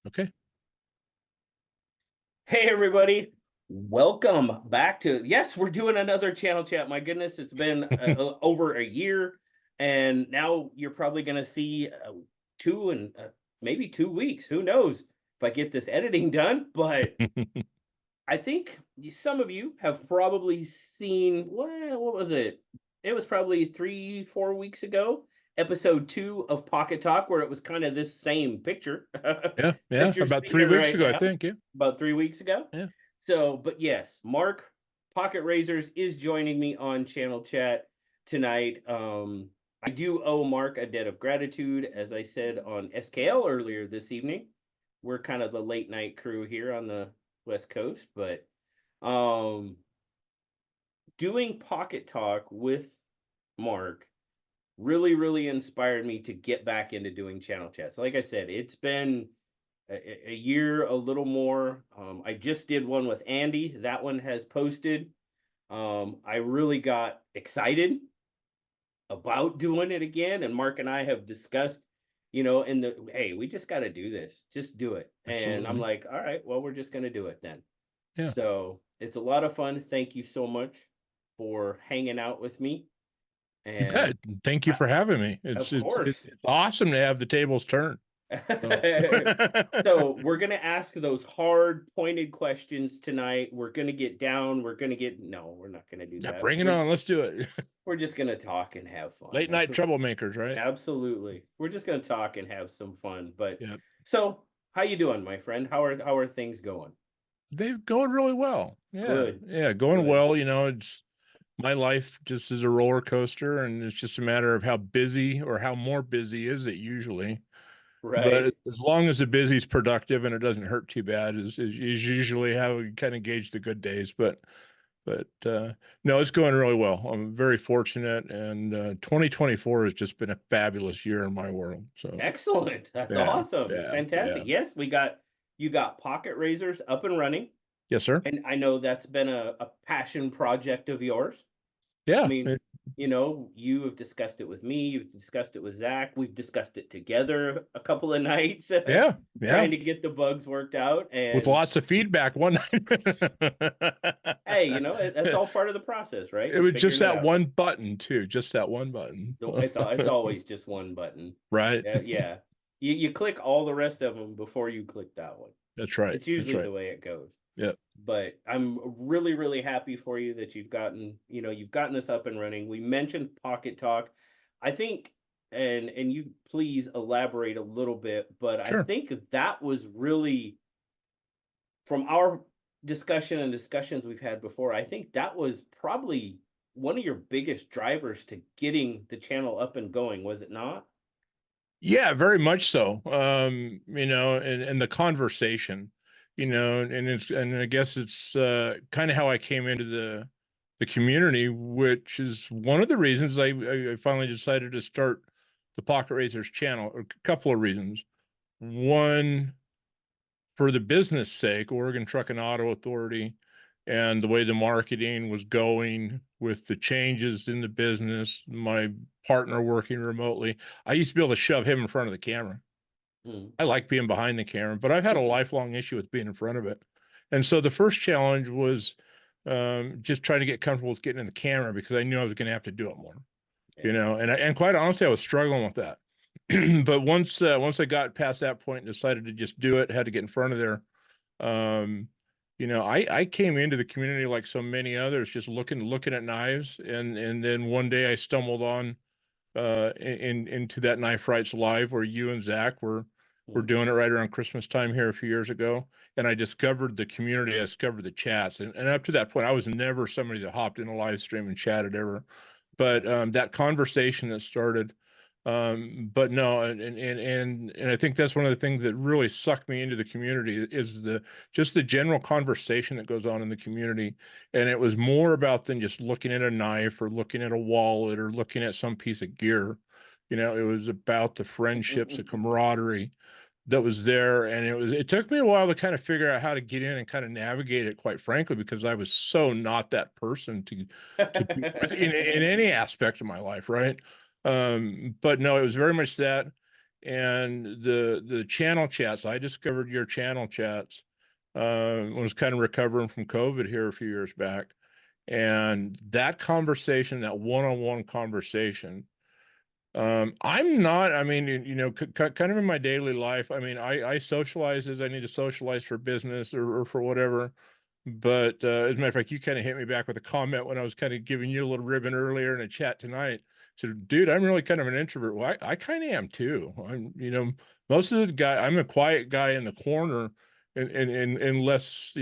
Okay. Hey everybody, welcome back to, yes, we're doing another channel chat. My goodness, it's been over a year, and now you're probably going to see maybe 2 weeks. Who knows if I get this editing done, but I think some of you have probably seen, what was it? It was probably 3-4 weeks ago, episode 2 of Pocket Talk, where it was kind of this same picture. Yeah. that you're About seeing 3 weeks right ago, now, I think. Yeah. about 3 weeks ago. Yeah. So, but yes, Mark Pocket Razors is joining me on channel chat tonight. I do owe Mark a debt of gratitude, as I said on SKL earlier this evening. We're kind of the late night crew here on the West Coast, but doing Pocket Talk with Mark really inspired me to get back into doing channel chats. Like I said, it's been a year, a little more. I just did one with Andy. That one has posted. I really got excited about doing it again, and Mark and I have discussed, hey, we just got to do this. Just do it. And I'm Absolutely. like, all right, well, we're just going to do it then. Yeah. So it's a lot of fun. Thank you so much for hanging out with me. And Thank you for having me. of It's course. awesome to have the tables turned. So. So we're going to ask those hard pointed questions tonight. We're going to get down. No, we're not going to do Yeah, that. bring it on. Let's do it. We're just going to talk and have fun. Late night troublemakers, right? Absolutely. We're just going to talk and have some fun. But Yeah. so how you doing, my friend? How are things going? They're going really well. Yeah. Good. Yeah. Going Good. well. It's my life just is a roller coaster, and it's just a matter of how busy or how more busy is it usually. But Right. as long as the busy's productive and it doesn't hurt too bad is usually how we kind of gauge the good days. But no, it's going really well. I'm very fortunate, and 2024 has just been a fabulous year in my world. So Excellent. That's yeah, awesome. It's fantastic. Yes, you got Pocket Razors up and running. Yes, sir. And I know that's been a passion project of yours. I Yeah. mean, you have discussed it with me. You've discussed it with Zach. We've discussed it together a couple of nights, Yeah. trying to get the bugs worked out. With And lots of feedback one night. hey, that's all part of the process, right? It Is was just figuring it that out. one button too, just that one button. It's always just one button. Right. Yeah. You click all the rest of them before you click that one. That's right. It's usually the way it goes. Yeah. But I'm really happy for you that you've gotten this up and running. We mentioned Pocket Talk. I think, and you please elaborate a little bit, but I Sure. think that was really, from our discussions we've had before, I think that was probably one of your biggest drivers to getting the channel up and going, was it not? Yeah, very much so. And the conversation, and I guess it's kind of how I came into the community, which is one of the reasons I finally decided to start the Pocket Razors channel. A couple of reasons. One, for the business sake, Oregon Truck and Auto Authority, and the way the marketing was going with the changes in the business, my partner working remotely, I used to be able to shove him in front of the camera. I like being behind the camera, but I've had a lifelong issue with being in front of it. And so the first challenge was just trying to get comfortable with getting in the camera, because I knew I was going to have to do it more, and quite honestly, I was struggling with that. But once I got past that point and decided to just do it, had to get in front of there. I came into the community like so many others, just looking at knives, and then one day I stumbled on into that Knife Rights Live where you and Zach were doing it right around Christmas time here a few years ago, and I discovered the community, I discovered the chats, and up to that point I was never somebody that hopped in a live stream and chatted ever, but that conversation that started. But no, and I think that's one of the things that really sucked me into the community is just the general conversation that goes on in the community. And it was more about than just looking at a knife or looking at a wallet or looking at some piece of gear. It was about the friendships, the camaraderie that was there. And it took me a while to kind of figure out how to get in and kind of navigate it, quite frankly, because I was so not that person to be in any aspect of my life, right? But no, it was very much that. and the channel chats. I discovered your channel chats. Was kind of recovering from COVID here a few years back, and that conversation, that one-on-one conversation. I'm not, I mean, kind of in my daily life, I mean, I socialize as I need to socialize for business or for whatever. But as a matter of fact, you kind of hit me back with a comment when I was kind of giving you a little ribbon earlier in a chat tonight. So, dude, I'm really kind of an introvert. Well, I kind of am too. Most of the guy, I'm a quiet guy in the corner, and unless, I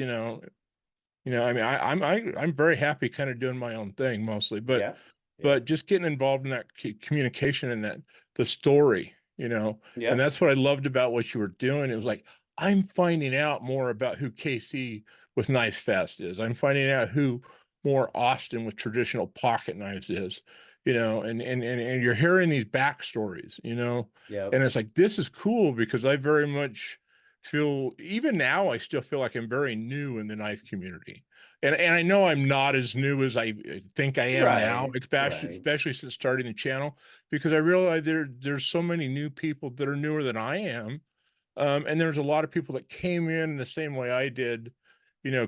mean, I'm very happy kind of doing my own thing mostly, Yeah. but just getting involved in that communication and that the story, and Yeah. that's what I loved about what you were doing. It was like, I'm finding out more about who KC with Knife Fest is. I'm finding out who more Austin with traditional pocket knives is, and you're hearing these backstories, Yeah. and it's like, this is cool because I very much feel, even now, I still feel like I'm very new in the knife community. And I know I'm not as new as I think I am now, Right. Right. especially since starting the channel, because I realize there's so many new people that are newer than I am. And there's a lot of people that came in the same way I did,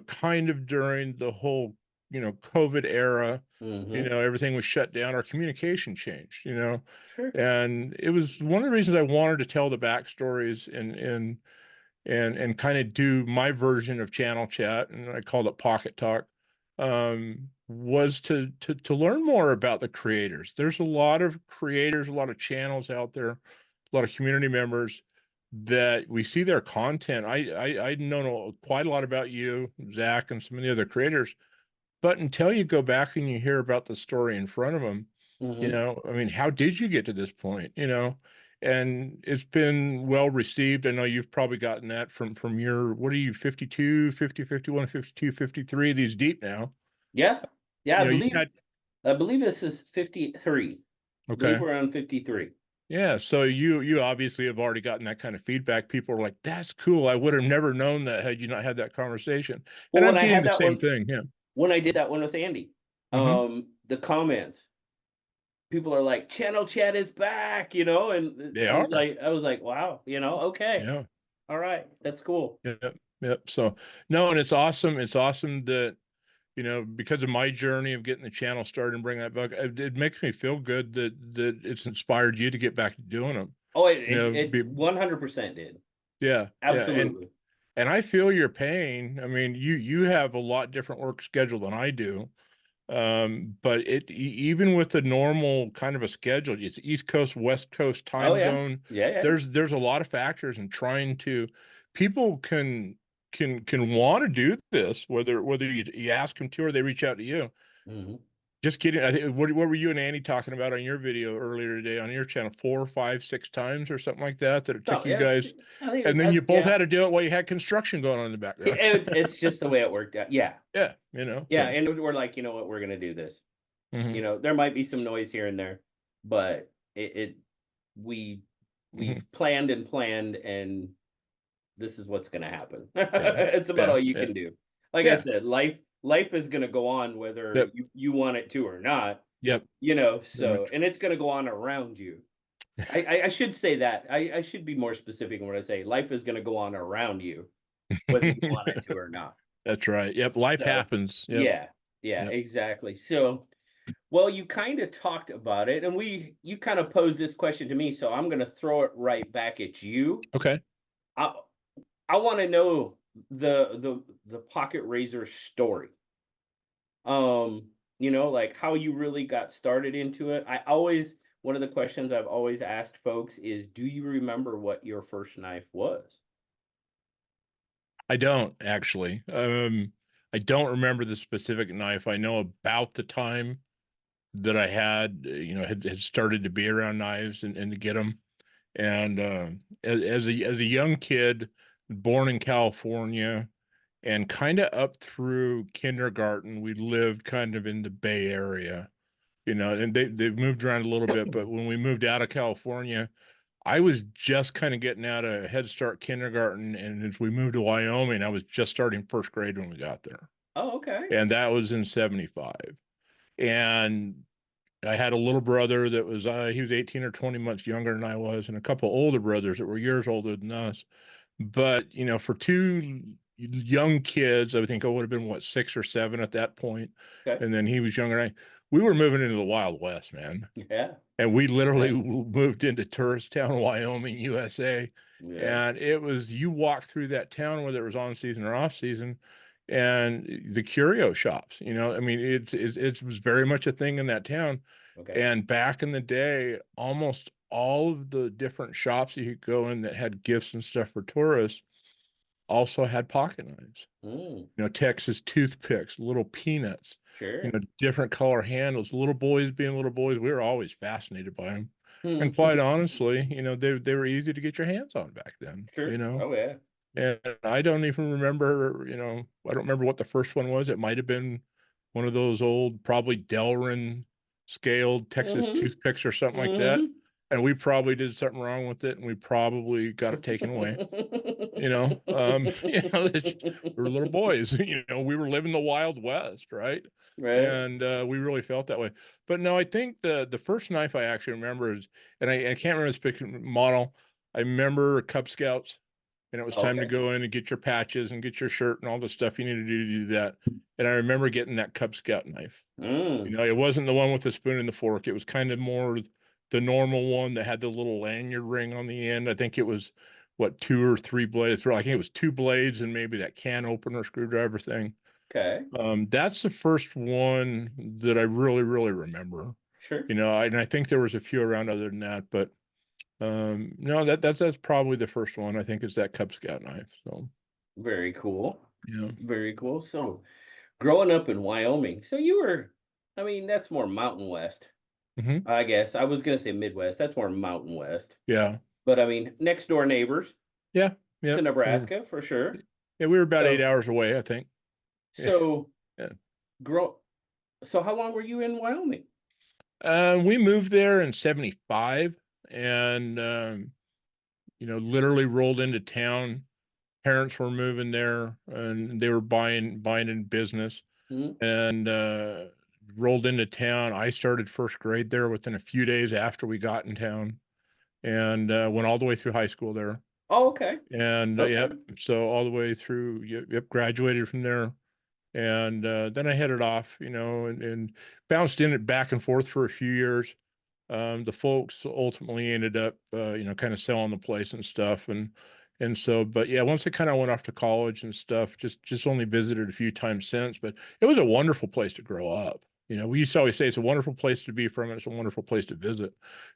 kind of during the whole, COVID era. Mm-hmm. Everything was shut down, our communication changed, Sure. and it was one of the reasons I wanted to tell the backstories and kind of do my version of channel chat, and I called it Pocket Talk, was to learn more about the creators. There's a lot of creators, a lot of channels out there, a lot of community members that we see their content. I know quite a lot about you, Zach, and some of the other creators, but until you go back and you hear about the story in front of them, Mm-hmm. I mean, how did you get to this point, and it's been well received. I know you've probably gotten that from your, what are you, 52, 50, 51, 52, 53, these deep now. Yeah. Yeah. You got, I believe this is 53. I believe okay. we're on 53. Yeah, so you obviously have already gotten that kind of feedback. People are like, "That's cool. I would have never known that had you not had that conversation." Well, And I'm when I getting had the that same one, thing. Yeah. when I did that one with Andy, Hmm. the comments, people are like, "Channel chat is back," and They are. I was like, "Wow," okay, Yeah. all right, that's cool. Yep. Yep. So no, and it's awesome. It's awesome that, because of my journey of getting the channel started and bring that back, it makes me feel good that it's inspired you to get back to doing them. Oh, You know, it be, 100% did. yeah, yeah, Absolutely. and I feel your pain. I mean, you have a lot different work schedule than I do. But even with the normal kind of a schedule, it's East Coast, West Coast Oh, time yeah. zone. Yeah, yeah. There's a lot of factors in trying to, people can want to do this, whether you ask them to or they reach out to you. Mhm. Just kidding. I think, what were you and Andy talking about on your video earlier today on your channel? 4, 5, 6 times or something like that it took No, you yeah, guys, I think and then you both yeah, had to do it while you had construction going on in the background. it's just the way it worked out. Yeah. Yeah, Yeah, so. and we're like, "You know what? We're gonna do this." Hmm. There might be some noise here and there, but we Hmm. we've planned and planned, and this is what's gonna happen. Yeah, It's about yeah, all you yeah, can do. Like I yeah. said, life is gonna go on whether Yep. you want it to or not, Yep. Very so much. and it's gonna go on around you. I should say that. I should be more specific in what I say. Life is gonna go on around you, whether you want it to or not. That's right. Yep. Life So, happens. Yep. yeah, yeah, Yep. exactly. So, well, you kind of talked about it, and you kind of posed this question to me, so I'm gonna throw it right back at you. Okay. I I want to know the pocket razor story. Like how you really got started into it. One of the questions I've always asked folks is, do you remember what your first knife was? I don't actually. I don't remember the specific knife. I know about the time that I had, had started to be around knives and to get them. And as a young kid, born in California, and kind of up through kindergarten, we lived kind of in the Bay Area, and they moved around a little bit, but when we moved out of California, I was just kind of getting out of Head Start kindergarten, and as we moved to Wyoming, I was just starting first grade when we got there, Oh, okay. and that was in '75. And I had a little brother that was, he was 18 or 20 months younger than I was, and a couple older brothers that were years older than us. But, you know, for two young kids, I think I would have been, what, 6 or 7 at that point. Okay. And then he was younger. We were moving into the Wild West, man. Yeah. And we literally moved into tourist town, Wyoming, USA. Yeah. And it was, you walk through that town, whether it was on season or off season, and the curio shops, you know, I mean, it was very much a thing in that town. Okay. And back in the day, almost all of the different shops that you could go in that had gifts and stuff for tourists also had pocket knives. Mm, You know, Texas toothpicks, little peanuts, you sure. know, different color handles. Little boys being little boys, we were always fascinated by them. And Hmm. quite honestly, you know, they were easy to get your hands on back then, Sure. you know. Oh yeah. And I don't even remember, you know, I don't remember what the first one was. It might have been one of those old, probably Delrin scaled Texas Mm-hmm. toothpicks or something like that. Mm-hmm. And we probably did something wrong with it, and we probably got it taken away. You know, you know, we were little boys. You know, we were living the Wild West, right? Right. And we really felt that way. But no, I think the first knife I actually remember is, and I can't remember the specific model. I remember Cub Scouts, and it was time to Okay. go in and get your patches and get your shirt and all the stuff you need to do that. And I remember getting that Cub Scout knife. You Mm. know, it wasn't the one with the spoon and the fork. It was kind of more the normal one that had the little lanyard ring on the end. I think it was, what, 2 or 3 blades. I think it was 2 blades and maybe that can opener screwdriver thing. Okay. That's the first one that I really, really remember. Sure. You know, and I think there was a few around other than that, but no, that's probably the first one. I think is that Cub Scout knife. So Very cool. yeah. Very cool. So, growing up in Wyoming, so you were, I mean, that's more Mountain West, Hmm. I guess. I was gonna say Midwest. That's more Mountain West. Yeah. But I mean, next door neighbors Yeah. to Yep. Nebraska for sure. Yeah, we were about eight So, hours away, I think. Yeah. so Yeah. grow. So, how long were you in Wyoming? We moved there in 75 and, you know, literally rolled into town. Parents were moving there and they were buying in business Hmm. and, rolled into town. I started first grade there within a few days after we got in town and, went all the way through high school there. Oh, okay. And, Okay. yep. So all the way through, yep, graduated from there. And then I headed off, you know, and bounced in it back and forth for a few years. The folks ultimately ended up, you know, kind of selling the place and stuff, and so, but yeah, once I kind of went off to college and stuff, just only visited a few times since. But it was a wonderful place to grow up. You know, we used to always say it's a wonderful place to be from. It's a wonderful place to visit.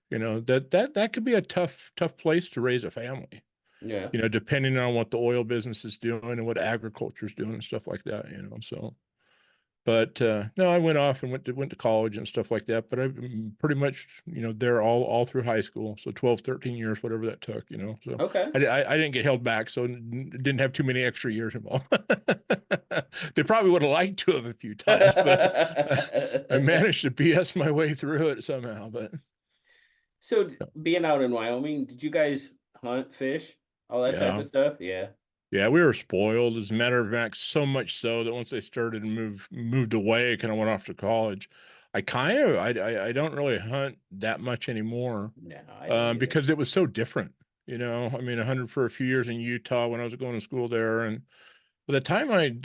You know, that could be a tough place to raise a family. Yeah. You know, depending on what the oil business is doing and what agriculture is doing and stuff like that. You know, so. But no, I went off and went to college and stuff like that. But I pretty much, you know, there all through high school. So 12, 13 years, whatever that took, you know. So Okay. I didn't get held back, so didn't have too many extra years involved. They probably would have liked to have a few times, but I managed to BS my way through it somehow. But So, being out in Wyoming, did you guys hunt, fish, all that type yeah. of stuff? Yeah. Yeah, we were spoiled. As a matter of fact, so much so that once I started and moved away, kind of went off to college. I don't really hunt that much anymore, No, I don't either. because it was so different. You know, I mean, I hunted for a few years in Utah when I was going to school there, and by the time I'd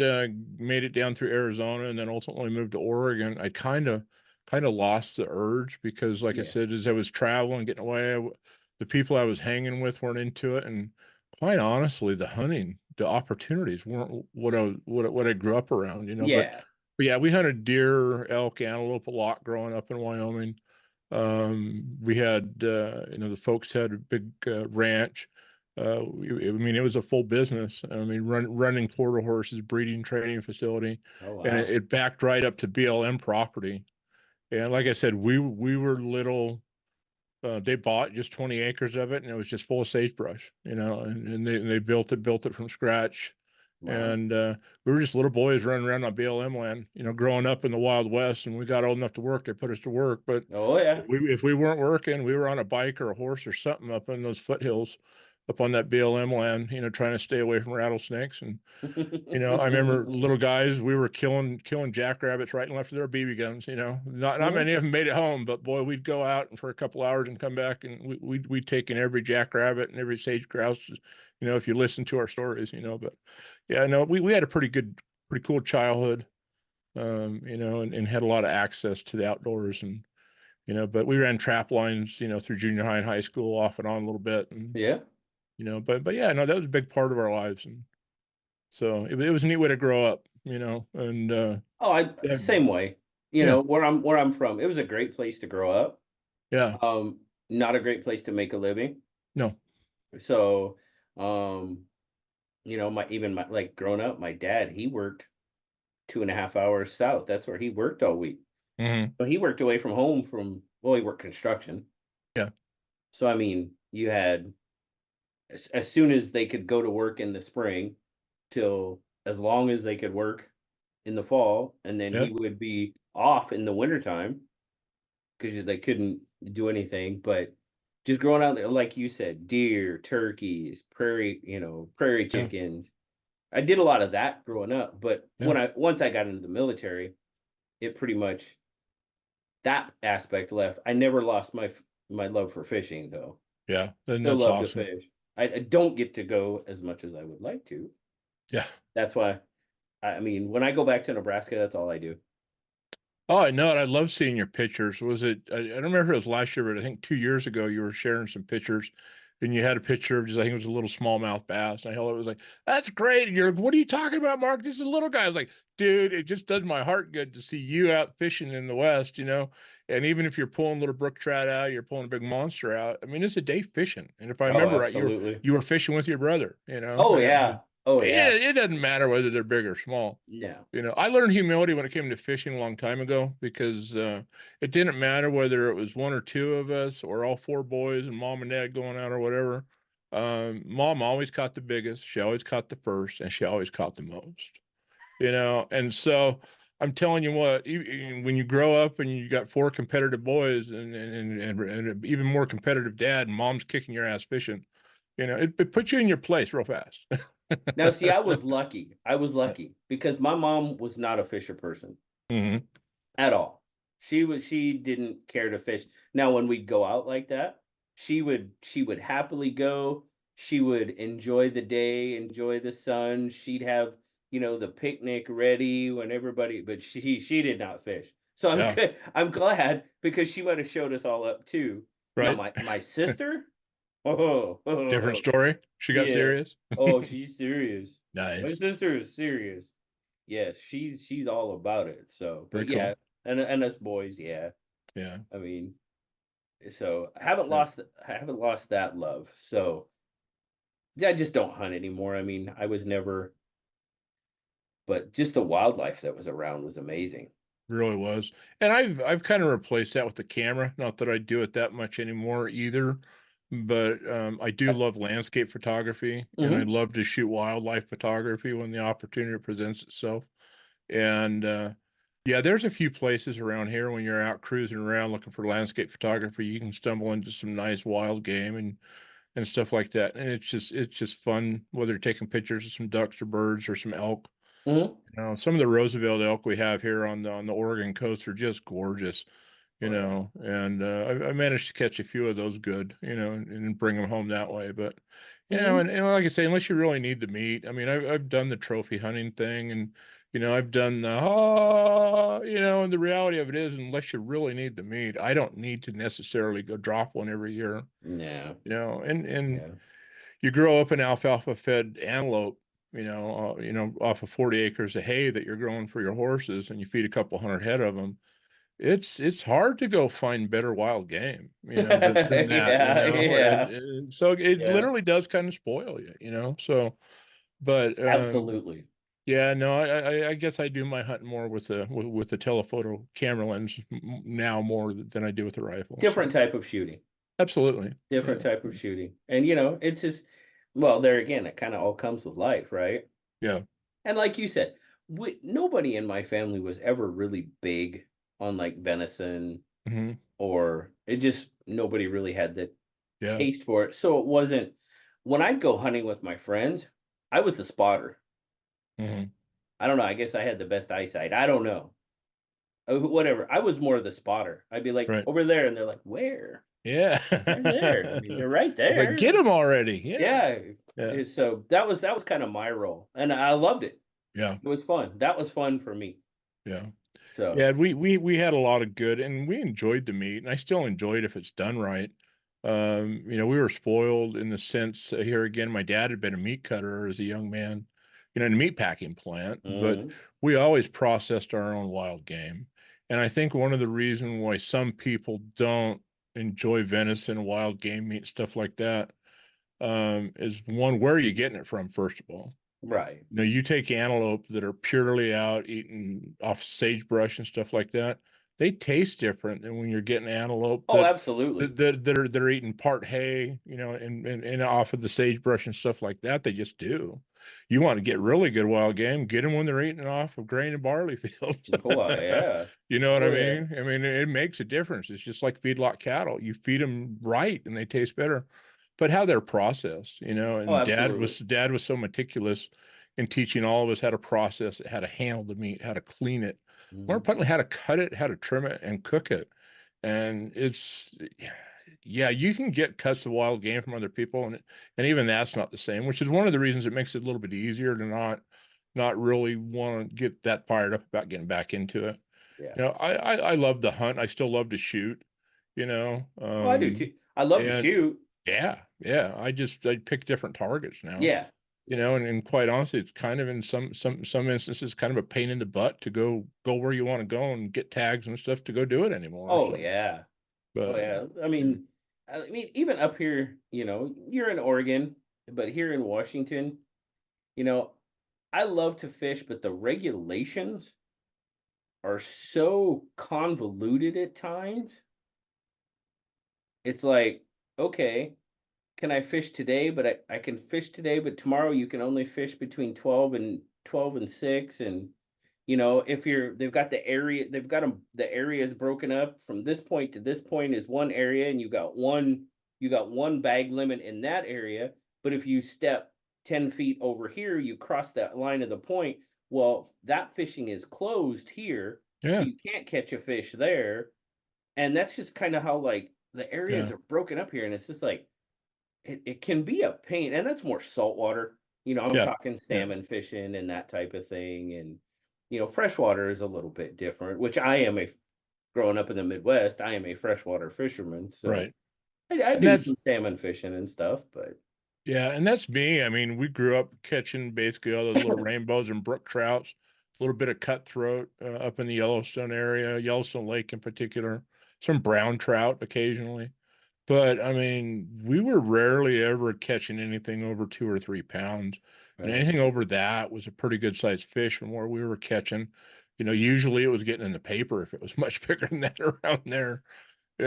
made it down through Arizona and then ultimately moved to Oregon, I kind of lost the urge because, like I Yeah. said, as I was traveling, getting away, the people I was hanging with weren't into it, and quite honestly, the hunting, the opportunities weren't what I grew up around, you know. Yeah. But yeah, we hunted deer, elk, antelope a lot growing up in Wyoming. We had, you know, the folks had a big ranch. I mean, it was a full business. I mean, running quarter horses, breeding, training facility, Oh and wow. it backed right up to BLM property. And like I said, we were little. They bought just 20 acres of it, and it was just full of sagebrush, you know. And they built it from scratch. Wow. And we were just little boys running around on BLM land, you know, growing up in the Wild West. And we got old enough to work, they put us to work. But Oh yeah. if we weren't working, we were on a bike or a horse or something up in those foothills, up on that BLM land, you know, trying to stay away from rattlesnakes. And, you know, I remember little guys, we were killing jackrabbits right and left with their BB guns, you know, not many of them made it home, but boy, we'd go out and for a couple hours and come back and we'd taken every jackrabbit and every sage grouse, you know, if you listen to our stories, you know. But yeah, no, we had a pretty cool childhood, you know, and had a lot of access to the outdoors. And, you know, but we ran trap lines, you know, through junior high and high school off and on a little bit. And, Yeah. you know, but yeah, no, that was a big part of our lives. And so it was a neat way to grow up, you know. And Oh, yeah, same way. You yeah, know, where I'm from, it was a great place to grow up. yeah, Not a great place to make a living. no, So, um, you know, my like growing up, my dad, he worked 2.5 hours south. That's where he worked all week. hmm, So he worked away from home well, he worked construction. yeah, So I mean, you had as soon as they could go to work in the spring till as long as they could work in the fall, and then yeah, he would be off in the wintertime because they couldn't do anything. But just growing out there, like you said, deer, turkeys, prairie yeah, chickens. I did a lot of that growing up, but yeah, once I got into the military, it pretty much that aspect left. I never lost my love for fishing though. yeah. And Still that's love to awesome. fish. I don't get to go as much as I would like to. Yeah. That's why I mean, when I go back to Nebraska, that's all I do. Oh, I know it. I love seeing your pictures. Was it, I don't remember if it was last year, but I think 2 years ago you were sharing some pictures and you had a picture of just, I think it was a little smallmouth bass. And I held it was like, that's great. And you're like, what are you talking about, Mark? This is a little guy. I was like, dude, it just does my heart good to see you out fishing in the West, you know? And even if you're pulling little brook trout out, you're pulling a big monster out. I mean, it's a day fishing. And if I Oh, remember right, absolutely. you were fishing with your brother, you know? Oh And yeah. Oh yeah. it doesn't matter whether they're big or small. No. You know, I learned humility when it came to fishing a long time ago because it didn't matter whether it was one or two of us or all four boys and mom and dad going out or whatever. Mom always caught the biggest, she always caught the first, and she always caught the most. You know, and so I'm telling you what, when you grow up and you got four competitive boys and an even more competitive dad, and mom's kicking your ass fishing, you know, it puts you in your place real fast. Now, see, I was lucky. I was lucky because my mom was not a fisher person Hmm. at all. She didn't care to fish. Now, when we'd go out like that, she would happily go. She would enjoy the day, enjoy the sun. She'd have, the picnic ready when everybody, but she did not fish. So I'm Yeah, good. I'm glad because she might have showed us all up too. Now right. my sister, oh, Different story. She got yeah. serious. Oh, she's serious. My Nice. sister is serious. Yes, she's all about it. So, but Very yeah, cool. and us boys, yeah. Yeah. I mean, so I haven't lost that love. So yeah, I just don't hunt anymore. I mean, I was never, but just the wildlife that was around was amazing. Really was. And I've kind of replaced that with the camera. Not that I do it that much anymore either, but I do love landscape photography and I Mm-hmm. love to shoot wildlife photography when the opportunity presents itself. And yeah, there's a few places around here when you're out cruising around looking for landscape photography, you can stumble into some nice wild game and stuff like that. And it's just fun, whether you're taking pictures of some ducks or birds or some elk. Mm-hmm. You know, some of the Roosevelt elk we have here on the Oregon coast are just gorgeous, you Oh yeah. know, and I managed to catch a few of those good, you know, and bring them home that way. But, you know, Mm-hmm. and like I say, unless you really need the meat, I mean, I've done the trophy hunting thing and, you know, I've done the, you know, and the reality of it is, unless you really need the meat, I don't need to necessarily go drop one every year, No. you know, and Yeah. you grow up an alfalfa fed antelope, you know, off of 40 acres of hay that you're growing for your horses and you feed a couple hundred head of them. It's hard to go find better wild game, you know, than that, you Yeah. know, Yeah. and so it Yeah. literally does kind of spoil you, you know, so, but, Absolutely. yeah, no, I guess I do my hunting more with the telephoto camera lens now more than I do with the rifle. Different So type of shooting. absolutely. Different Yeah. type of shooting. And it's just, well, there again, it kind of all comes with life, right? Yeah. And like you said, nobody in my family was ever really big on like venison, Hmm. or it just nobody really had the Yeah. taste for it. So it wasn't when I go hunting with my friends, I was the spotter. Mhm. I don't know. I guess I had the best eyesight. I don't know. Whatever. I was more of the spotter. I'd be like Right. over there, and they're like, "Where? Yeah. Right there. I mean, they're right It's like, get there." him already. Yeah. Yeah. Yeah. So that was kind of my role, and I loved it. Yeah. It was fun. That was fun for me. Yeah. So, Yeah, we had a lot of good, and we enjoyed the meat, and I still enjoy it if it's done right. We were spoiled in the sense here again, my dad had been a meat cutter as a young man, in a meat packing plant, but mhm, we always processed our own wild game. And I think one of the reasons why some people don't enjoy venison, wild game meat, stuff like that, is one, where are you getting it from, first of all? right. You take antelope that are purely out eating off sagebrush and stuff like that. They taste different than when you're getting antelope Oh, absolutely. that are eating part hay, and off of the sagebrush and stuff like that. They just do. You want to get really good wild game, get them when they're eating off of grain and barley fields. Oh, yeah. You know what I Oh, yeah. mean? I mean, it makes a difference. It's just like feedlot cattle. You feed them right and they taste better. But how they're processed, Oh, and absolutely. dad was so meticulous in teaching all of us how to process it, how to handle the meat, how to clean it, more Mhm. importantly, how to cut it, how to trim it and cook it. And yeah, you can get cuts of wild game from other people, and even that's not the same, which is one of the reasons it makes it a little bit easier to not really want to get that fired up about getting back into it. Yeah. I love to hunt. I still love to shoot, you know. Oh, I do too. I love to And shoot. yeah. I pick different targets now, Yeah. and quite honestly, it's kind of in some instances kind of a pain in the butt to go where you want to go and get tags and stuff to go do it anymore. Oh, So, yeah. Oh, but yeah. yeah, I mean, even up here, you're in Oregon, but here in Washington, you know, I love to fish, but the regulations are so convoluted at times. It's like, okay, can I fish today? But I can fish today, but tomorrow you can only fish between 12 and 6. And if they've got the areas broken up from this point to this point is one area, and you got one bag limit in that area. But if you step 10 feet over here, you cross that line of the point. Well, that fishing is closed here, so yeah, you can't catch a fish there. And that's just kind of how, like, the areas yeah, are broken up here, and it's just like it can be a pain, and that's more saltwater. I'm yeah, talking yeah, salmon fishing and that type of thing. And freshwater is a little bit different, which I am growing up in the Midwest, I am a freshwater fisherman, so right. I And do that's some salmon fishing and stuff. But Yeah, and that's me. I mean, we grew up catching basically all those little rainbows and brook trouts, a little bit of cutthroat up in the Yellowstone area, Yellowstone Lake in particular, some brown trout occasionally. But I mean, we were rarely ever catching anything over 2 or 3 pounds. And right. anything over that was a pretty good sized fish from where we were catching. Usually it was getting in the paper if it was much bigger than that around there. I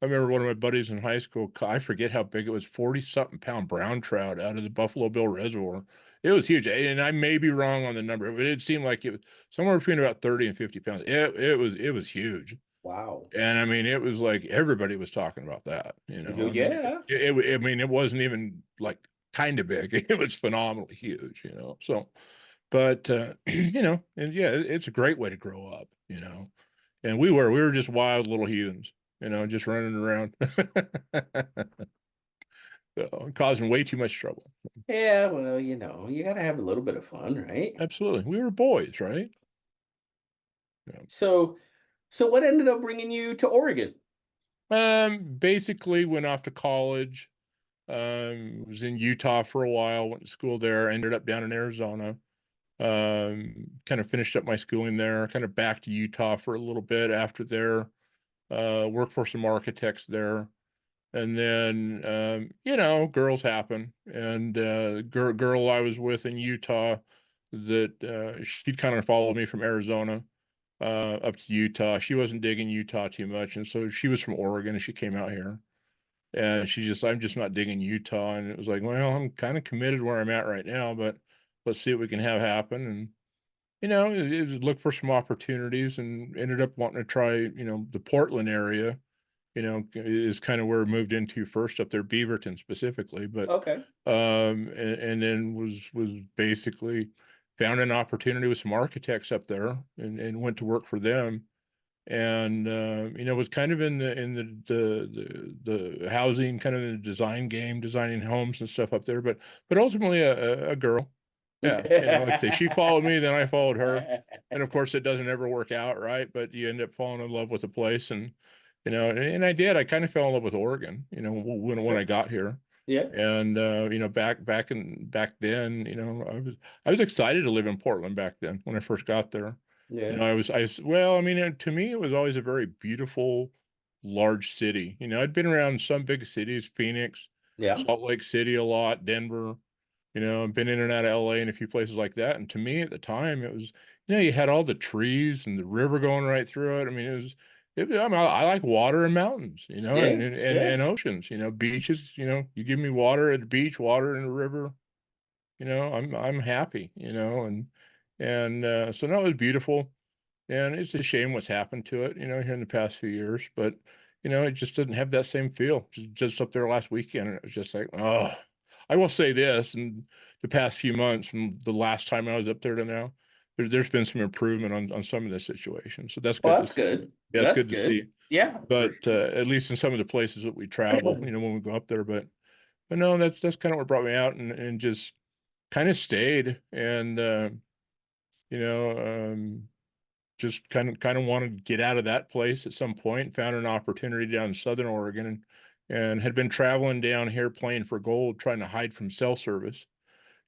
remember one of my buddies in high school, I forget how big it was, 40 something pound brown trout out of the Buffalo Bill Reservoir. It was huge. And I may be wrong on the number, but it seemed like it was somewhere between about 30 and 50 pounds. It was huge. Wow. And I mean, it was like everybody was talking about that. I mean, Yeah. I mean, it wasn't even like kind of big. It was phenomenally huge. So, but, and yeah, it's a great way to grow up. And we were just wild little heathens, just running around, so, causing way too much trouble. Yeah, well, you got to have a little bit of fun, right? Absolutely. We were boys, right? Yeah. So what ended up bringing you to Oregon? Basically went off to college, was in Utah for a while, went to school there, ended up down in Arizona, kind of finished up my schooling there, kind of back to Utah for a little bit after there, worked for some architects there. And then, girls happen. And girl I was with in Utah that she'd kind of followed me from Arizona up to Utah. She wasn't digging Utah too much. And so she was from Oregon and she came out here. And I'm just not digging Utah. And it was like, well, I'm kind of committed where I'm at right now, but let's see what we can have happen. And, it was look for some opportunities and ended up wanting to try, the Portland area, is kind of where we moved into first up there, Beaverton specifically, but Okay. and then was basically found an opportunity with some architects up there and went to work for them. And was kind of in the housing, kind of in the design game, designing homes and stuff up there, but ultimately a girl. Yeah, like I say, she followed me, then I followed her. And of course it doesn't ever work out, right? But you end up falling in love with the place, and and I did. I kind of fell in love with Oregon, when I Sure. got here. Yeah. And back then, I was excited to live in Portland back then when I first got there. Yeah. Well, I mean, to me, it was always a very beautiful, large city. I'd been around some big cities, Phoenix, Yeah. Salt Lake City a lot, Denver, I've been in and out of LA and a few places like that. And to me at the time, it was, you had all the trees and the river going right through it. I mean, I mean, I like water and mountains, Yeah. Yeah. and oceans, beaches, you give me water at the beach, water in the river, I'm happy, and so that was beautiful. And it's a shame what's happened to it, here in the past few years, but it just doesn't have that same feel. Just up there last weekend, and it was just like, oh, I will say this, and the past few months from the last time I was up there to now, there's been some improvement on some of the situations. So that's Well, good to that's see. good. Yeah, it's That's good to good. see. Yeah, for But sure. at least in some of the places that we travel, when we go up there, but no, that's kind of what brought me out, and just kind of stayed, and you know, um just kind of wanted to get out of that place at some point. Found an opportunity down in Southern Oregon, and had been traveling down here playing for gold, trying to hide from cell service,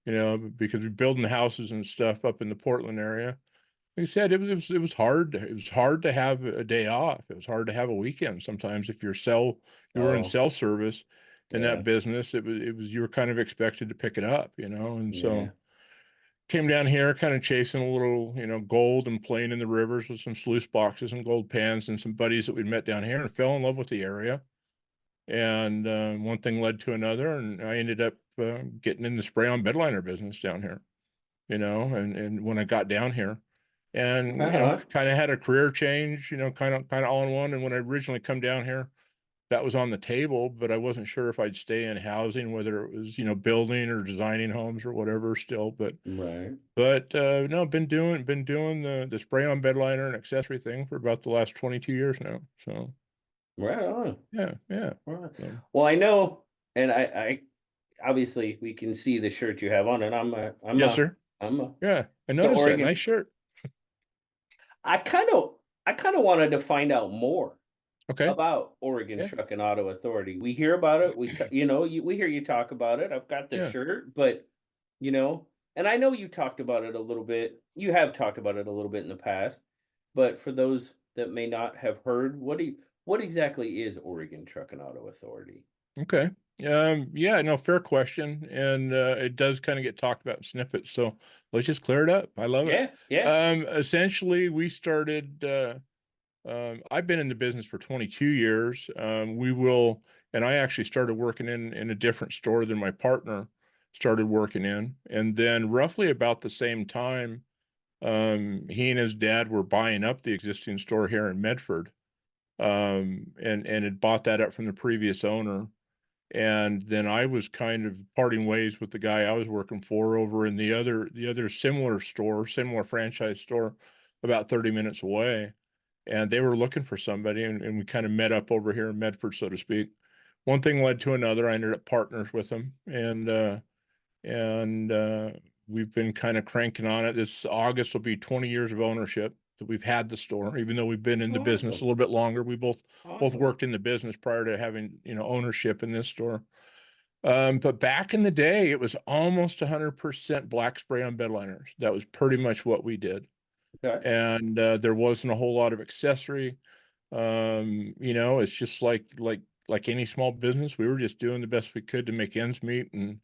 because we're building houses and stuff up in the Portland area. Like I said, it was hard. It was hard to have a day off. It was hard to have a weekend sometimes if you were in Oh, cell service in that yeah. business. It was you were kind of expected to pick it up, and Yeah. so came down here kind of chasing a little, gold and playing in the rivers with some sluice boxes and gold pans and some buddies that we'd met down here, and fell in love with the area. And one thing led to another, and I ended up getting in the spray on bedliner business down here, and when I got down here, and Right on. kind of had a career change, kind of all in one. And when I originally come down here, that was on the table, but I wasn't sure if I'd stay in housing, whether it was, building or designing homes or whatever still. Right. But no, been doing the spray on bed liner and accessory thing for about the last 22 years now. So Right on. yeah, yeah. Right. So, Well, I know, and I obviously we can see the shirt you have on, and yes, sir. I'm a Yeah, I the noticed that. Oregon. Nice shirt. I kind of wanted to find out more Okay. about Oregon Yeah, Truck and Auto Authority. We hear about it. We hear you talk about it. I've got the yeah. shirt, but you know, and I know you talked about it a little bit. You have talked about it a little bit in the past, but for those that may not have heard, what exactly is Oregon Truck and Auto Authority? Okay. Yeah, no, fair question. And it does kind of get talked about in snippets. So let's just clear it up. I love it. Yeah, yeah. Essentially, we started I've been in the business for 22 years. And I actually started working in a different store than my partner started working in. And then roughly about the same time, he and his dad were buying up the existing store here in Medford, and had bought that up from the previous owner. And then I was kind of parting ways with the guy I was working for over in the other similar store, similar franchise store, about 30 minutes away. And they were looking for somebody, and we kind of met up over here in Medford, so to speak. One thing led to another. I ended up partners with them, and we've been kind of cranking on it. This August will be 20 years of ownership that we've had the store, even though we've been in the business a Awesome. little bit longer. We both Awesome. worked in the business prior to having, ownership in this store. But back in the day, it was almost 100% black spray on bed liners. That was pretty much what we did. Okay. And there wasn't a whole lot of accessory. It's just like any small business. We were just doing the best we could to make ends meet, and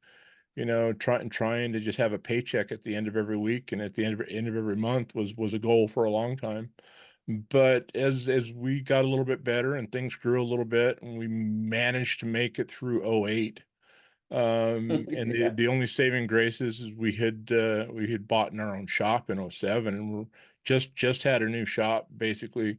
trying to just have a paycheck at the end of every week, and at the end of every month was a goal for a long time. But as we got a little bit better and things grew a little bit, and we managed to make it through '08. And the Yeah. the only saving grace is we had bought in our own shop in '07, and we're just had a new shop basically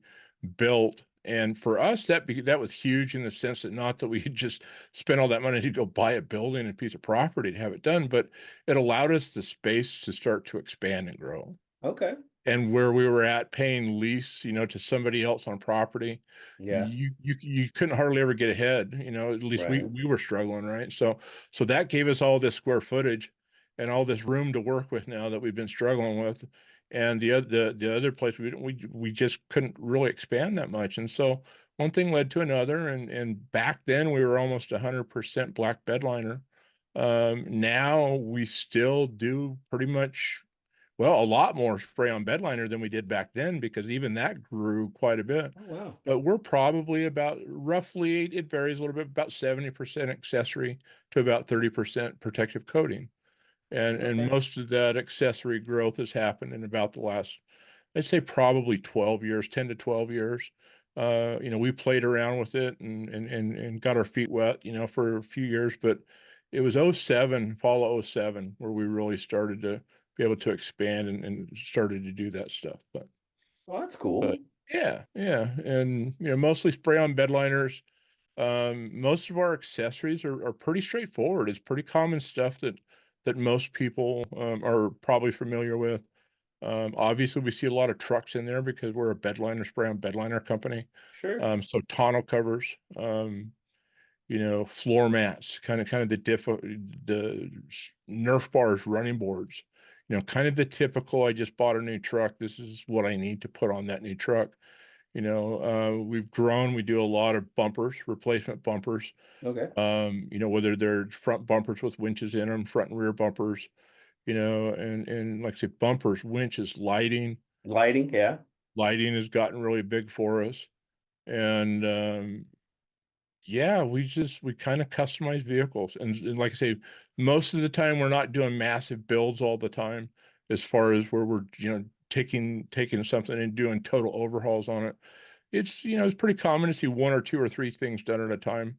built, And for us, that was huge in the sense that not that we had just spent all that money to go buy a building and a piece of property to have it done, but it allowed us the space to start to expand and grow. Okay. And where we were at paying lease, to somebody else on property, Yeah. you couldn't hardly ever get ahead, at least we Right. we were struggling, right? So that gave us all this square footage and all this room to work with now that we've been struggling with. And the other place we just couldn't really expand that much. And so one thing led to another, and back then we were almost 100% black bedliner. Now we still do pretty much, well, a lot more spray on bedliner than we did back then, because even that grew quite a bit. Oh, wow. But we're probably about, roughly, it varies a little bit, about 70% accessory to about 30% protective coating. And Okay. most of that accessory growth has happened in about the last, I'd say probably 12 years, 10 to 12 years. We played around with it and got our feet wet, for a few years, but it was '07, fall of '07, where we really started to be able to expand and started to do that stuff. Well, that's But cool. yeah, yeah. And, mostly spray on bed liners. Most of our accessories are pretty straightforward. It's pretty common stuff that most people are probably familiar with. Obviously, we see a lot of trucks in there because we're a bedliner spray on bedliner company. Sure. So tonneau covers, floor mats, kind of the Nerf bars, running boards, kind of the typical. I just bought a new truck. This is what I need to put on that new truck. We've grown. We do a lot of bumpers, replacement bumpers. Okay. Whether they're front bumpers with winches in them, front and rear bumpers, and like I say, bumpers, winches, lighting. Lighting. Yeah. Lighting has gotten really big for us. And yeah, we kind of customize vehicles. And like I say, most of the time we're not doing massive builds all the time, as far as where we're, taking something and doing total overhauls on it. It's pretty common to see one or two or three things done at a time,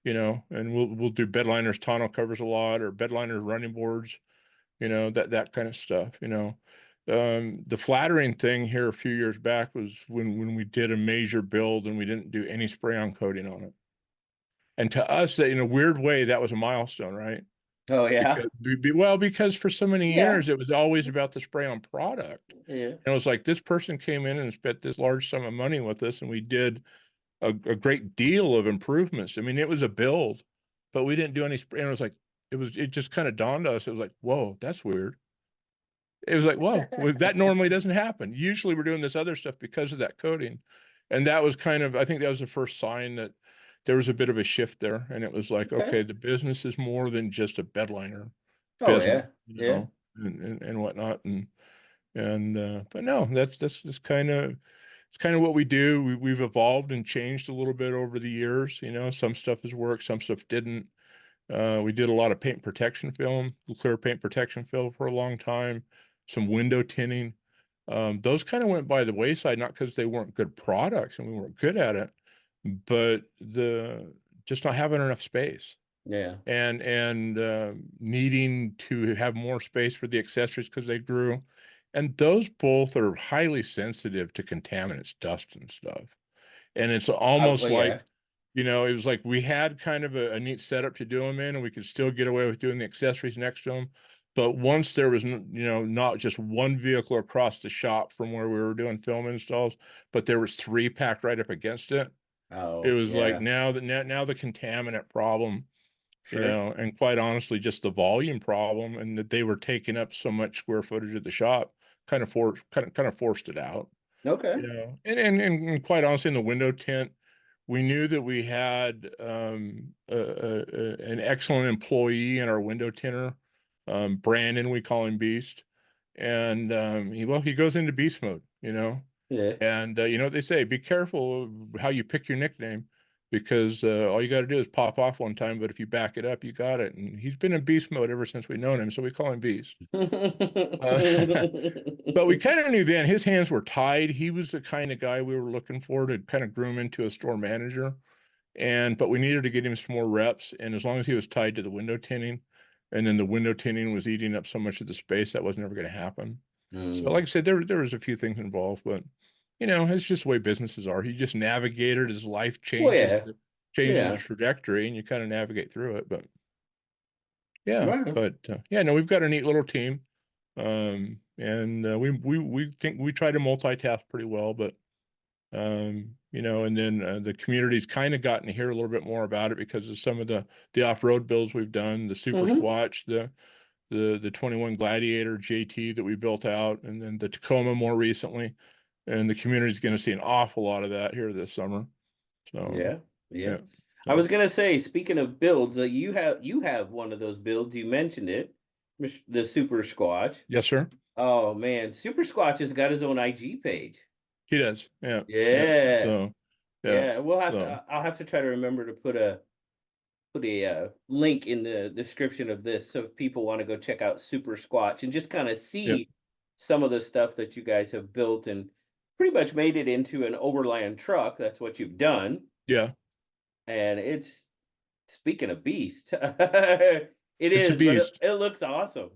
and we'll do bedliners, tonneau covers a lot, or bedliners, running boards, that kind of stuff. The flattering thing here a few years back was when we did a major build and we didn't do any spray on coating on it. And to us, that in a weird way, that was a milestone, right? Oh, yeah. Because for so many Yeah. years it was always about the spray on product. Yeah. And it was like this person came in and spent this large sum of money with us, and we did a great deal of improvements. I mean, it was a build, but we didn't do any spray. And it just kind of dawned on us. It was like, whoa, that's weird. It was like, whoa, well, that normally doesn't happen. Usually we're doing this other stuff because of that coating. And that was I think that was the first sign that there was a bit of a shift there. And it was like, Okay. okay, the business is more than just a bedliner Oh, business, yeah. Yeah. and whatnot. But no, that's kind of what we do. We've evolved and changed a little bit over the years. Some stuff has worked, some stuff didn't. We did a lot of paint protection film, clear paint protection film for a long time, some window tinting. Those kind of went by the wayside, not because they weren't good products and we weren't good at it, but the just not having enough space Yeah. and needing to have more space for the accessories because they grew. And those both are highly sensitive to contaminants, dust and stuff. And it's almost Well, yeah. like, it was like we had kind of a neat setup to do them in, and we could still get away with doing the accessories next to them. But once there was, not just one vehicle across the shop from where we were doing film installs, but there was three packed right up against it. It Oh, was like yeah. now the contaminant problem, Sure. and quite honestly, just the volume problem, and that they were taking up so much square footage of the shop, kind of forced it out. Okay. And quite honestly, in the window tint, we knew that we had an excellent employee in our window tinter, Brandon, we call him Beast, and he goes into beast mode, Yeah. and what they say, be careful of how you pick your nickname, because all you got to do is pop off one time, but if you back it up, you got it. And he's been in beast mode ever since we've known him, so we call him Beast. Uh, But we kind of knew then his hands were tied. He was the kind of guy we were looking for to kind of groom into a store manager. But we needed to get him some more reps. And as long as he was tied to the window tinting, and then the window tinting was eating up so much of the space, that was never going to happen. So like I Mm. said, there was a few things involved, but you know, it's just the way businesses are. You just navigate it as life Well, changes, yeah, changes the yeah, trajectory, and you kind of navigate through it. But yeah, right. but yeah, no, we've got a neat little team. And we think we try to multitask pretty well, but you know, and then the community's kind of gotten to hear a little bit more about it because of some of the off-road builds we've done, the Super Mm-hmm. Squatch, the 21 Gladiator JT that we built out, and then the Tacoma more recently. And the community's going to see an awful lot of that here this summer. So Yeah, yeah. yeah, I so was gonna say, speaking of builds, you have one of those builds. You mentioned it, the Super Squatch. yes, sir. Oh man, Super Squatch has got his own IG page. He does. Yeah, yeah. Yeah, So yeah, yeah. We'll have to. so I'll have to try to remember to put a link in the description of this, so if people want to go check out Super Squatch and just kind of yeah, see some of the stuff that you guys have built and pretty much made it into an overland truck. That's what you've done, yeah. and it's speaking of beast, it It's a is, but it, beast. it looks awesome.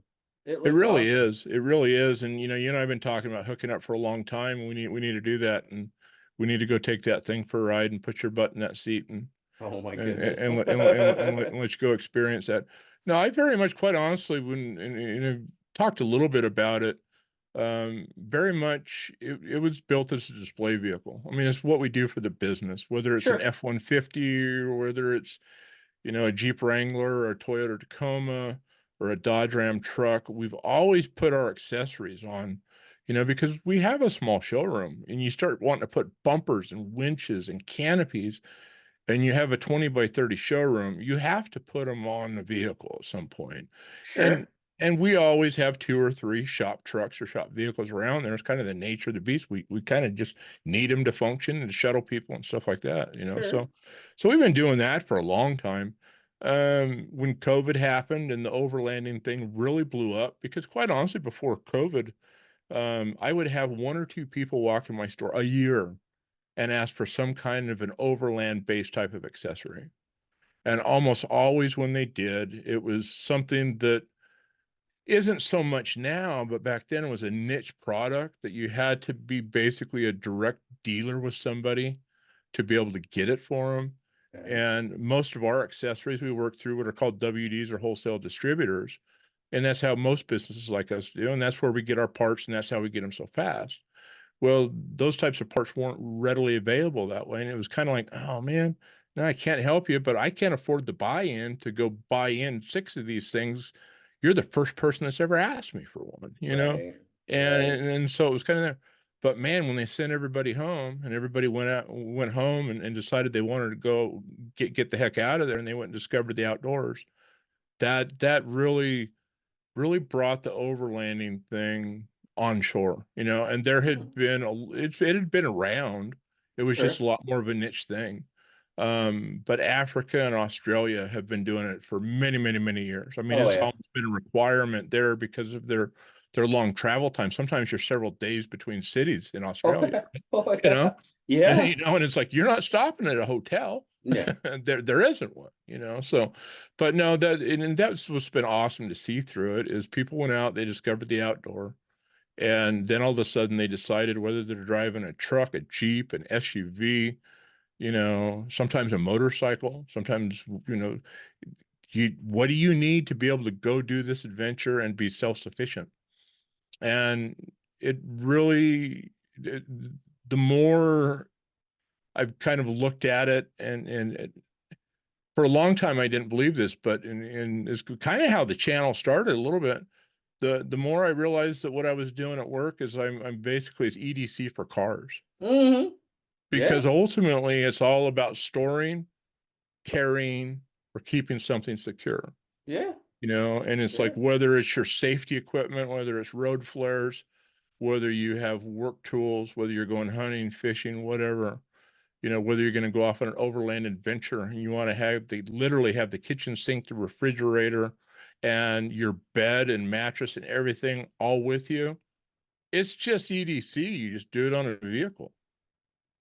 It It looks really awesome. is. It really is. And you and I've been talking about hooking up for a long time. We need to do that, and we need to go take that thing for a ride and put your butt in that seat Oh my and goodness. let you go experience that. No, I very much, quite honestly, when and I've talked a little bit about it, very much it was built as a display vehicle. I mean, it's what we do for the business, whether it's an Sure, F-150 or whether it's a Jeep Wrangler or a Toyota Tacoma or a Dodge Ram truck. We've always put our accessories on, because we have a small showroom and you start wanting to put bumpers and winches and canopies and you have a 20 by 30 showroom, you have to put them on the vehicle at some point. And sure, and we always have two or three shop trucks or shop vehicles around there. It's kind of the nature of the beast. We kind of just need them to function and to shuttle people and stuff like that. sure. So we've been doing that for a long time. When COVID happened and the overlanding thing really blew up, because quite honestly, before COVID, I would have one or two people walk in my store a year and ask for some kind of an overland based type of accessory. And almost always when they did, it was something that isn't so much now, but back then it was a niche product that you had to be basically a direct dealer with somebody to be able to get it for them. Okay. And most of our accessories we work through what are called WDs or wholesale distributors. And that's how most businesses like us do. And that's where we get our parts and that's how we get them so fast. Well, those types of parts weren't readily available that way. And it was kind of like, oh man, no, I can't help you, but I can't afford the buy-in to go buy in six of these things. You're the first person that's ever asked me for one. Right, And right. and so it was kind of there. But man, when they sent everybody home and everybody went home and decided they wanted to go get the heck out of there and they went and discovered the outdoors, that really brought the overlanding thing onshore, and there Hmm, had been it had been around. It was just sure. a lot more of a niche thing. But Africa and Australia have been doing it for many, many, many years. I mean, Oh it's yeah. almost been a requirement there because of their long travel time. Sometimes you're several days between cities in Oh Australia, yeah. Oh you know, yeah. Yeah. and it's like you're not stopping at a hotel. No. There isn't one. So, but no, and that's what's been awesome to see through it is people went out, they discovered the outdoor, and then all of a sudden they decided whether they're driving a truck, a Jeep, an SUV, sometimes a motorcycle, sometimes, what do you need to be able to go do this adventure and be self-sufficient? And it really, the more I've kind of looked at it and for a long time I didn't believe this, but in it's kind of how the channel started a little bit. The more I realized that what I was doing at work is I'm basically it's EDC for cars Hmm. because Yeah. ultimately it's all about storing, carrying, or keeping something secure. Yeah. And it's like Yeah. whether it's your safety equipment, whether it's road flares, whether you have work tools, whether you're going hunting, fishing, whatever, whether you're going to go off on an overland adventure and you want to literally have the kitchen sink, the refrigerator, and your bed and mattress and everything all with you. It's just EDC. You just do it on a vehicle,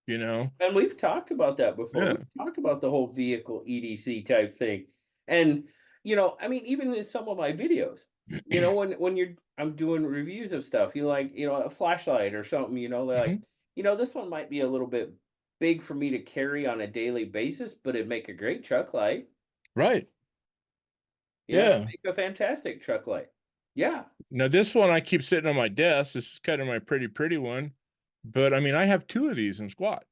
you know? And we've talked about that before. Yeah. We've talked about the whole vehicle EDC type thing. And, I mean, even in some of my videos, when I'm doing reviews of stuff, you like, a flashlight or something, they're like, Mhm. you know, this one might be a little bit big for me to carry on a daily basis, but it'd make a great truck light. Right. Yeah, it'd Yeah. make a fantastic truck light. Yeah. Now this one I keep sitting on my desk. This is kind of my pretty one. But I mean, I have 2 of these in Squatch.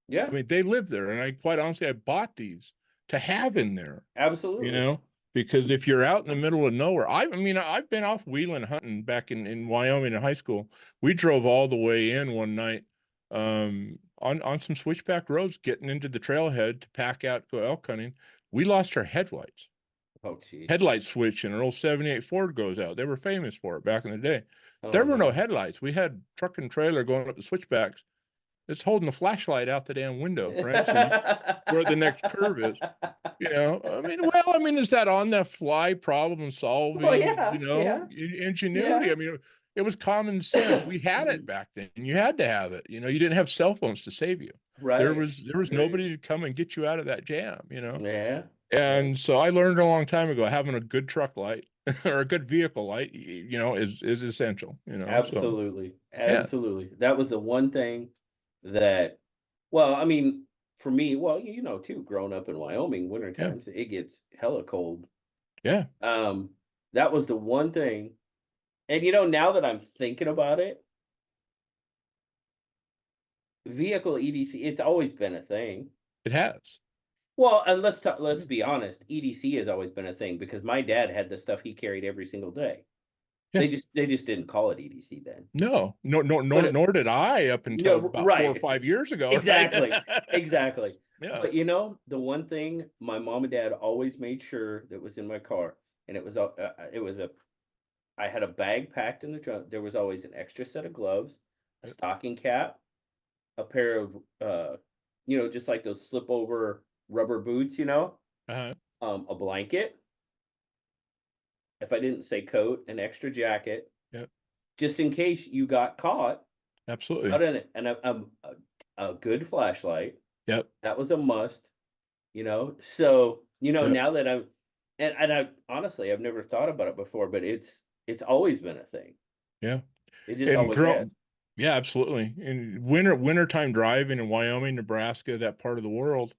Yeah. I mean, they live there, and I quite honestly I bought these to have in there, you Absolutely. know, because if you're out in the middle of nowhere, I mean, I've been off wheeling hunting back in Wyoming in high school. We drove all the way in one night on some switchback roads getting into the trailhead to pack out, go elk hunting. We lost our headlights. Oh, jeez. Headlight switch and an old 78 Ford goes out. They were famous for it back in the day. There Oh, were no no. headlights. We had truck and trailer going up the switchbacks. It's holding a flashlight out the damn window, right? So you where the next curve is, you know. I mean, well, I mean, is that on the fly problem Oh, solving, yeah. you know, Yeah. ingenuity? Yeah. I mean, it was common sense. We had it back then, and you had to have it. You know, you didn't have cell phones to save you. Right. There was Right. nobody to come and get you out of that jam, you know. Yeah. Yeah. And so I learned a long time ago having a good truck light or a good vehicle light, you know, is essential, you know. So Absolutely. yeah, Absolutely. That was the one thing that, well, I mean, for me, well, you know, too, growing up in Wyoming, winter yeah, times, it gets hella cold. yeah, Um, that was the one thing. And you know, now that I'm thinking about it, vehicle EDC, it's always been a thing. it has. Well, and let's be honest, EDC has always been a thing because my dad had the stuff he carried every single day. Yeah. They just didn't call it EDC then. No, But it, nor did I up until no, about 4 or right. 5 years ago, right? Exactly. Exactly. Yeah. But you know, the one thing my mom and dad always made sure that was in my car, and it was a I had a bag packed in the trunk. There was always an extra set of gloves, a Yep. stocking cap, a pair of you know, just like those slip over rubber boots, you know, Uh-huh. a blanket. If I didn't say coat, an extra jacket, Yep. just in case you got caught Absolutely. out in it, and a good flashlight. Yep. That was a must, you know. So, you know, Yep. now that I'm and I honestly I've never thought about it before, but it's always been a thing. Yeah. It just And always grow has. Yeah, absolutely. In wintertime driving in Wyoming, Nebraska, that part of the world,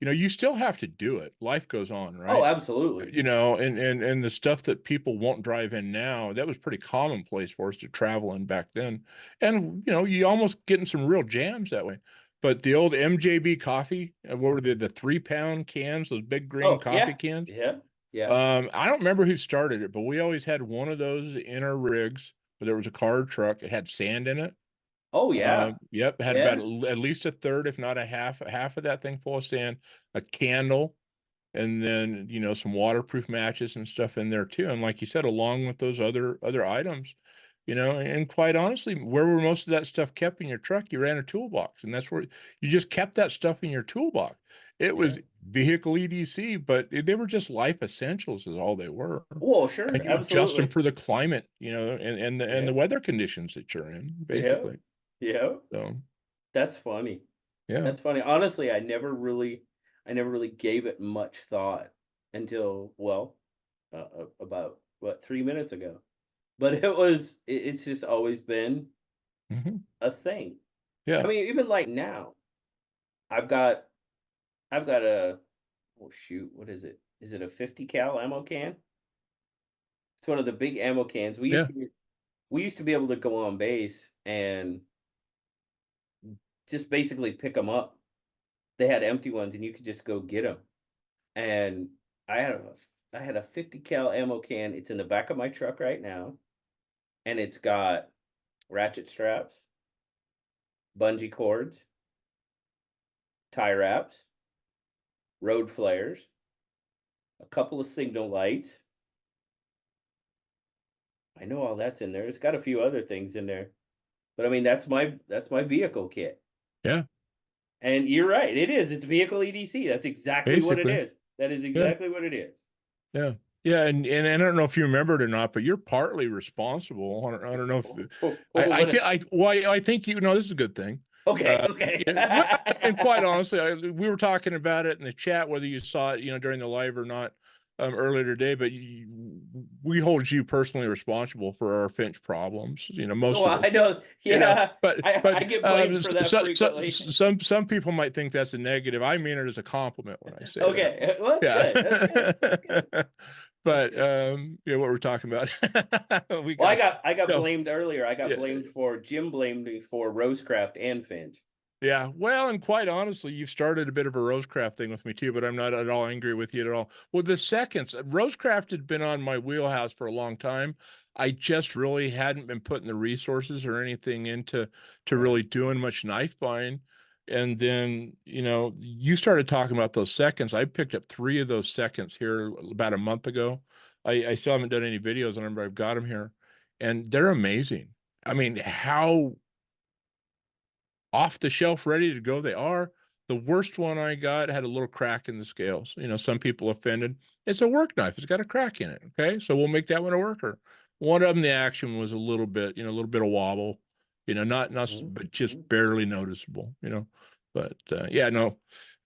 you know, you still have to do it. Life goes on, Oh, right? absolutely. You know, and the stuff that people won't drive in now, that was pretty commonplace for us to travel in back then. And you know, you almost getting some real jams that way. But the old MJB coffee, what were the 3-pound cans, those big green Oh, coffee yeah. cans? Yeah. Yeah. I don't remember who started it, but we always had one of those in our rigs. But there was a car truck. It had sand in it. Oh, yeah. Yep, had about Yeah. at least a third, if not a half of that thing full of sand, a candle, and then you know some waterproof matches and stuff in there too. And like you said, along with those other items, you know, and quite honestly, where were most of that stuff kept in your truck? You ran a toolbox, and that's where you just kept that stuff in your toolbox. It Yeah. was vehicle EDC, but they were just life essentials, is all they were. Well, sure. And you adjust them Absolutely. for the climate, you know, and the Yeah. weather conditions that you're in, Yeah. basically. Yeah. So That's funny. yeah, That's funny. Honestly, I never really gave it much thought until, well, about what, 3 minutes ago. But it's just always been hmm, a thing. I yeah, mean, even like now, I've got I've got a, oh shoot, what is it? Is it a 50 cal ammo can? It's one of the big ammo cans. yeah, We used to be able to go on base and just basically pick them up. They had empty ones and you could just go get them. And I had a I had a 50 cal ammo can. It's in the back of my truck right now, and it's got ratchet straps, bungee cords, tie wraps, road flares, a couple of signal lights. I know all that's in there. It's got a few other things in there. But I mean, that's my vehicle kit. yeah, And you're right, it is. It's vehicle EDC. That's exactly what it basically, is. That is yeah, exactly what it is. yeah, yeah, and I don't know if you remember it or not, but you're partly responsible. I don't know if What I think you know this is a good thing. okay, okay. Yeah, well, and quite honestly, we were talking about it in the chat whether you saw it, you know, during the live or not. earlier today, but we hold you personally responsible for our Finch problems. Most Oh, of I us. know. Yeah, I get blamed for that frequently. Some people might think that's a negative. I mean it as a compliment when I say that. Okay, well, that's good. That's good. That's good. But what we're talking about. Well, I got no, blamed earlier. I got yeah, blamed for Jim blamed me for RoseCraft and Finch. yeah. Well, and quite honestly, you've started a bit of a RoseCraft thing with me too, but I'm not at all angry with you at all. Well, the seconds, RoseCraft had been on my wheelhouse for a long time. I just really hadn't been putting the resources or anything into Right. really doing much knife buying. And then, you started talking about those seconds. I picked up 3 of those seconds here about a month ago. I still haven't done any videos on them, but I've got them here, and they're amazing. I mean, how off the shelf, ready to go they are. The worst one I got had a little crack in the scales. Some people offended. It's a work knife. It's got a crack in it. Okay. So we'll make that one a worker. One of them, the action was a little bit, a little bit of wobble, not, Mhm, but just mhm, barely noticeable, but yeah, no,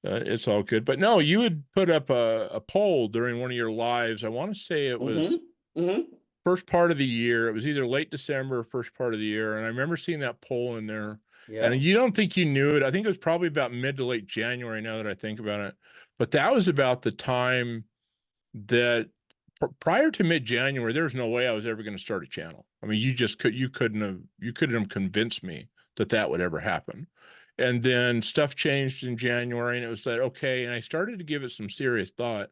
it's all good. But no, you had put up a poll during one of your lives. I want to say it was mhm, mhm. first part of the year. It was either late December or first part of the year. And I remember seeing that poll in there. Yeah. And you don't think you knew it. I think it was probably about mid to late January now that I think about it. But that was about the time that prior to mid-January, there was no way I was ever going to start a channel. I mean, you couldn't have convinced me that that would ever happen. And then stuff changed in January and it was like, okay. And I started to give it some serious thought.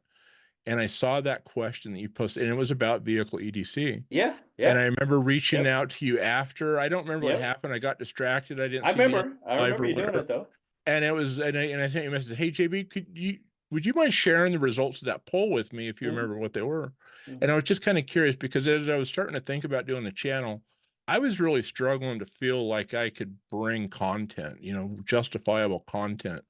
And I saw that question that you posted, and it was about vehicle EDC. Yeah. And Yeah. I remember reaching Yep. out to you after. I don't remember what Yep. happened. I got distracted. I didn't I see the remember. I live remember or you doing whatever. it though. And I sent you a message. Hey JB, would you mind sharing the results of that poll with me if you Mhm, remember what they were? And I mhm. was just kind of curious because as I was starting to think about doing the channel, I was really struggling to feel like I could bring content, justifiable content.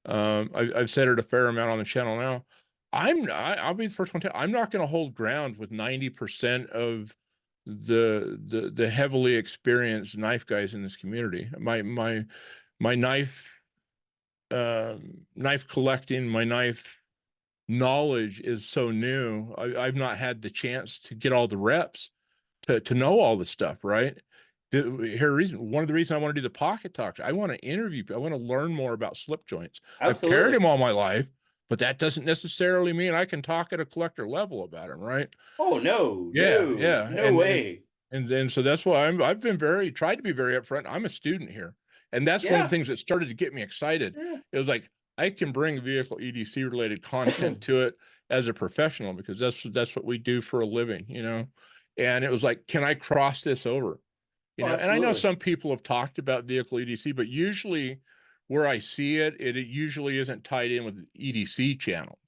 I've said it a fair amount on the channel now. I'll be the first one to tell, I'm not going to hold ground with 90% of the heavily experienced knife guys in this community. My knife collecting, my knife knowledge is so new. I've not had the chance to get all the reps to know all the stuff, right? One of the reasons I want to do the pocket talks, I want to interview people. I want to learn more about slip joints. I've carried Absolutely. them all my life, but that doesn't necessarily mean I can talk at a collector level about them, right? Oh no, Yeah, no, yeah. no way. And then so that's why I've been tried to be very upfront. I'm a student here. And that's one of the Yeah. things that started to get me excited. Yeah. It was like I can bring vehicle EDC related content to it as a professional because that's what we do for a living, And it was like, can I cross this over? Oh, And I know absolutely. some people have talked about vehicle EDC, but usually where I see it usually isn't tied in with EDC channels.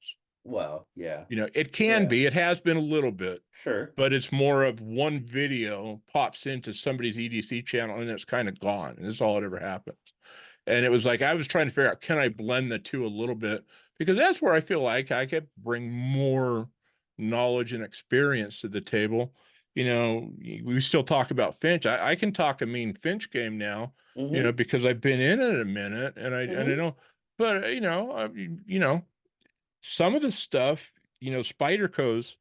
Well, yeah. It can Yeah. be, it has been a little bit, Sure. but it's more of one video pops into somebody's EDC channel and it's kind of gone. And that's all that ever happens. And it was like, I was trying to figure out, can I blend the two a little bit? Because that's where I feel like I could bring more knowledge and experience to the table. We still talk about Finch. I can talk a mean Finch game now, Mhm. because I've been in it a minute and I Mhm. know, but some of the stuff, Spider codes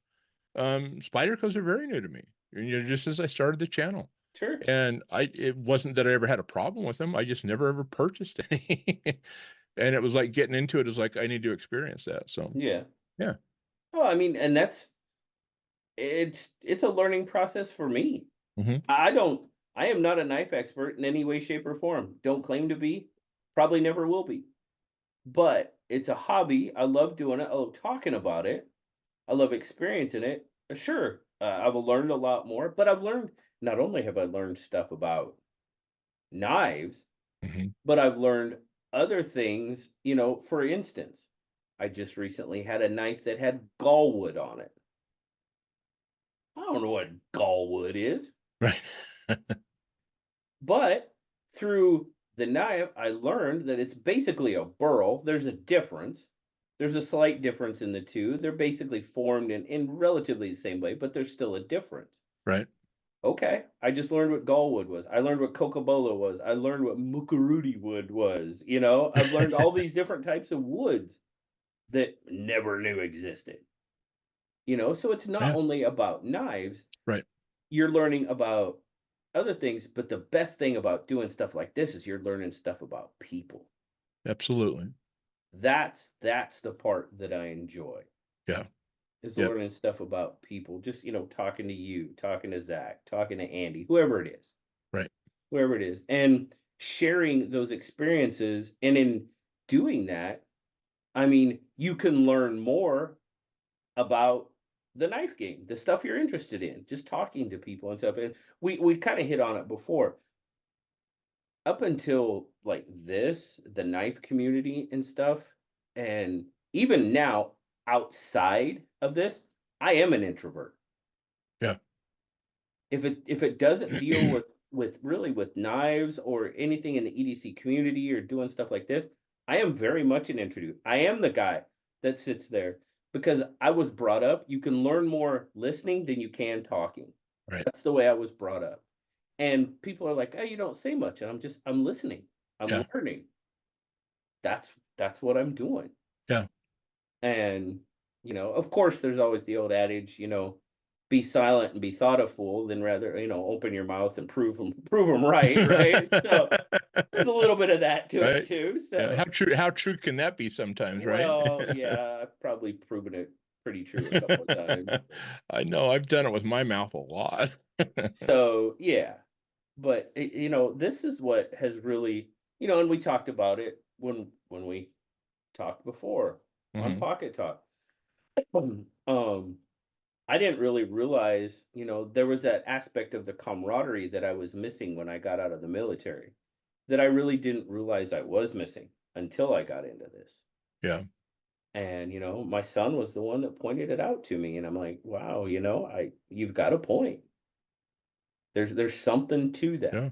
are very new to me. Just as I started the channel. Sure. And it wasn't that I ever had a problem with them. I just never ever purchased any. And it was like getting into it is like, I need to experience that. So Yeah. yeah. Oh, I mean, and it's a learning process for me. Hmm. I don't I am not a knife expert in any way, shape, or form. Don't claim to be. Probably never will be. But it's a hobby. I love doing it. I love talking about it. I love experiencing it. Sure, I've learned a lot more, but I've learned not only have I learned stuff about knives, Hmm. but I've learned other things. For instance, I just recently had a knife that had gallwood on it. I don't know what gallwood is, Right. but through the knife, I learned that it's basically a burl. There's a difference. There's a slight difference in the two. They're basically formed in relatively the same way, but there's still a difference. Right. Okay, I just learned what gallwood was. I learned what cocobolo was. I learned what mukurudi wood was. I've learned all these different types of woods that never knew existed. you know, so it's not Yeah. only about knives, Right. you're learning about other things, but the best thing about doing stuff like this is you're learning stuff about people. Absolutely. That's the part that I enjoy, Yeah. is Yep. learning stuff about people. Just, you know, talking to you, talking to Zach, talking to Andy, whoever it is, Right. whoever it is, and sharing those experiences. And in doing that, I mean, you can learn more about the knife game, the stuff you're interested in, just talking to people and stuff. And we kind of hit on it before. Up until like this, the knife community and stuff, and even now outside of this, I am an introvert. Yeah. If it doesn't deal with really with knives or anything in the EDC community or doing stuff like this, I am very much an introvert. I am the guy that sits there because I was brought up. You can learn more listening than you can talking. Right. That's the way I was brought up. And people are like, "Oh, you don't say much." And I'm listening. I'm Yeah. learning. That's what I'm doing. Yeah. And, you know, of course, there's always the old adage, you know, be silent and be thought a fool, then rather, you know, open your mouth and prove them right, right? So there's a little bit of that to it Right. too. Yeah. So, How true can that be sometimes, right? well, yeah, I've probably proven it pretty true a couple of times. I know I've done it with my mouth a lot. So, yeah, but you know, this is what has really, you know, and we talked about it when we talked before on Hmm. Pocket Talk. Um, I didn't really realize, you know, there was that aspect of the camaraderie that I was missing when I got out of the military that I really didn't realize I was missing until I got into this. Yeah. And, you know, my son was the one that pointed it out to me. And I'm like, wow, you know, you've got a point. There's something to that, Yeah.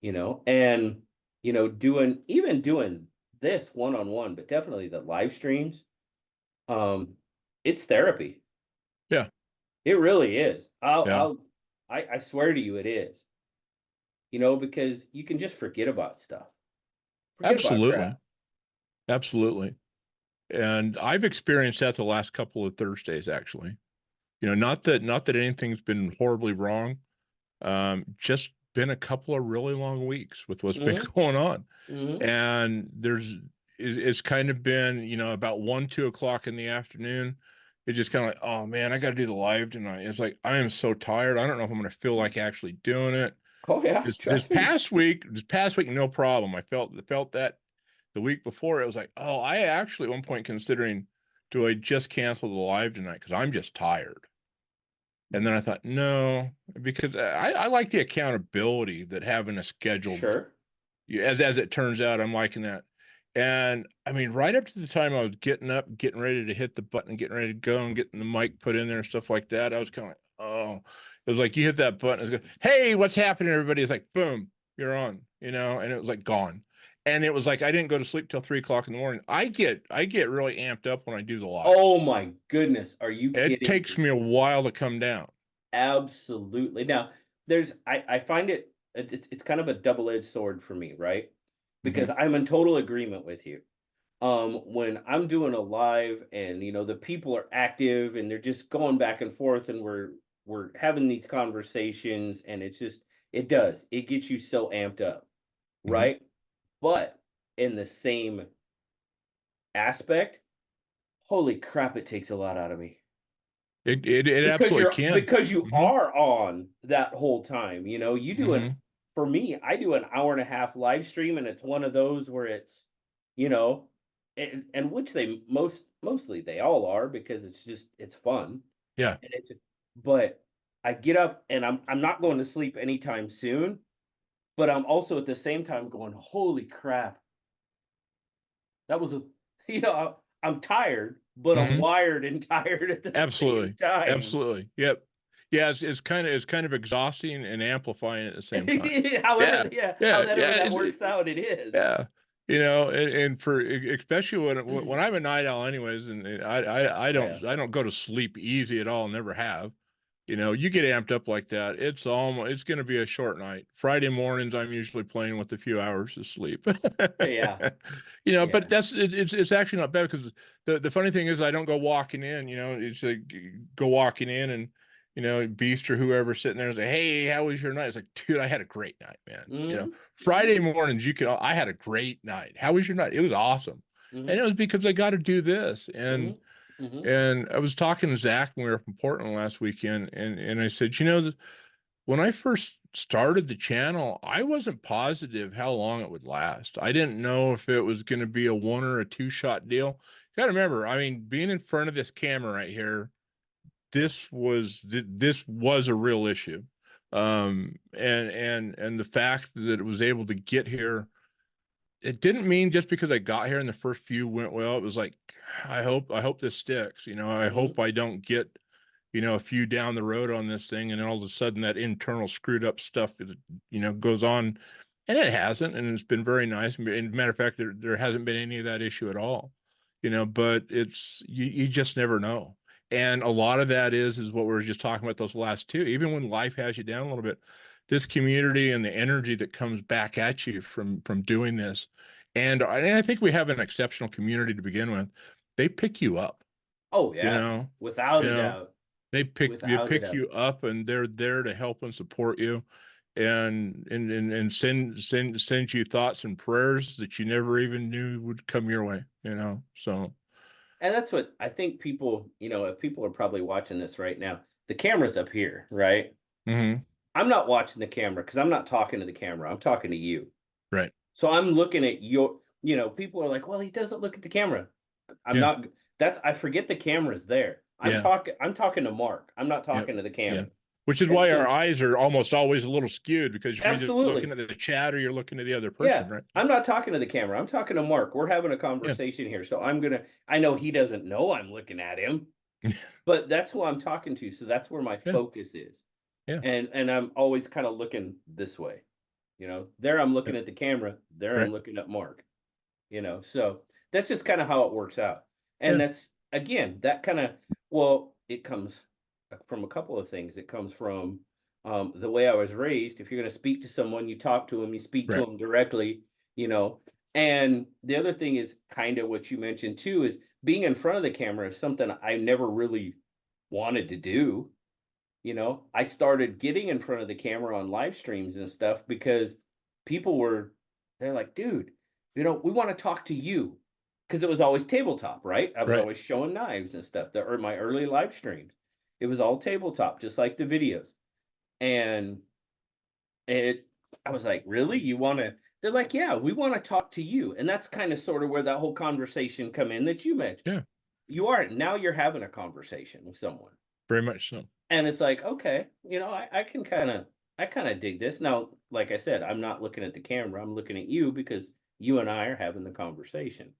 you know, and, you know, doing this one-on-one, but definitely the live streams, um, it's therapy. Yeah. It really is. Yeah. I swear to you, it is. You know, because you can just forget about stuff. Forget about Absolutely. crap. Absolutely. And I've experienced that the last couple of Thursdays, actually. You know, not that anything's been horribly wrong. Just been a couple of really long weeks with what's been Mhm, going on. mhm. And it's kind of been, you know, about 1, 2 o'clock in the afternoon. It's just kind of like, oh man, I got to do the live tonight. It's like, I am so tired. I don't know if I'm going to feel like actually doing it. Oh, yeah, This trust me. past week, no problem. I felt that the week before. It was like, oh, I actually at one point considering, do I just cancel the live tonight because I'm just tired. And then I thought, no, because I like the accountability that having a scheduled, Sure. as it turns out, I'm liking that. And I mean, right up to the time I was getting up, getting ready to hit the button, getting ready to go and getting the mic put in there and stuff like that, I was kind of like, oh, it was like you hit that button, it's go, hey, what's happening, everybody? It's like, boom, you're on, you know, and it was like gone. And it was like I didn't go to sleep till 3 o'clock in the morning. I get really amped up when I do the lives. Oh my goodness, are you It kidding takes me? me a while to come down. Absolutely. Now, I find it's kind of a double-edged sword for me, right? Because Hmm. I'm in total agreement with you. When I'm doing a live and, you know, the people are active and they're just going back and forth and we're having these conversations, and it gets you so amped up, Hmm. right? But in the same aspect, holy crap, it takes a lot out of me. It absolutely can. Because you Hmm. are on that whole time, you know, Hmm. for me, I do an hour and a half live stream, and it's one of those where it's, you know, and which mostly they all are, because it's fun. Yeah. And but I get up and I'm not going to sleep anytime soon, but I'm also at the same time going, holy crap, that was a, you know, I'm tired, but I'm Hmm. wired and tired at the same Absolutely. time. Absolutely. Yep. Yeah, it's kind of exhausting and amplifying at the same time. However, Yeah. yeah, Yeah. however Yeah. that works out, it is. Yeah. You know, and for especially when I'm a night owl anyways, and I Oh, yeah. don't go to sleep easy at all, never have. You know, you get amped up like that, it's going to be a short night. Friday mornings, I'm usually playing with a few hours of sleep. Yeah. You know, Yeah. but it's actually not bad, because the funny thing is I don't go walking in. You know, it's like go walking in and, you know, Beast or whoever sitting there and say, "Hey, how was your night?" It's like, dude, I had a great night, man. You know, Mm-hmm. Friday mornings I had a great night. How was your night? It was awesome, Mm-hmm. and it was because I got to do this. Mm-hmm. Mm-hmm. And I was talking to Zach when we were up in Portland last weekend, and I said, you know, when I first started the channel, I wasn't positive how long it would last. I didn't know if it was going to be a one or a two shot deal. You got to remember, I mean, being in front of this camera right here, this was a real issue. And the fact that it was able to get here, it didn't mean just because I got here and the first few went well. It was like, I hope this sticks. You know, I Mm-hmm. hope I don't get, you know, a few down the road on this thing, and then all of a sudden that internal screwed up stuff, you know, goes on, and it hasn't, and it's been very nice. And matter of fact, there hasn't been any of that issue at all, you know. But you just never know, and a lot of that is what we were just talking about those last two. Even when life has you down a little bit, this community and the energy that comes back at you from doing this, and I think we have an exceptional community to begin with. They pick you up, Oh you yeah, know, without you a know. doubt. They Without a pick doubt. you up, and they're there to help and support you, and send you thoughts and prayers that you never even knew would come your way, you know. So And that's what I think people, if people are probably watching this right now, the camera's up here, right? mhm, I'm not watching the camera because I'm not talking to the camera. I'm talking to you. right. So I'm looking at people are like, well, he doesn't look at the camera. I'm Yeah, not, I forget the camera's there. yeah, I'm talking to Mark. I'm not yeah, talking to the yeah. camera. Which is And why our so, eyes are almost always a little skewed, because you're either looking absolutely. at the chat or you're looking at the other Yeah. person, right? I'm not talking to the camera. I'm talking to Mark. We're having a Yeah. conversation here. So I know he doesn't know I'm looking at him, but that's who I'm talking to. So that's where my Yeah, focus is. yeah, And I'm always kind of looking this way. There I'm yeah, looking at the camera, there I'm right. looking at Mark. So that's just kind of how it works out. And Yeah, that's again, that kind of well, it comes from a couple of things. It comes from the way I was raised. If you're going to speak to someone, you talk to them, you speak to right. them directly, you know. And the other thing is kind of what you mentioned too, is being in front of the camera is something I never really wanted to do. I started getting in front of the camera on live streams and stuff because they're like, dude, we want to talk to you. Because it was always tabletop, right? I was Right. always showing knives and stuff that are my early live streams. It was all tabletop, just like the videos. And it, I was like, really? You want to? They're like, yeah, we want to talk to you. And that's kind of sort of where that whole conversation come in that you mentioned. Yeah, Now you're having a conversation with someone. very much so. And it's like, okay, I kind of dig this. Now, like I said, I'm not looking at the camera. I'm looking at you because you and I are having the conversation.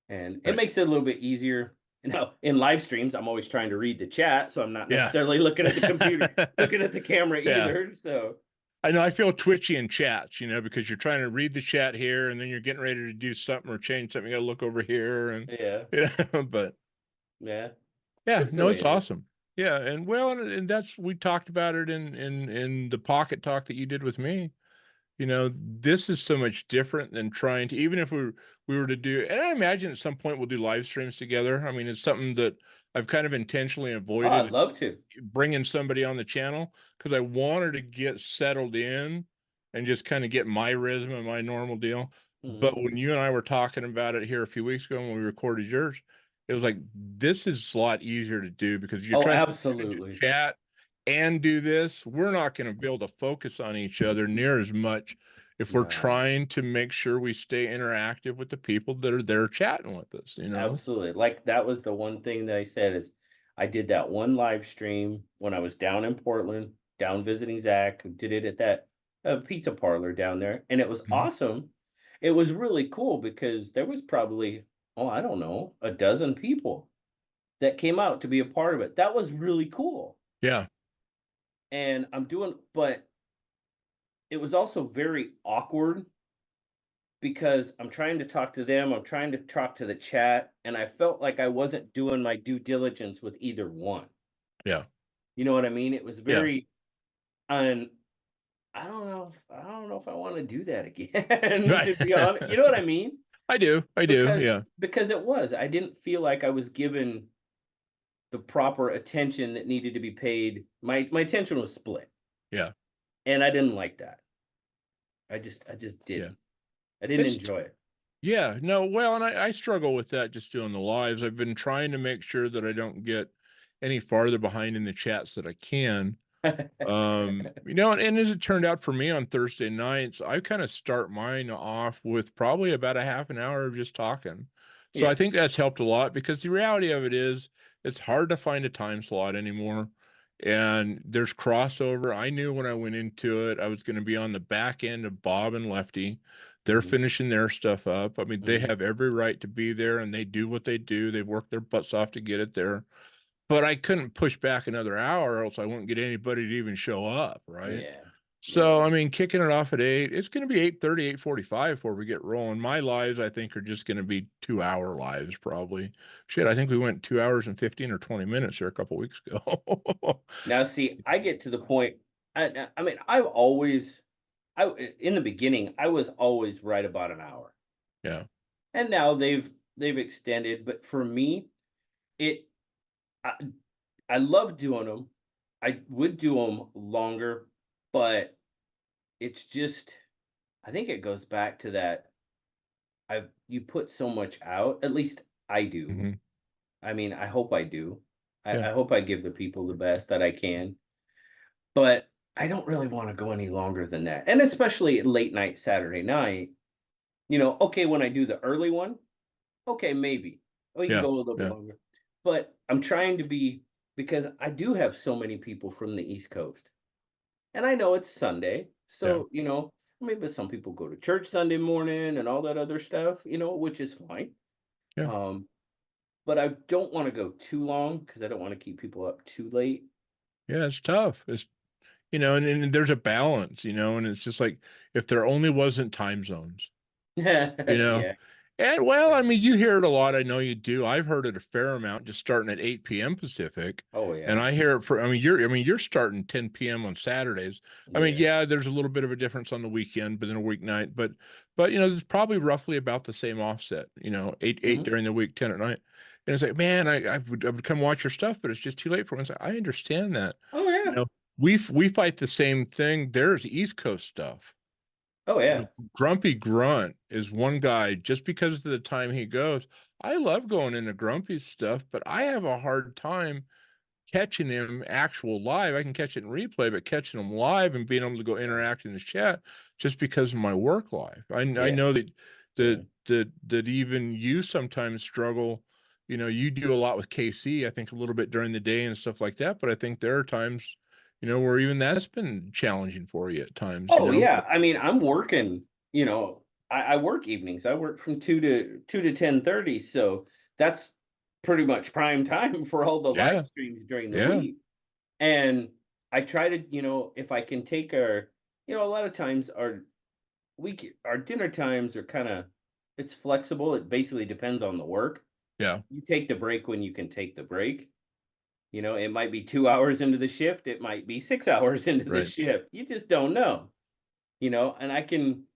And it Right. makes it a little bit easier. Now, in live streams, I'm always trying to read the chat, so I'm not Yeah. necessarily looking at the computer, looking at the camera Yeah. either. So, I know I feel twitchy in chats, you know, because you're trying to read the chat here and then you're getting ready to do something or change something. You got to look over here and, yeah, you know, but yeah, yeah, just the no, way it's it is. awesome. Yeah. And well, and that's, we talked about it in the pocket talk that you did with me. You know, this is so much different than trying to, even if we were to do, and I imagine at some point we'll do live streams together. I mean, it's something that I've kind of intentionally Oh, I'd avoided love to. bringing somebody on the channel, because I wanted to get settled in and just kind of get my rhythm and my normal deal. Hmm. But when you and I were talking about it here a few weeks ago when we recorded yours, it was like, this is a lot easier to do because you're Oh, trying to manage a absolutely. chat and do this. We're not going to be able to focus on each other near as much if we're No. trying to make sure we stay interactive with the people that are there chatting with us, you know? Absolutely. Like that was the one thing that I said is I did that one live stream when I was down in Portland, down visiting Zach, who did it at that pizza parlor down there, and it was Mhm. awesome. It was really cool because there was probably, oh, I don't know, a dozen people that came out to be a part of it. That was really cool. Yeah. And but it was also very awkward because I'm trying to talk to them, I'm trying to talk to the chat, and I felt like I wasn't doing my due diligence with either one. Yeah. You know what I mean? It was Yeah. very un I don't know if I want to do that again, Right. to be honest. You know what I mean? I do. I do. Because Yeah. I didn't feel like I was given the proper attention that needed to be paid. My attention was split, Yeah. and I didn't like that. I just Yeah. didn't. I didn't It's enjoy Yeah, no, well, and I struggle with that just doing the lives. I've been trying to make sure that I don't get any farther behind in the chats that I can. it. And as it turned out for me on Thursday nights, I kind of start mine off with probably about a half an hour of just talking. So I Yeah. think that's helped a lot because the reality of it is it's hard to find a time slot anymore. And there's crossover. I knew when I went into it, I was going to be on the back end of Bob and Lefty. They're Mhm, finishing their stuff up. I mean, they mhm. have every right to be there and they do what they do. They work their butts off to get it there. But I couldn't push back another hour, or else I wouldn't get anybody to even show up, right? Yeah. So, Yeah. I mean, kicking it off at 8, it's going to be 8:30, 8:45 before we get rolling. My lives, I think, are just going to be 2-hour lives, probably. Shit, I think we went 2 hours and 15 or 20 minutes here a couple weeks ago. Now, see, I get to the point. I mean, I've always, in the beginning, I was always right about an hour, Yeah. and now they've extended. But for me, it I, I love doing them. I would do them longer, but it's just, I think it goes back to that. You put so much out. At least I do. Hmm. I mean, I hope I do. Yeah. I hope I give the people the best that I can. But I don't really want to go any longer than that. And especially at late night Saturday night, okay, when I do the early one, okay, maybe. Oh, you can Yeah. go a little bit Yeah. longer. But I'm trying to be, because I do have so many people from the East Coast. And I know it's Sunday. Yeah. So, maybe some people go to church Sunday morning and all that other stuff, which is fine. Yeah. Um, but I don't want to go too long because I don't want to keep people up too late. Yeah. It's tough. And there's a balance, and it's just like if there only wasn't time zones. You know? Yeah. And well, Yeah. I mean, you hear it a lot. I know you do. I've heard it a fair amount just starting at 8 p.m. Pacific. Oh, And yeah. I hear it I mean, you're starting 10 p.m. on Saturdays. I mean, Yeah. yeah, there's a little bit of a difference on the weekend, but then a weeknight. But there's probably roughly about the same offset, 8 Mhm. during the week, 10 at night. And it's like, man, I would come watch your stuff, but it's just too late for me. It's like, I understand that. Oh, You yeah. know, we fight the same thing. There's East Coast stuff. Oh, yeah. Grumpy Grunt is one guy just because of the time he goes. I love going into Grumpy's stuff, but I have a hard time catching him actual live. I can catch it in replay, but catching him live and being able to go Yeah. interact in his chat just because of my work life. I Yeah. know that Yeah. that even you sometimes struggle. You do a lot with KC, I think a little bit during the day and stuff like that, but I think there are times, where even that's been challenging for you at times. Oh, yeah. I mean, I'm working, I work evenings. I work from 2 to 10:30. So that's pretty much prime time for all the live Yeah. streams during the Yeah. week. And I try to, if I can take a lot of times our dinner times are kind of, it's flexible. It basically depends on the work. Yeah. You take the break when you can take the break. It might be 2 hours into the shift. It might be 6 hours into the Right. shift. You just don't know, and I can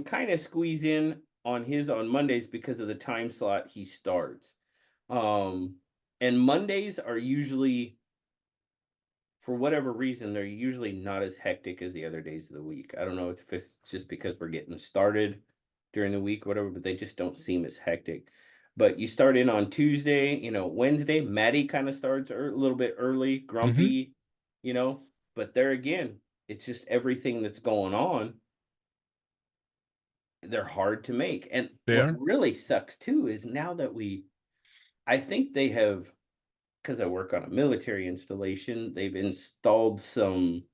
kind of squeeze in on Mondays because of the time slot he starts. Um, and Mondays are usually, for whatever reason, they're usually not as hectic as the other days of the week. I don't know if it's just because we're getting started during the week, whatever, but they just don't seem as hectic. But you start in on Tuesday, Wednesday, Maddie kind of starts a little bit early, Hmm. grumpy, but there again, it's just everything that's going on. They're hard to make. And They what are. really sucks too is now that I think they have, because I work on a military installation, they've installed some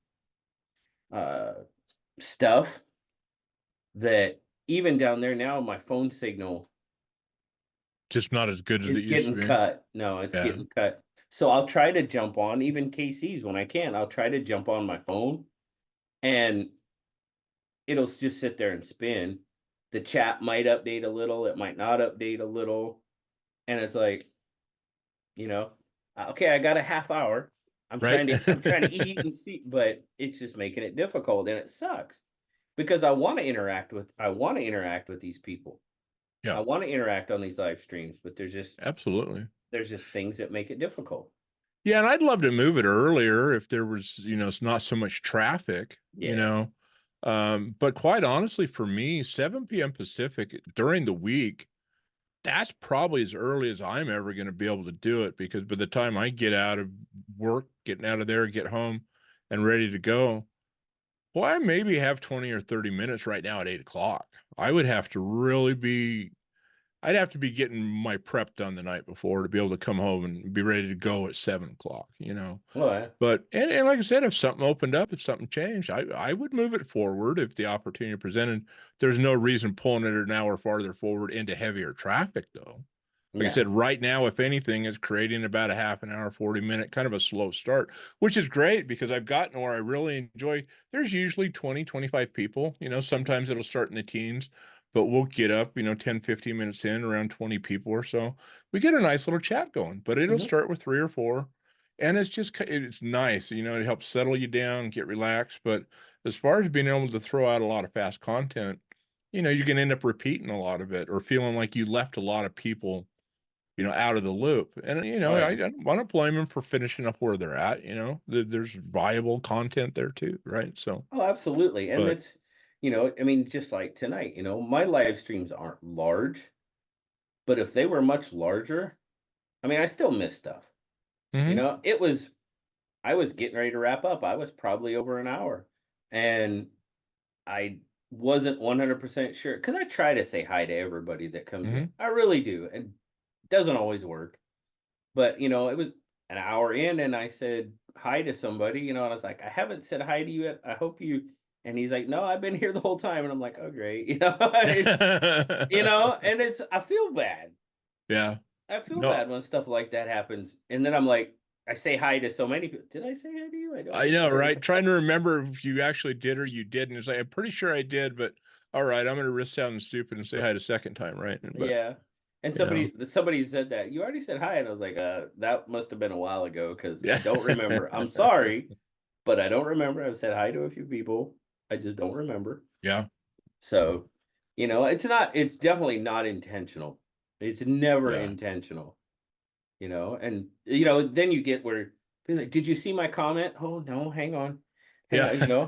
uh, stuff that even down there now, my phone signal Just not as good as is it used to getting be. cut. No, it's Yeah. getting cut. So I'll try to jump on, even KC's when I can. I'll try to jump on my phone and it'll just sit there and spin. The chat might update a little, it might not update a little. And it's like, you know, okay, I got a half hour. Right. I'm trying to eat and see, but it's just making it difficult and it sucks because I want to interact with these people. I Yeah, want to interact on these live streams, but absolutely. there's just things that make it difficult. Yeah, and I'd love to move it earlier if there was, it's not so much traffic, Yeah. But quite honestly, for me, 7 p.m. Pacific during the week, that's probably as early as I'm ever going to be able to do it because by the time I get out of work, getting out of there, get home and ready to go, well, I maybe have 20 or 30 minutes right now at 8 o'clock. I would have to really be I'd have to be getting my prep done the night before to be able to come home and be ready to go at 7 o'clock. Well, But and like I said, if something opened up, if something changed, I would move it forward if the opportunity presented. There's no reason pulling it an hour farther forward into heavier traffic, though. Like I yeah. said, right now, if anything, it's creating about a half an hour, 40 minute, kind of a slow start, which is great because I've gotten where I really enjoy. There's usually 20, 25 people, Mhm. sometimes it'll start in the teens, but we'll get up, 10, 15 minutes in, around 20 people or so. We get a nice little chat going, but it'll Mhm. start with three or four. And it's nice, it helps settle you down, get relaxed. But as far as being able to throw out a lot of fast content, you're going to end up repeating a lot of it or feeling like you left a lot of people out of the loop. And, Oh I yeah. don't want to blame them for finishing up where they're at, there's viable content there too, right? So, Oh, absolutely. And but it's, I mean, just like tonight, my live streams aren't large, but if they were much larger, I mean, I still miss stuff. mhm, I was getting ready to wrap up. I was probably over an hour and I wasn't 100% sure because I try to say hi to everybody that comes in. mhm. I really do. And it doesn't always work. But, it was an hour in and I said hi to somebody, and I was like, I haven't said hi to you yet. I hope you. And he's like, no, I've been here the whole time. And I'm like, oh, great. And I feel bad. Yeah. I feel No, bad when stuff like that happens. And then I'm like, I say hi to so many people. Did I say hi to you? I don't I know, remember. right? Trying to remember if you actually did or you didn't. It's like, I'm pretty sure I did, but all right, I'm going to risk sounding stupid and say hi the second time, right? But, Yeah. And somebody said that. You already said hi. And I was like, that must have been a while ago because I yeah. don't remember. I'm sorry, but I don't remember. I've said hi to a few people. I just don't remember. Yeah. So, it's definitely not intentional. It's never Yeah. intentional, and then you get where be like, did you see my comment? Oh no, hang on. Hang on, Yeah.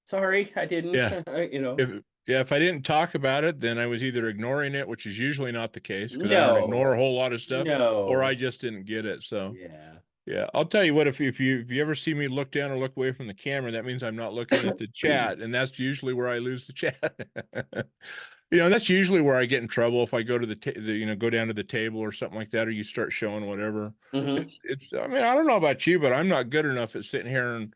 sorry, I didn't, Yeah. If I didn't talk about it, then I was either ignoring it, which is usually not the case because I don't ignore no, a whole lot of stuff, or I no, just didn't get it. So yeah. yeah, I'll tell you what, if you ever see me look down or look away from the camera, that means I'm not looking at the chat, and that's usually where I lose the chat. That's usually where I get in trouble if I go to go down to the table or something like that, or you start showing whatever. Hmm. It's. I mean, I don't know about you, but I'm not good enough at sitting here and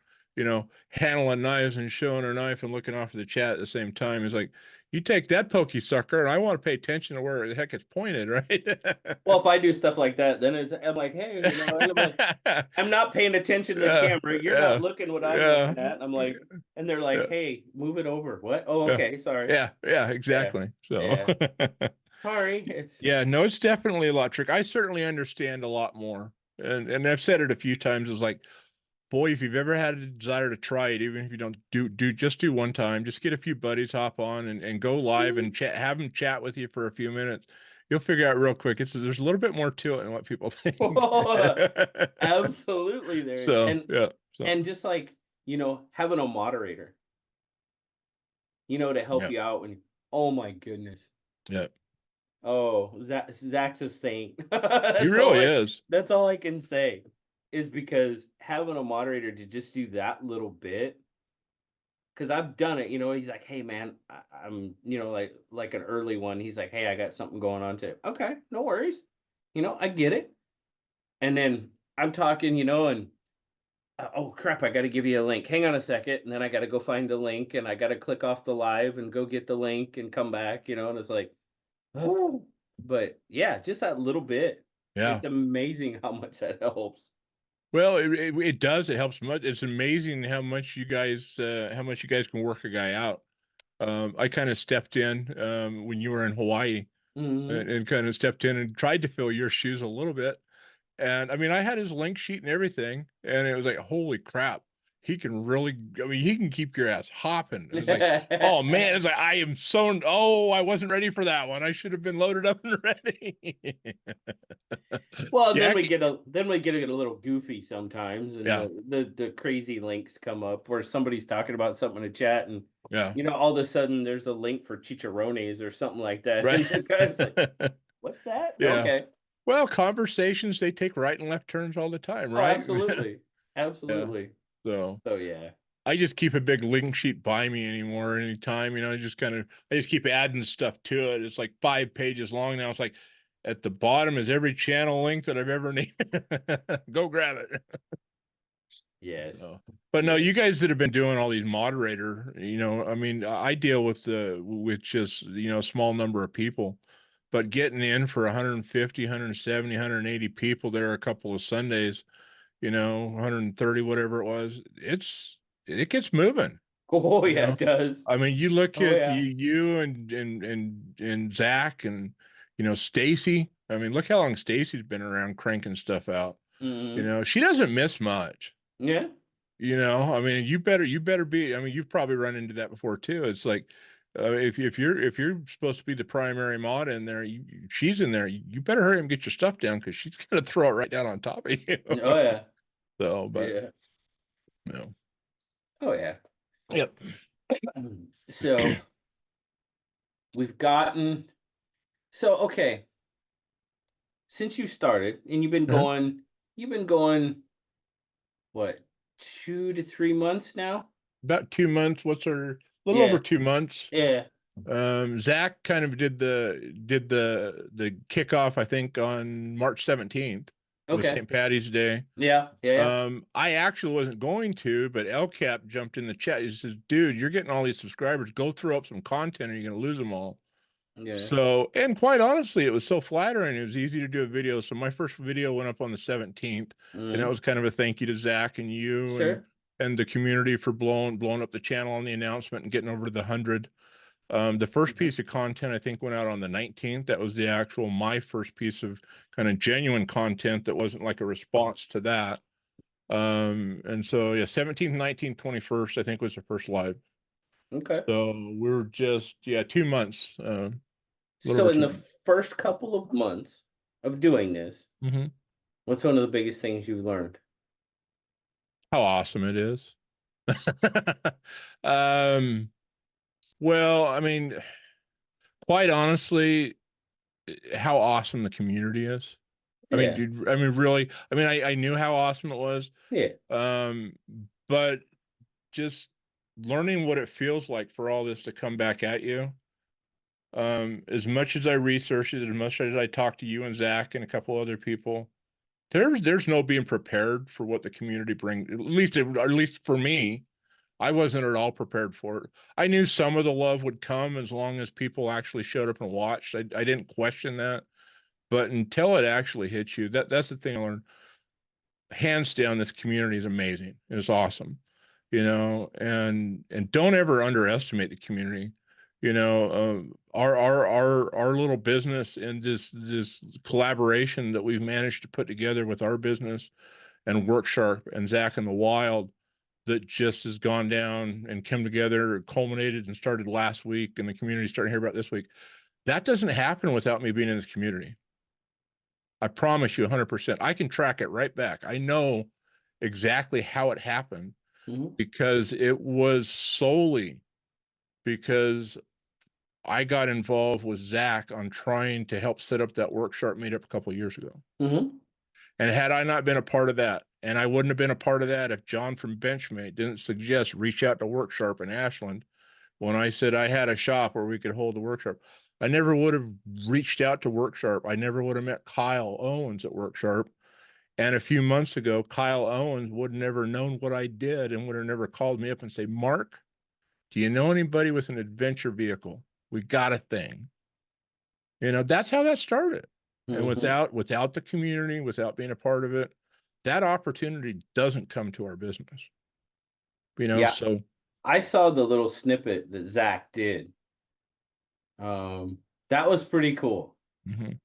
handling knives and showing a knife and looking off of the chat at the same time. It's like you take that pokey sucker, and I want to pay attention to where the heck it's pointed, right? Well, if I do stuff like that, then I'm like, hey, and I'm like, I'm not paying attention to the Yeah, camera. You're not yeah, looking what I'm yeah, looking at. I'm like, and they're like, yeah, hey, move it over. What? Oh, yeah, okay, sorry. yeah, Yeah, exactly. So, yeah. Sorry. It's yeah, no, it's definitely electric. I certainly understand a lot more, and I've said it a few times. It's like, boy, if you've ever had a desire to try it, even if you don't just do one time, just get a few buddies, hop on and go live and chat, have them chat with you for a few minutes. You'll figure out real quick. There's a little bit more to it than what people think. absolutely there is. So And yeah, so and just like, having a moderator, to help yeah, you out when oh my goodness. yeah. Oh, Zach's a saint. He really is. That's all I can say is because having a moderator to just do that little bit, because I've done it, he's like, hey man, I'm, like an early one. He's like, hey, I got something going on today. Okay, no worries. I get it. And then I'm talking, and oh crap, I got to give you a link. Hang on a second. And then I got to go find the link and I got to click off the live and go get the link and come back, and it's like, oh, but yeah, just that little bit. Yeah. It's amazing how much that helps. Well, it does. It helps much. It's amazing how much you guys can work a guy out. I kind of stepped in when you were in Hawaii Hmm. and kind of stepped in and tried to fill your shoes a little bit. And I mean, I had his link sheet and everything, and it was like, holy crap, he can really, I mean, he can keep your ass hopping. It was like, oh man, it's like, I am so, oh, I wasn't ready for that one. I should have been loaded up and ready. Well, Yeah, then we get a little goofy sometimes, and yeah, the crazy links come up where somebody's talking about something in the chat, and yeah, all of a sudden there's a link for chicharrones or something like that, right. and the guy's like, "What's that?" Yeah. Okay. Well, conversations, they take right and left turns all the time, Oh, right? absolutely, Yeah. absolutely. So So yeah. I just keep a big link sheet by me anymore anytime, I just keep adding stuff to it. It's like 5 pages long now. It's like at the bottom is every channel link that I've ever needed. Go grab it. Yes. So, but no, you Yes. guys that have been doing all these moderator, I mean, I deal with just, a small number of people, but getting in for 150, 170, 180 people there a couple of Sundays, 130, whatever it was, it gets moving, Oh you yeah, know. it does. I mean, you look Oh at yeah. you and Zach and Stacy. I mean, look how long Stacy's been around cranking stuff out. Hmm. She doesn't miss much. Yeah. I mean, you better be. I mean, you've probably run into that before too. It's like, if you're supposed to be the primary mod in there, she's in there. You better hurry and get your stuff down because she's gonna throw it right down on top of you. Oh yeah. So, but Yeah. no, Oh yeah. yep. So we've gotten okay. Since you started and Uh-huh. you've been going what, 2 to 3 months now? About 2 months. What's her? A little over Yeah. 2 months. Yeah. Zach kind of did the kickoff, I think, on March 17th. It was Okay. St. Patty's Day. Yeah. Yeah. Yeah. I actually wasn't going to, but LCAP jumped in the chat. He says, dude, you're getting all these subscribers. Go throw up some content or you're going to lose them all. Yeah. So, and quite honestly, it was so flattering. It was easy to do a video. So my first video went up on the 17th, and that Mm. was kind of a thank you to Zach and you Sure. and the community for blowing up the channel on the announcement and getting over to the 100. The first Okay. piece of content I think went out on the 19th. That was my first piece of kind of genuine content that wasn't like a response to that. And so yeah, 17th, 19th, 21st, I think was the first live. Okay. So we're just 2 months, a little So over in two the months. first couple of months of doing this, Mm-hmm. what's one of the biggest things you've learned? How awesome it is. um, well, I mean, quite honestly, how awesome the community is. I mean, Yeah. dude, I mean, really, I mean, I knew how awesome it was. Yeah. Um, but just learning what it feels like for all this to come back at you. As much as I researched it, as much as I talked to you and Zach and a couple other people, there's no being prepared for what the community brings. At least for me, I wasn't at all prepared for it. I knew some of the love would come as long as people actually showed up and watched. I didn't question that, but until it actually hits you, that's the thing I learned. Hands down, this community is amazing. It's awesome, and don't ever underestimate the community. Our little business and this collaboration that we've managed to put together with our business and WorkSharp and Zach and the Wild that just has gone down and come together, culminated and started last week, and the community starting to hear about this week. That doesn't happen without me being in this community. I promise you 100%. I can track it right back. I know exactly how it happened Hmm. because it was solely because I got involved with Zach on trying to help set up that WorkSharp meetup a couple of years ago. Hmm. And had I not been a part of that, and I wouldn't have been a part of that if John from Benchmade didn't suggest reach out to WorkSharp in Ashland when I said I had a shop where we could hold the WorkSharp. I never would have reached out to WorkSharp. I never would have met Kyle Owens at WorkSharp. And a few months ago, Kyle Owens would have never known what I did and would have never called me up and say, Mark, do you know anybody with an adventure vehicle? We got a thing. That's how that started. And Hmm. without the community, without being a part of it, that opportunity doesn't come to our business. Yeah. So I saw the little snippet that Zach did. That was pretty cool. mhm.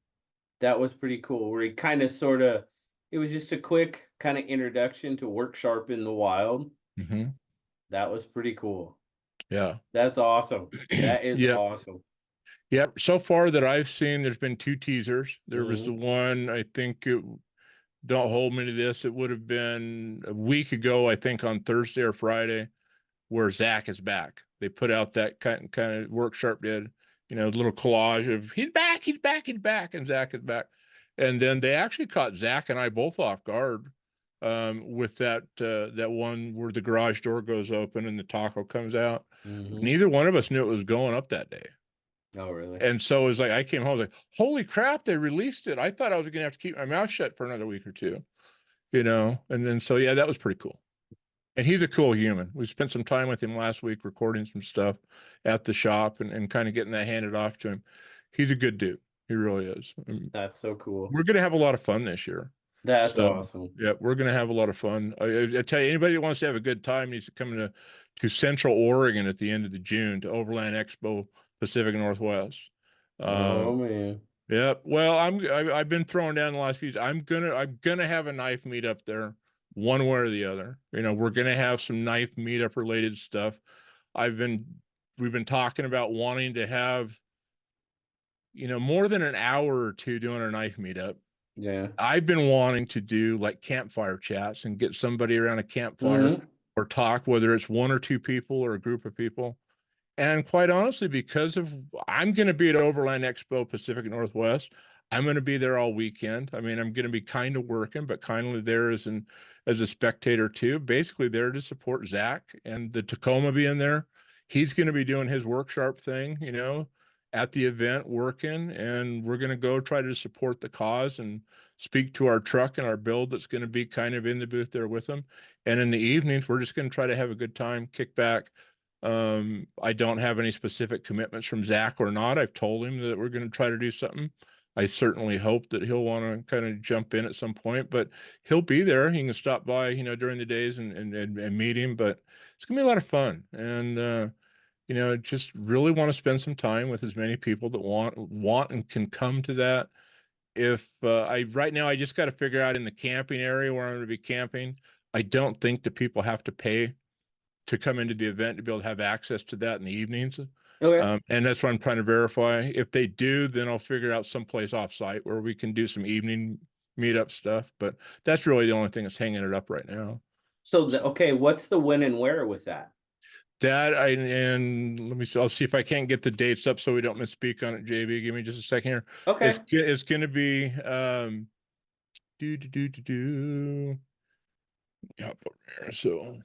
That was pretty cool. Where he kind of sort of it was just a quick kind of introduction to work sharp in the wild. Hmm. That was pretty cool. Yeah. That's awesome. That is Yeah. awesome. Yeah. So far that I've seen, there's been 2 teasers. There was the Mhm. one, I think don't hold me to this. It would have been a week ago, I think on Thursday or Friday, where Zach is back. They put out that kind of work sharp did, little collage of he's back, he's back, he's back, and Zach is back. And then they actually caught Zach and I both off guard with that one where the garage door goes open and the taco comes out. Mhm. Neither one of us knew it was going up that day. Oh, really? And so it was like I came home, I was like, holy crap, they released it. I thought I was gonna have to keep my mouth shut for another week or two, and then so yeah, that was pretty cool. And he's a cool human. We spent some time with him last week recording some stuff at the shop and kind of getting that handed off to him. He's a good dude. He really is. That's so cool. We're gonna have a lot of fun this year. That's So awesome. yeah, we're gonna have a lot of fun. I tell you, anybody that wants to have a good time needs to come to Central Oregon at the end of the June to Overland Expo Pacific Northwest. Oh, Um, man. yeah, well, I've been throwing down the last few. I'm gonna have a knife meet up there, one way or the other. We're gonna have some knife meetup related stuff. I've been We've been talking about wanting to have more than an hour or two doing our knife meetup. Yeah. I've been wanting to do like campfire chats and get somebody around a campfire Mhm. or talk, whether it's 1 or 2 people or a group of people. And quite honestly, because of I'm going to be at Overland Expo Pacific Northwest, I'm going to be there all weekend. I mean, I'm going to be kind of working, but kindly there as a spectator too. Basically, there to support Zach and the Tacoma being there. He's going to be doing his work sharp thing, at the event working, and we're going to go try to support the cause and speak to our truck and our build that's going to be kind of in the booth there with them. And in the evenings, we're just going to try to have a good time, kick back. I don't have any specific commitments from Zach or not. I've told him that we're going to try to do something. I certainly hope that he'll want to kind of jump in at some point, but he'll be there. He can stop by, during the days and meet him, but it's gonna be a lot of fun. And, just really want to spend some time with as many people that want and can come to that. If right now, I just got to figure out in the camping area where I'm going to be camping. I don't think that people have to pay to come into the event to be able to have access to that in the evenings. Okay. And that's what I'm trying to verify. If they do, then I'll figure out someplace off site where we can do some evening meetup stuff. But that's really the only thing that's hanging it up right now. So, okay, what's the when and where with that? And let me see, I'll see if I can't get the dates up so we don't misspeak on it, JB. Give me just a second here. Okay. It's going to be do. Hop over here. So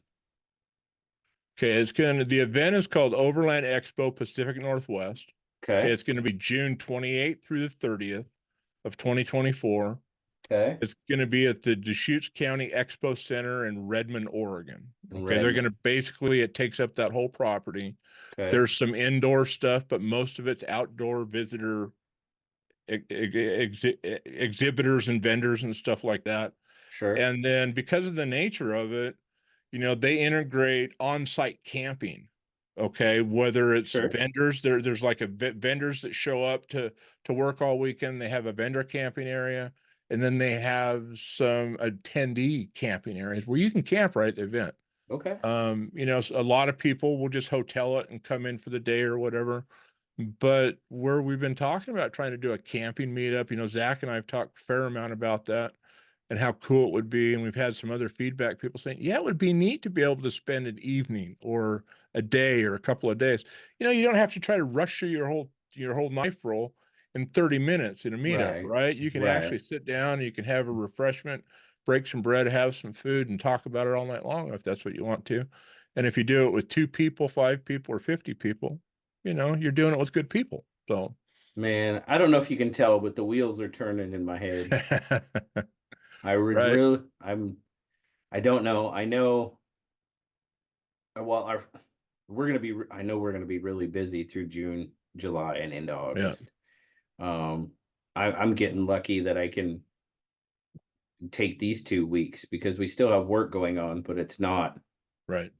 okay, the event is called Overland Expo Pacific Northwest. Okay, Okay. it's going to be June 28th through the 30th of 2024. Okay. It's going to be at the Deschutes County Expo Center in Redmond, Oregon. Okay, they're going Redmond. to basically, it takes up that whole property. Okay. There's some indoor stuff, but most of it's outdoor visitor exhibitors and vendors and stuff like that. Sure. And then because of the nature of it, they integrate on-site camping. Okay, whether it's Sure. vendors, there's like vendors that show up to work all weekend. They have a vendor camping area, and then they have some attendee camping areas where you can camp right at the event. Okay. A lot of people will just hotel it and come in for the day or whatever. But where we've been talking about trying to do a camping meetup, Zach and I have talked a fair amount about that and how cool it would be. And we've had some other feedback, people saying, yeah, it would be neat to be able to spend an evening or a day or a couple of days. You don't have to try to rush through your whole knife roll in 30 minutes in a meetup, Right. right? You can Right. actually sit down and you can have a refreshment, break some bread, have some food, and talk about it all night long if that's what you want to. And if you do it with 2 people, 5 people, or 50 people, you're doing it with good people. So, Man, I don't know if you can tell, but the wheels are turning in my head. I would right. really, I don't know. I know, well, I know we're gonna be really busy through June, July, and into Yeah. August. I'm getting lucky that I can take these 2 weeks because we still have work going on, but it's not. Right.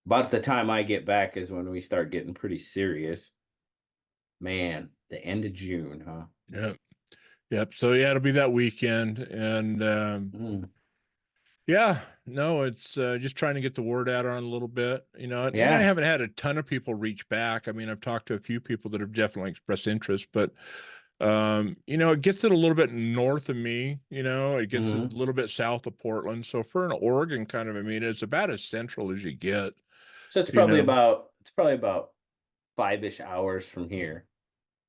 About the time I get back is when we start getting pretty serious. Man, the end of June, huh? Yeah. Yep. So yeah, it'll be that weekend, and Mm, yeah, no, it's just trying to get the word out on a little bit, and I yeah. haven't had a ton of people reach back. I mean, I've talked to a few people that have definitely expressed interest, but it gets it a little bit north of me, it gets it Hmm. a little bit south of Portland. So for an Oregon kind of a meet, it's about as central as you get, So you know. it's probably about 5-ish hours from here.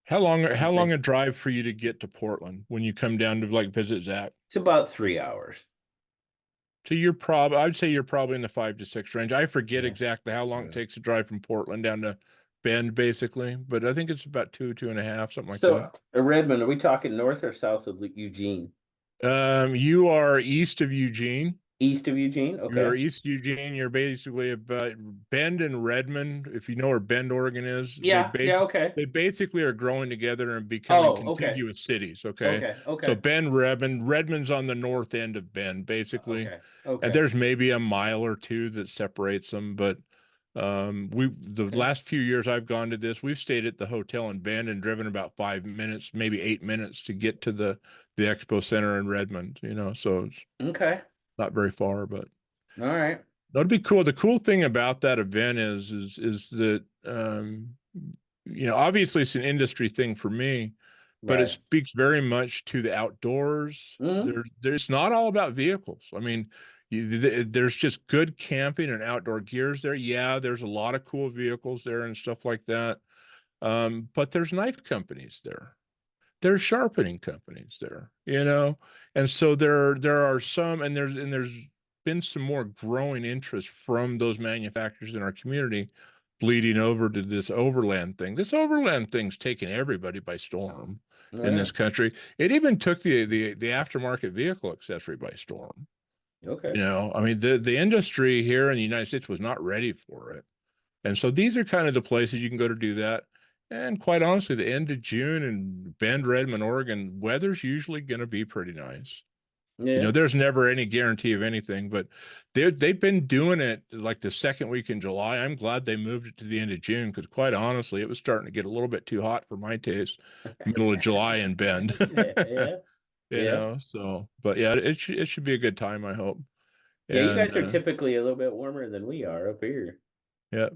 Give or How long take. a drive for you to get to Portland when you come down to like visit Zach? It's about 3 hours. So I'd say you're probably in the 5 to 6 range. I forget Yeah. exactly how long it Yeah. takes to drive from Portland down to Bend, basically, but I think it's about 2.5, something like So, that. Redmond, are we talking north or south of Eugene? You are east of Eugene. East of Eugene? You're Okay. East Eugene. You're basically about Bend and Redmond. If you know where Bend, Oregon is, Yeah, yeah, okay. they basically are growing together and becoming Oh, okay. contiguous cities. Okay, Okay, so okay. Bend, Redmond's on the north end of Bend, basically, Okay, and okay, there's maybe a mile or two that separates them. But the okay. last few years I've gone to this, we've stayed at the hotel in Bend and driven about 5 minutes, maybe 8 minutes to get to the expo center in Redmond. So it's Okay. not very far, but. All right. That'd be cool. The cool thing about that event is that obviously it's an industry thing for me, but it Right. speaks very much to the outdoors. Hmm. There's not all about vehicles. I mean, there's just good camping and outdoor gears there. Yeah, there's a lot of cool vehicles there and stuff like that. But there's knife companies there. There's sharpening companies there, and so there are some, and there's been some more growing interest from those manufacturers in our community bleeding over to this overland thing. This overland thing's taken everybody by storm All in this right. country. It even took the aftermarket vehicle accessory by storm. Okay. I mean, the industry here in the United States was not ready for it. And so these are kind of the places you can go to do that. And quite honestly, the end of June in Bend, Redmond, Oregon, weather's usually going to be pretty nice. Yeah. There's never any guarantee of anything, but they've been doing it like the second week in July. I'm glad they moved it to the end of June because quite honestly, it was starting to get a little bit too hot for my taste, middle of July in Bend. Yeah. Yeah. So but yeah, it should be a good time, I hope. Yeah, you And guys are typically a little bit warmer than we are up here. yeah,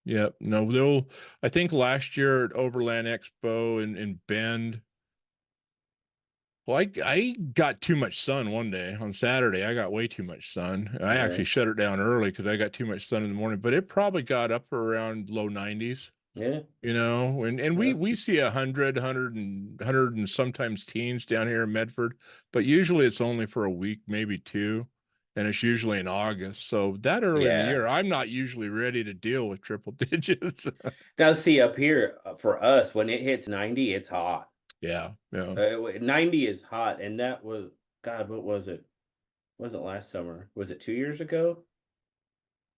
yeah, no, I think last year at Overland Expo in Bend, well, I got too much sun one day on Saturday. I got way too much sun. I actually Right. shut it down early because I got too much sun in the morning, but it probably got up around low 90s, Yeah. and Yeah. we see 100 and sometimes teens down here in Medford, but usually it's only for a week, maybe two, and it's usually in August. So that early in the Yeah. year, I'm not usually ready to deal with triple digits. Now, see, up here for us, when it hits 90, it's hot. Yeah, yeah. 90 is hot, and that was, God, what was it? Wasn't last summer. Was it 2 years ago?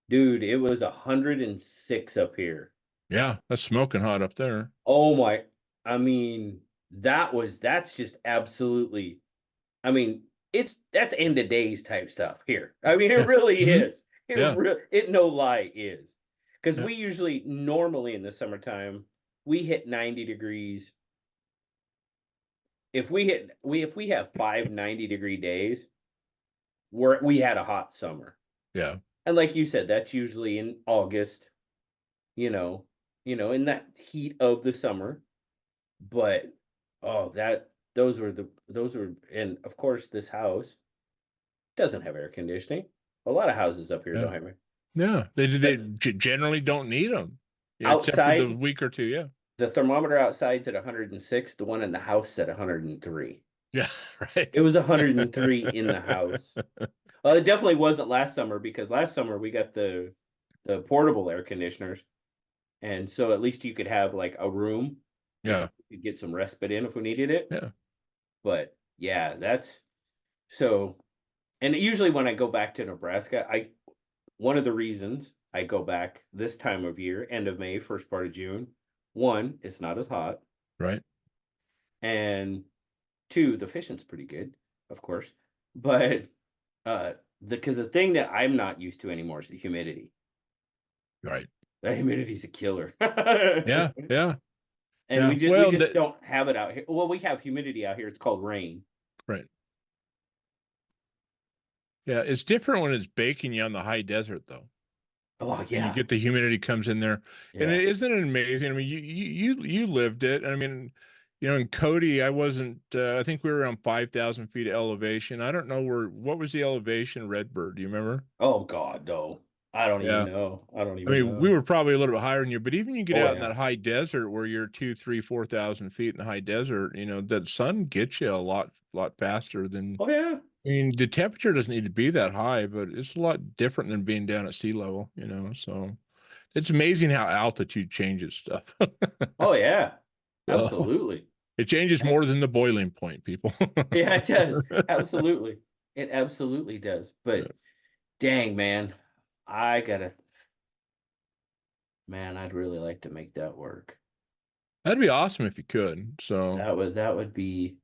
Dude, it was 106 up here. Yeah, that's smoking hot up there. Oh my, I mean, that's just absolutely, I mean, that's end of days type stuff here. I mean, it Yeah. really Hmm. is. Yeah. It no lie is. Because Yeah. we usually normally in the summertime, we hit 90 degrees. If we have 5 90-degree days, we had a hot summer. Yeah. And like you said, that's usually in August, you know, in that heat of the summer. But oh, those were, and of course this house doesn't have air conditioning. A lot of houses up here Yeah. don't have air. Yeah. They The generally don't need them. Yeah, except for the outside, week or two. Yeah. the thermometer outside's at 106, the one in the house at 103. Yeah. Right. It was 103 in the house. Well, it definitely wasn't last summer because last summer we got the portable air conditioners, and so at least you could have like a room Yeah. to get some respite in if we needed it. Yeah. But yeah, that's so. And usually when I go back to Nebraska, I one of the reasons I go back this time of year, end of May, first part of June, one, it's not as hot, Right. and two, the fishing's pretty good, of course. But because the thing that I'm not used to anymore is the humidity. Right. The humidity's a killer. Yeah. Yeah. And Yeah. we Well, just don't have it out here. Well, we have humidity out here. It's called rain. right. Yeah, it's different when it's baking you on the high desert, though. Oh And you yeah, get the humidity comes in there, and yeah. isn't it amazing? I mean, you lived it. I mean, in Cody, I wasn't. I think we were around 5,000 feet of elevation. I don't know what was the elevation, Redbird. Do you remember? Oh God, no. I don't even Yeah. know. I don't I even mean, we know. were probably a little bit higher than you, but even you get Oh out in yeah. that high desert where you're 2, 3, 4,000 feet in the high desert, that sun gets you a lot faster than. Oh yeah. I mean, the temperature doesn't need to be that high, but it's a lot different than being down at sea level, So it's amazing how altitude changes stuff. Oh yeah. Oh, Absolutely. it changes Eh, more than the boiling point, people. Yeah, it does. Absolutely. It absolutely does. But dang, man, I gotta, man, I'd really like to make that work. That'd be awesome if you could. So, That would be,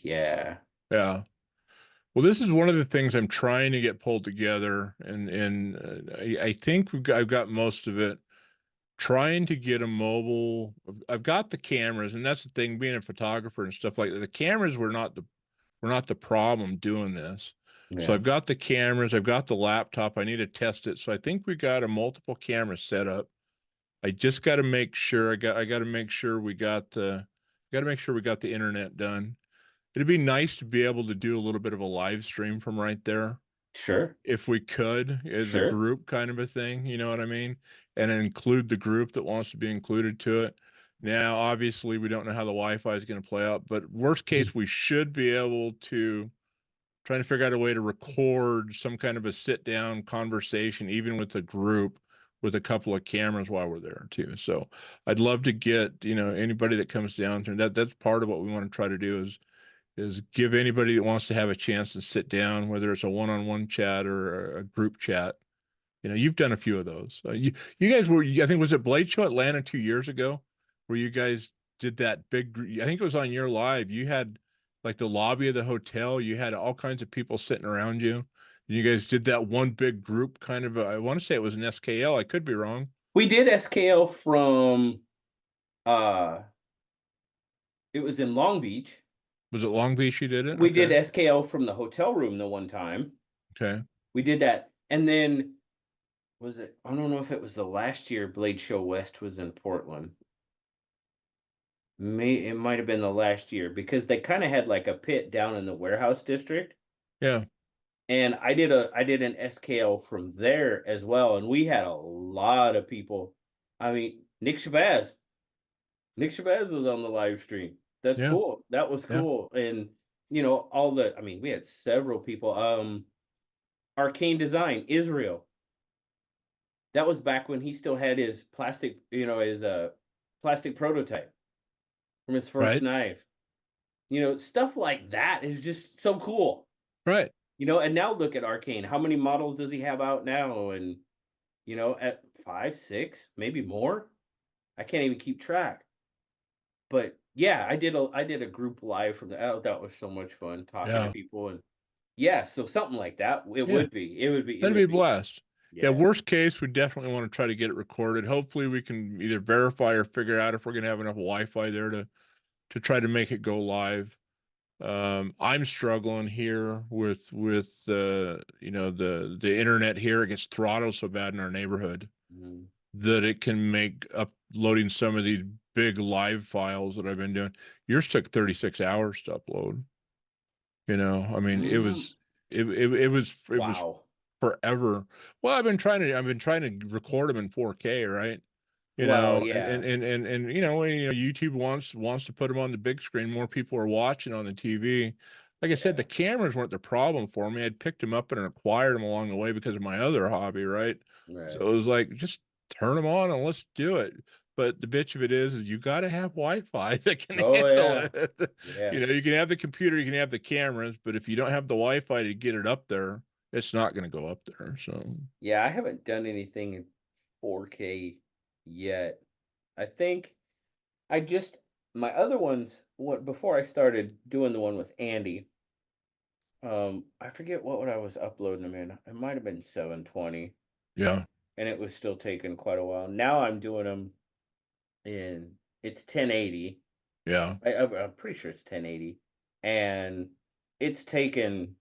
yeah. yeah. Well, this is one of the things I'm trying to get pulled together, and I think I've got most of it. Trying to get a mobile. I've got the cameras, and that's the thing. Being a photographer and stuff like that, the cameras were not the problem doing this. So Yeah. I've got the cameras, I've got the laptop. I need to test it. So I think we got a multiple camera setup. I just got to make sure I got to make sure we got the internet done. It'd be nice to be able to do a little bit of a live stream from right there Sure. if we could, as a Sure. group kind of a thing, you know what I mean? And include the group that wants to be included to it. Now, obviously, we don't know how the Wi-Fi is going to play out, but worst case, we should be able to trying to figure out a way to record some kind of a sit down conversation, even with the group, with a couple of cameras while we're there too. So I'd love to get, anybody that comes down to that's part of what we want to try to do is give anybody that wants to have a chance to sit down, whether it's a one-on-one chat or a group chat. You've done a few of those. You guys were, I think, was it Blade Show Atlanta 2 years ago, where you guys did that big? I think it was on your live. You had like the lobby of the hotel. You had all kinds of people sitting around you. You guys did that one big group kind of. I want to say it was an SKL. I could be wrong. We did SKL from, uh, it was in Long Beach. Was it Long Beach? You did it. We did Okay. SKL from the hotel room the one time. Okay. We did that. And then I don't know if it was the last year Blade Show West was in Portland. It might have been the last year because they kind of had like a pit down in the warehouse district. Yeah. And I did an SKL from there as well. And we had a lot of people. I mean, Nick Shabazz was on the live stream. That's Yeah. cool. That was Yeah. cool. And I mean, we had several people. Arcane Design, Israel. That was back when he still had his plastic, his plastic prototype from his first Right. knife. Stuff like that is just so cool. Right. And now look at Arcane. How many models does he have out now? And at 5, 6, maybe more. I can't even keep track. But yeah, I did a group live from the. Oh, that was so much fun talking to Yeah. people. And yeah, so something like that. It Yeah. would be. It would be. It That'd be would a be. blast. Yeah, Yeah. worst case, we definitely want to try to get it recorded. Hopefully we can either verify or figure out if we're gonna have enough Wi-Fi there to try to make it go live. I'm struggling here with the internet here. It gets throttled so bad in our neighborhood Mhm. that it can make uploading some of these big live files that I've been doing. Yours took 36 hours to upload. I mean, it Mm, was it was wow. forever. Well, I've been trying to record them in 4K, right? Well, And yeah. when YouTube wants to put them on the big screen, more people are watching on the TV. Like I said, the Yeah. cameras weren't the problem for me. I'd picked them up and acquired them along the way because of my other hobby, right? So Right. it was like, just turn them on and let's do it. But the bitch of it is you got to have Wi-Fi that can Oh handle yeah. it. Yeah. You can have the computer, you can have the cameras, but if you don't have the Wi-Fi to get it up there, it's not going to go up there. So Yeah, I haven't done anything in 4K yet. I think I just my other ones what before I started doing the one with Andy. I forget what I was uploading them in. It might have been 720, yeah, and it was still taking quite a while. Now I'm doing them in it's 1080. Yeah. I'm pretty sure it's 1080, and it's taken.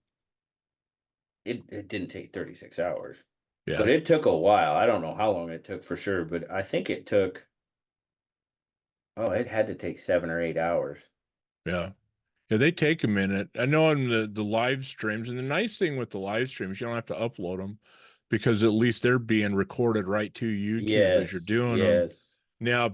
It didn't take 36 hours, but Yeah. it took a while. I don't know how long it took for sure, but I think it took. Oh, it had to take 7 or 8 hours. Yeah. Yeah, they take a minute. I know on the live streams, and the nice thing with the live streams, you don't have to upload them because at least they're being recorded right to YouTube as you're Yes, doing them. yes, Now,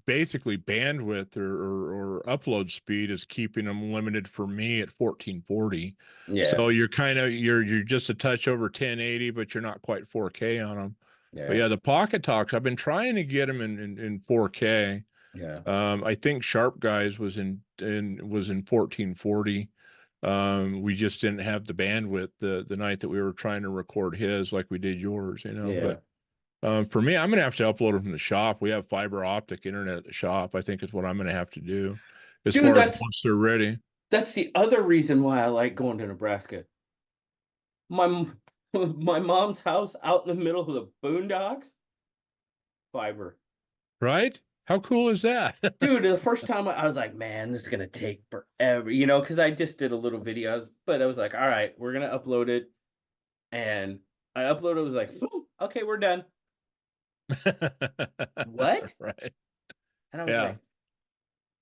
basically, bandwidth or upload speed is keeping them limited for me at 1440. yeah, So you're kind of you're just a touch over 1080, but you're not quite 4K on them. But yeah, yeah, the Pocket Talks, I've been trying to get them in 4K. yeah, I think Sharp Guys was in 1440. We just didn't have the bandwidth the night that we were trying to record his like we did yours, yeah. but for me, I'm gonna have to upload it from the shop. We have fiber optic internet at the shop. I think is what I'm gonna have to do as Dude, far as once they're ready. that's the other reason why I like going to Nebraska. My my mom's house out in the middle of the boondocks, fiber. Right? How cool is that? Dude, the first time I was like, man, this is gonna take forever, because I just did a little video, but I was like, all right, we're gonna upload it, and I uploaded. It was like, "Phew, okay, we're done. What? Right. And I was Yeah. like,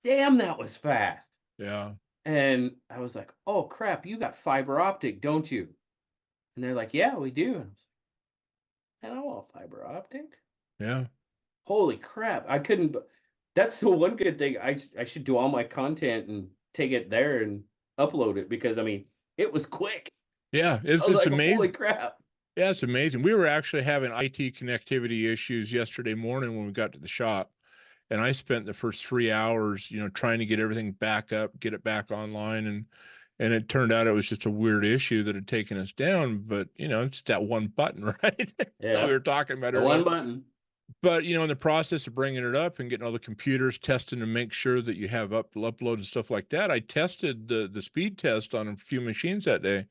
damn, that was fast. Yeah. And I was like, oh crap, you got fiber optic, don't you? And they're like, yeah, we do. And I was like, man, I want fiber optic. Yeah. Holy crap, I couldn't. That's the one good thing. I should do all my content and take it there and upload it, because I mean, it was quick. Yeah. I It's was it's like, holy amazing. crap. Yeah, it's amazing. We were actually having IT connectivity issues yesterday morning when we got to the shop. And I spent the first 3 hours, trying to get everything back up, get it back online. And it turned out it was just a weird issue that had taken us down. But, it's that one button, right? That we Yeah, were talking about the one earlier. button. But, in the process of bringing it up and getting all the computers testing to make sure that you have upload and stuff like that, I tested the speed test on a few machines that day.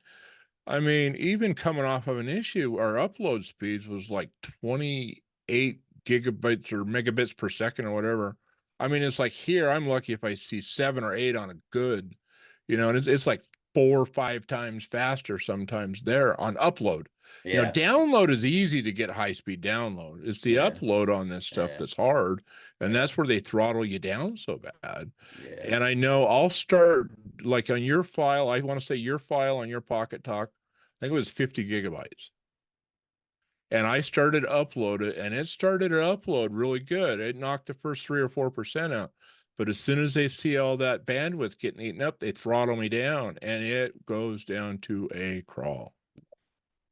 I mean, even coming off of an issue, our upload speeds was like 28 gigabytes or megabits per second or whatever. I mean, it's like here, I'm lucky if I see 7 or 8 on a good, and it's like 4 or 5 times faster sometimes there on upload. Yeah, Download is easy to get high speed download. It's the yeah, upload on this stuff yeah, that's hard. And yeah, that's where they throttle you down so bad. yeah. And I know I'll start like on your file, I want to say your file on your Pocket Talk, I think it was 50 gigabytes. And I started to upload it and it started to upload really good. It knocked the first 3 or 4% out. But as soon as they see all that bandwidth getting eaten up, they throttle me down and it goes down to a crawl.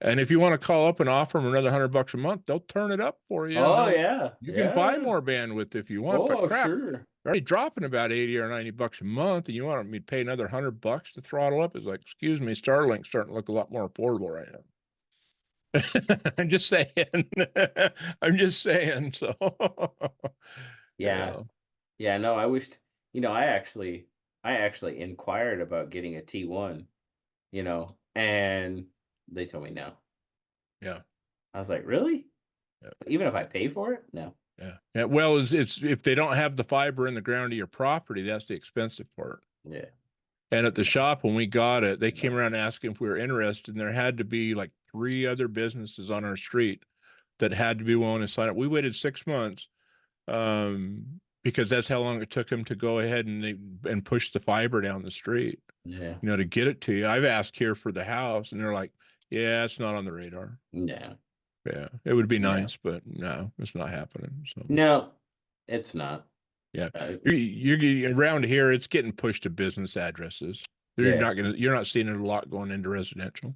And if you want to call up and offer them another $100 a month, they'll turn it up for you and Oh yeah, you can buy yeah. more bandwidth if you want. But Oh crap, sure. they're already dropping about 80 or $90 a month, and you want me to pay another $100 to throttle up? It's like, excuse me, Starlink's starting to look a lot more affordable right now. I'm just saying. I'm just saying. So, Yeah. yeah, Yeah, no, I wished, I actually inquired about getting a T1, and they told me no. yeah, I was like, really? yeah, Even if I pay for it? No. yeah. Yeah. Well, it's if they don't have the fiber in the ground of your property, that's the expensive part. Yeah. And at the shop, when we got it, they came No. around asking if we were interested, and there had to be like 3 other businesses on our street that had to be willing to sign up. We waited 6 months because that's how long it took them to go ahead and push the fiber down the street, Yeah. to get it to you. I've asked here for the house, and they're like, "Yeah, it's not on the radar." No. Yeah, it would be No. nice, but no, it's not happening. So No, it's not. yeah, Uh, you're around here. It's getting pushed to business addresses. yeah. You're not seeing it a lot going into residential.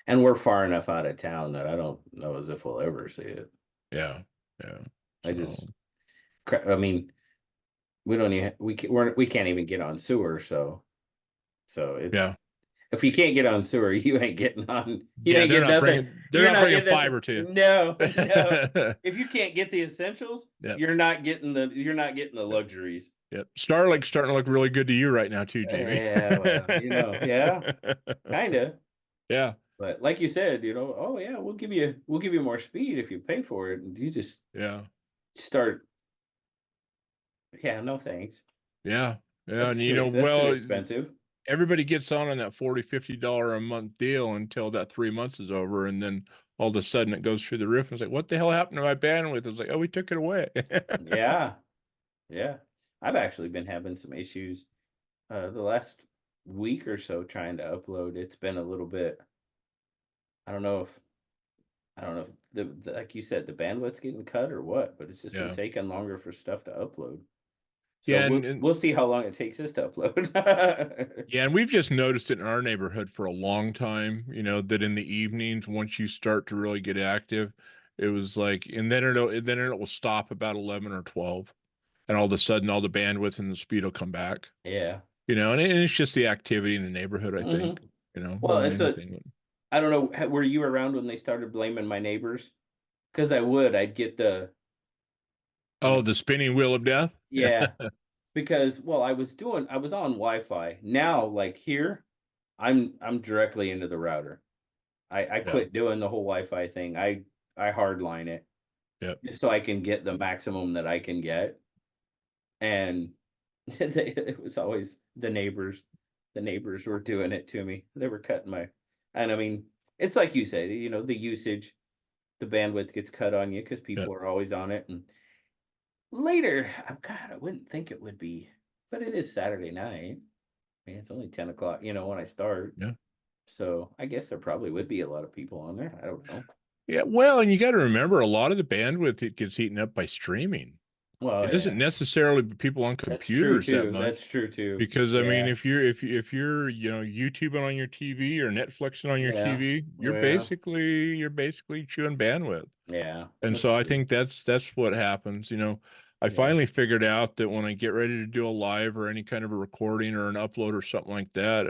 And we're far enough out of town that I don't know as if we'll ever see it. Yeah, yeah. I So just, I mean, we don't even, we can't even get on sewer. So it's, yeah, if you can't get on sewer, you ain't getting on. You yeah. ain't getting nothing. They're You're not not bringing getting fiber nothing. to No, no. you. If you can't get the essentials, Yep. you're not getting the. You're not getting the Yep. luxuries. Yep. Starlink's starting to look really good to you right now too, Jamie. Yeah, well, yeah, kind of. Yeah. But like you said, oh yeah, we'll give you more speed if you pay for it, and you just Yeah. start Yeah, no thanks. Yeah. Yeah. That's And too that's too expensive. everybody gets on that $40, $50 a month deal until that 3 months is over. And then all of a sudden it goes through the roof and it's like, what the hell happened to my bandwidth? It's like, oh, we took it away. Yeah. Yeah. I've actually been having some issues the last week or so trying to upload. It's been a little bit, I don't know if the like you said, the bandwidth's getting cut or what, but it's just been Yeah. taking longer for stuff to upload. So Yeah. we'll see how long it takes us to upload. Yeah, and we've just noticed it in our neighborhood for a long time, that in the evenings, once you start to really get active, it was like, and then it will stop about 11 or 12, and all of a sudden all the bandwidth and the speed will come back, Yeah. and it's just the activity in the neighborhood, I think, Hmm. more Well, than it's a anything. I don't know, were you around when they started blaming my neighbors? Because I'd get you Oh, know, the spinning wheel of death? yeah, because well, I was on Wi-Fi. Now, like here, I'm directly into the router. I Yeah, quit doing the whole Wi-Fi thing. I hardline it yep, just so I can get the maximum that I can get. And it was always the neighbors. The neighbors were doing it to me. They were cutting my, and I mean, it's like you say, the usage, the bandwidth gets cut on you because yep, people are always on it. And later, God, I wouldn't think it would be, but it is Saturday night. I mean, it's only 10 o'clock, when I start. yeah. So I guess there probably would be a lot of people on there. I don't know. Yeah, well, and you got to remember a lot of the bandwidth it gets eaten up by streaming. Well, It isn't yeah, necessarily people on that's true computers that too. much. That's true too. Because I mean, Yeah, if you're YouTubing on your TV or Netflixing on your yeah, TV, yeah, you're basically chewing bandwidth. yeah. And That's so I true. think that's what happens. I Yeah, finally figured out that when I get ready to do a live or any kind of a recording or an upload or something like that,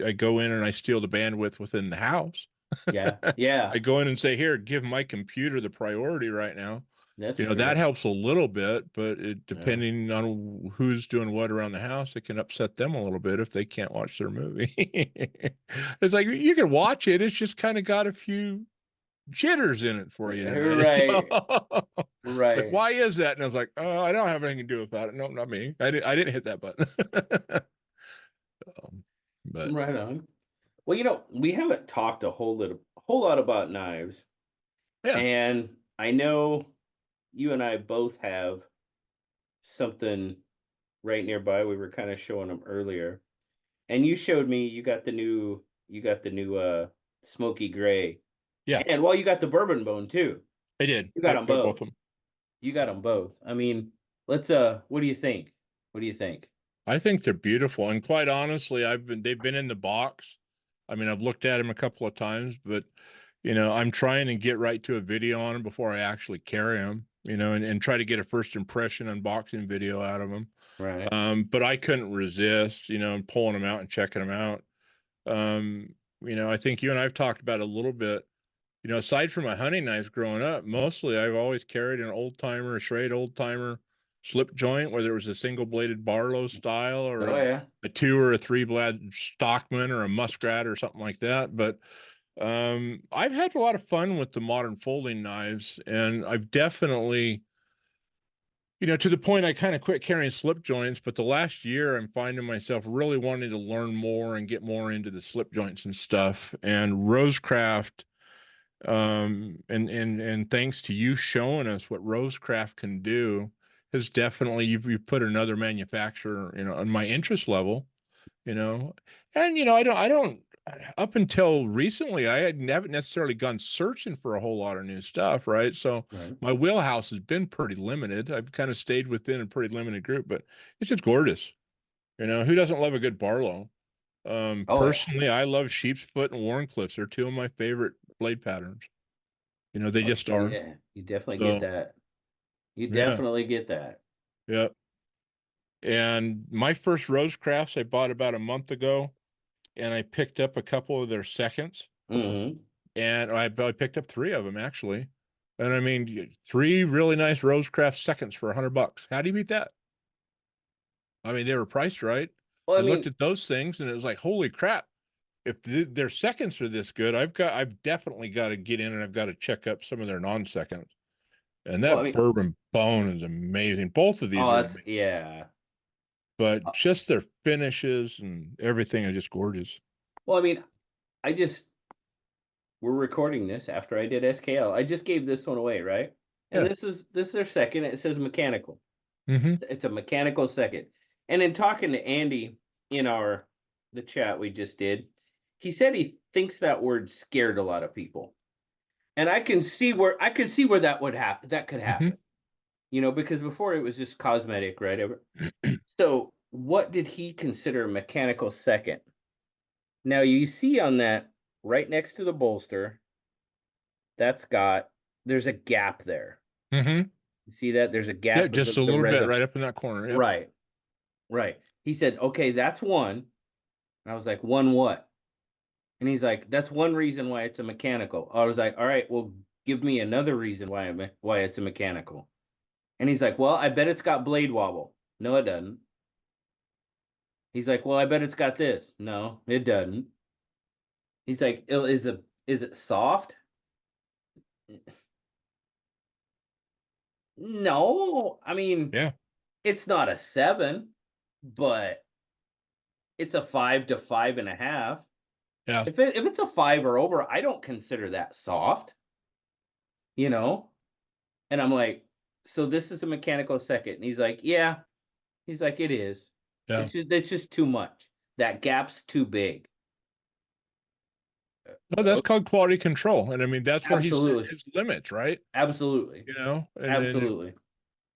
I go in and I steal the bandwidth within the house. yeah, yeah. I go in and say, here, give my computer the priority right now. That's That true. helps a little bit, but Yeah, depending on who's doing what around the house, it can upset them a little bit if they can't watch their movie. It's like you can watch it, it's just kind of got a few jitters in it for you tonight. right, It's like, right, why is that? And I was like, oh, I don't have anything to do about it. No, not me. I didn't hit that button. But right on. Well, we haven't talked whole lot about knives, yeah, and I know you and I both have something right nearby. We were kind of showing them earlier, and you showed me you got the new smoky gray, yeah, and well, you got the bourbon bone too. I did. You got Yep, them got both both. of them. You got them both. I mean, let's what do you think? What do you think? I think they're beautiful, and quite honestly, they've been in the box. I mean, I've looked at them a couple of times, but I'm trying to get right to a video on them before I actually carry them. And try to get a first impression unboxing video out of them. Right. But I couldn't resist, pulling them out and checking them out. I think you and I've talked about it a little bit. Aside from my hunting knives growing up, mostly I've always carried an old timer, a straight old timer slip joint, whether it was a single bladed Barlow style or Oh yeah. a two or a three blade Stockman or a Muskrat or something like that. But I've had a lot of fun with the modern folding knives, and I've definitely, to the point I kind of quit carrying slip joints, but the last year I'm finding myself really wanting to learn more and get more into the slip joints and stuff. And RoseCraft, and thanks to you showing us what RoseCraft can do, has definitely you've put another manufacturer, on my interest level, you know, and I don't up until recently haven't necessarily gone searching for a whole lot of new stuff, right? So Right. my wheelhouse has been pretty limited. I've kind of stayed within a pretty limited group, but it's just gorgeous. Who doesn't love a good Barlow? Oh yeah. Personally, I love sheep's foot and Warncliffs. They're two of my favorite blade patterns. They Oh just are. yeah. You definitely get So that. You yeah, definitely get that. yeah. And my first Rosecrafts I bought about a month ago, and I picked up a couple of their seconds, Hmm. and I picked up three of them actually. And I mean, three really nice Rosecraft seconds for $100. How do you beat that? I mean, they were priced right. Well, I I looked mean, at those things, and it was like, holy crap! If their seconds are this good, I've definitely got to get in and I've got to check up some of their non-seconds. And Well, I that mean, bourbon bone is amazing. Both of these oh, are that's, amazing, yeah. but just their finishes and everything are just gorgeous. Well, I mean, I just, we're recording this after I did SKL. I just gave this one away, right? And Yeah. this is their second. It says mechanical. Mm-hmm. It's a mechanical second. And in talking to Andy in the chat we just did, he said he thinks that word scared a lot of people. And I could see where that would happen. That could Mm-hmm. happen. You know, because before it was just cosmetic, right? So what did he consider mechanical second? Now you see on that right next to the bolster, there's a gap there. Mm-hmm. You see that? There's a Yeah, gap with just a the little bit resin. right up in that corner. Yep. Right, right. He said, okay, that's one. And I was like, one what? And he's like, that's one reason why it's a mechanical. I was like, all right, well, give me another reason why it's a mechanical. And he's like, well, I bet it's got blade wobble. No, it doesn't. He's like, well, I bet it's got this. No, it doesn't. He's like, is it soft? No, I mean, Yeah. it's not a 7, but it's a 5 to 5.5. Yeah. If it's a 5 or over, I don't consider that soft, you know? And I'm like, so this is a mechanical second. And he's like, yeah. He's like, it is. Yeah. It's just too much. That gap's too big. No, that's Oh, called quality control. And I mean, that's where he set absolutely. his limits, right? Absolutely. You know, and Absolutely.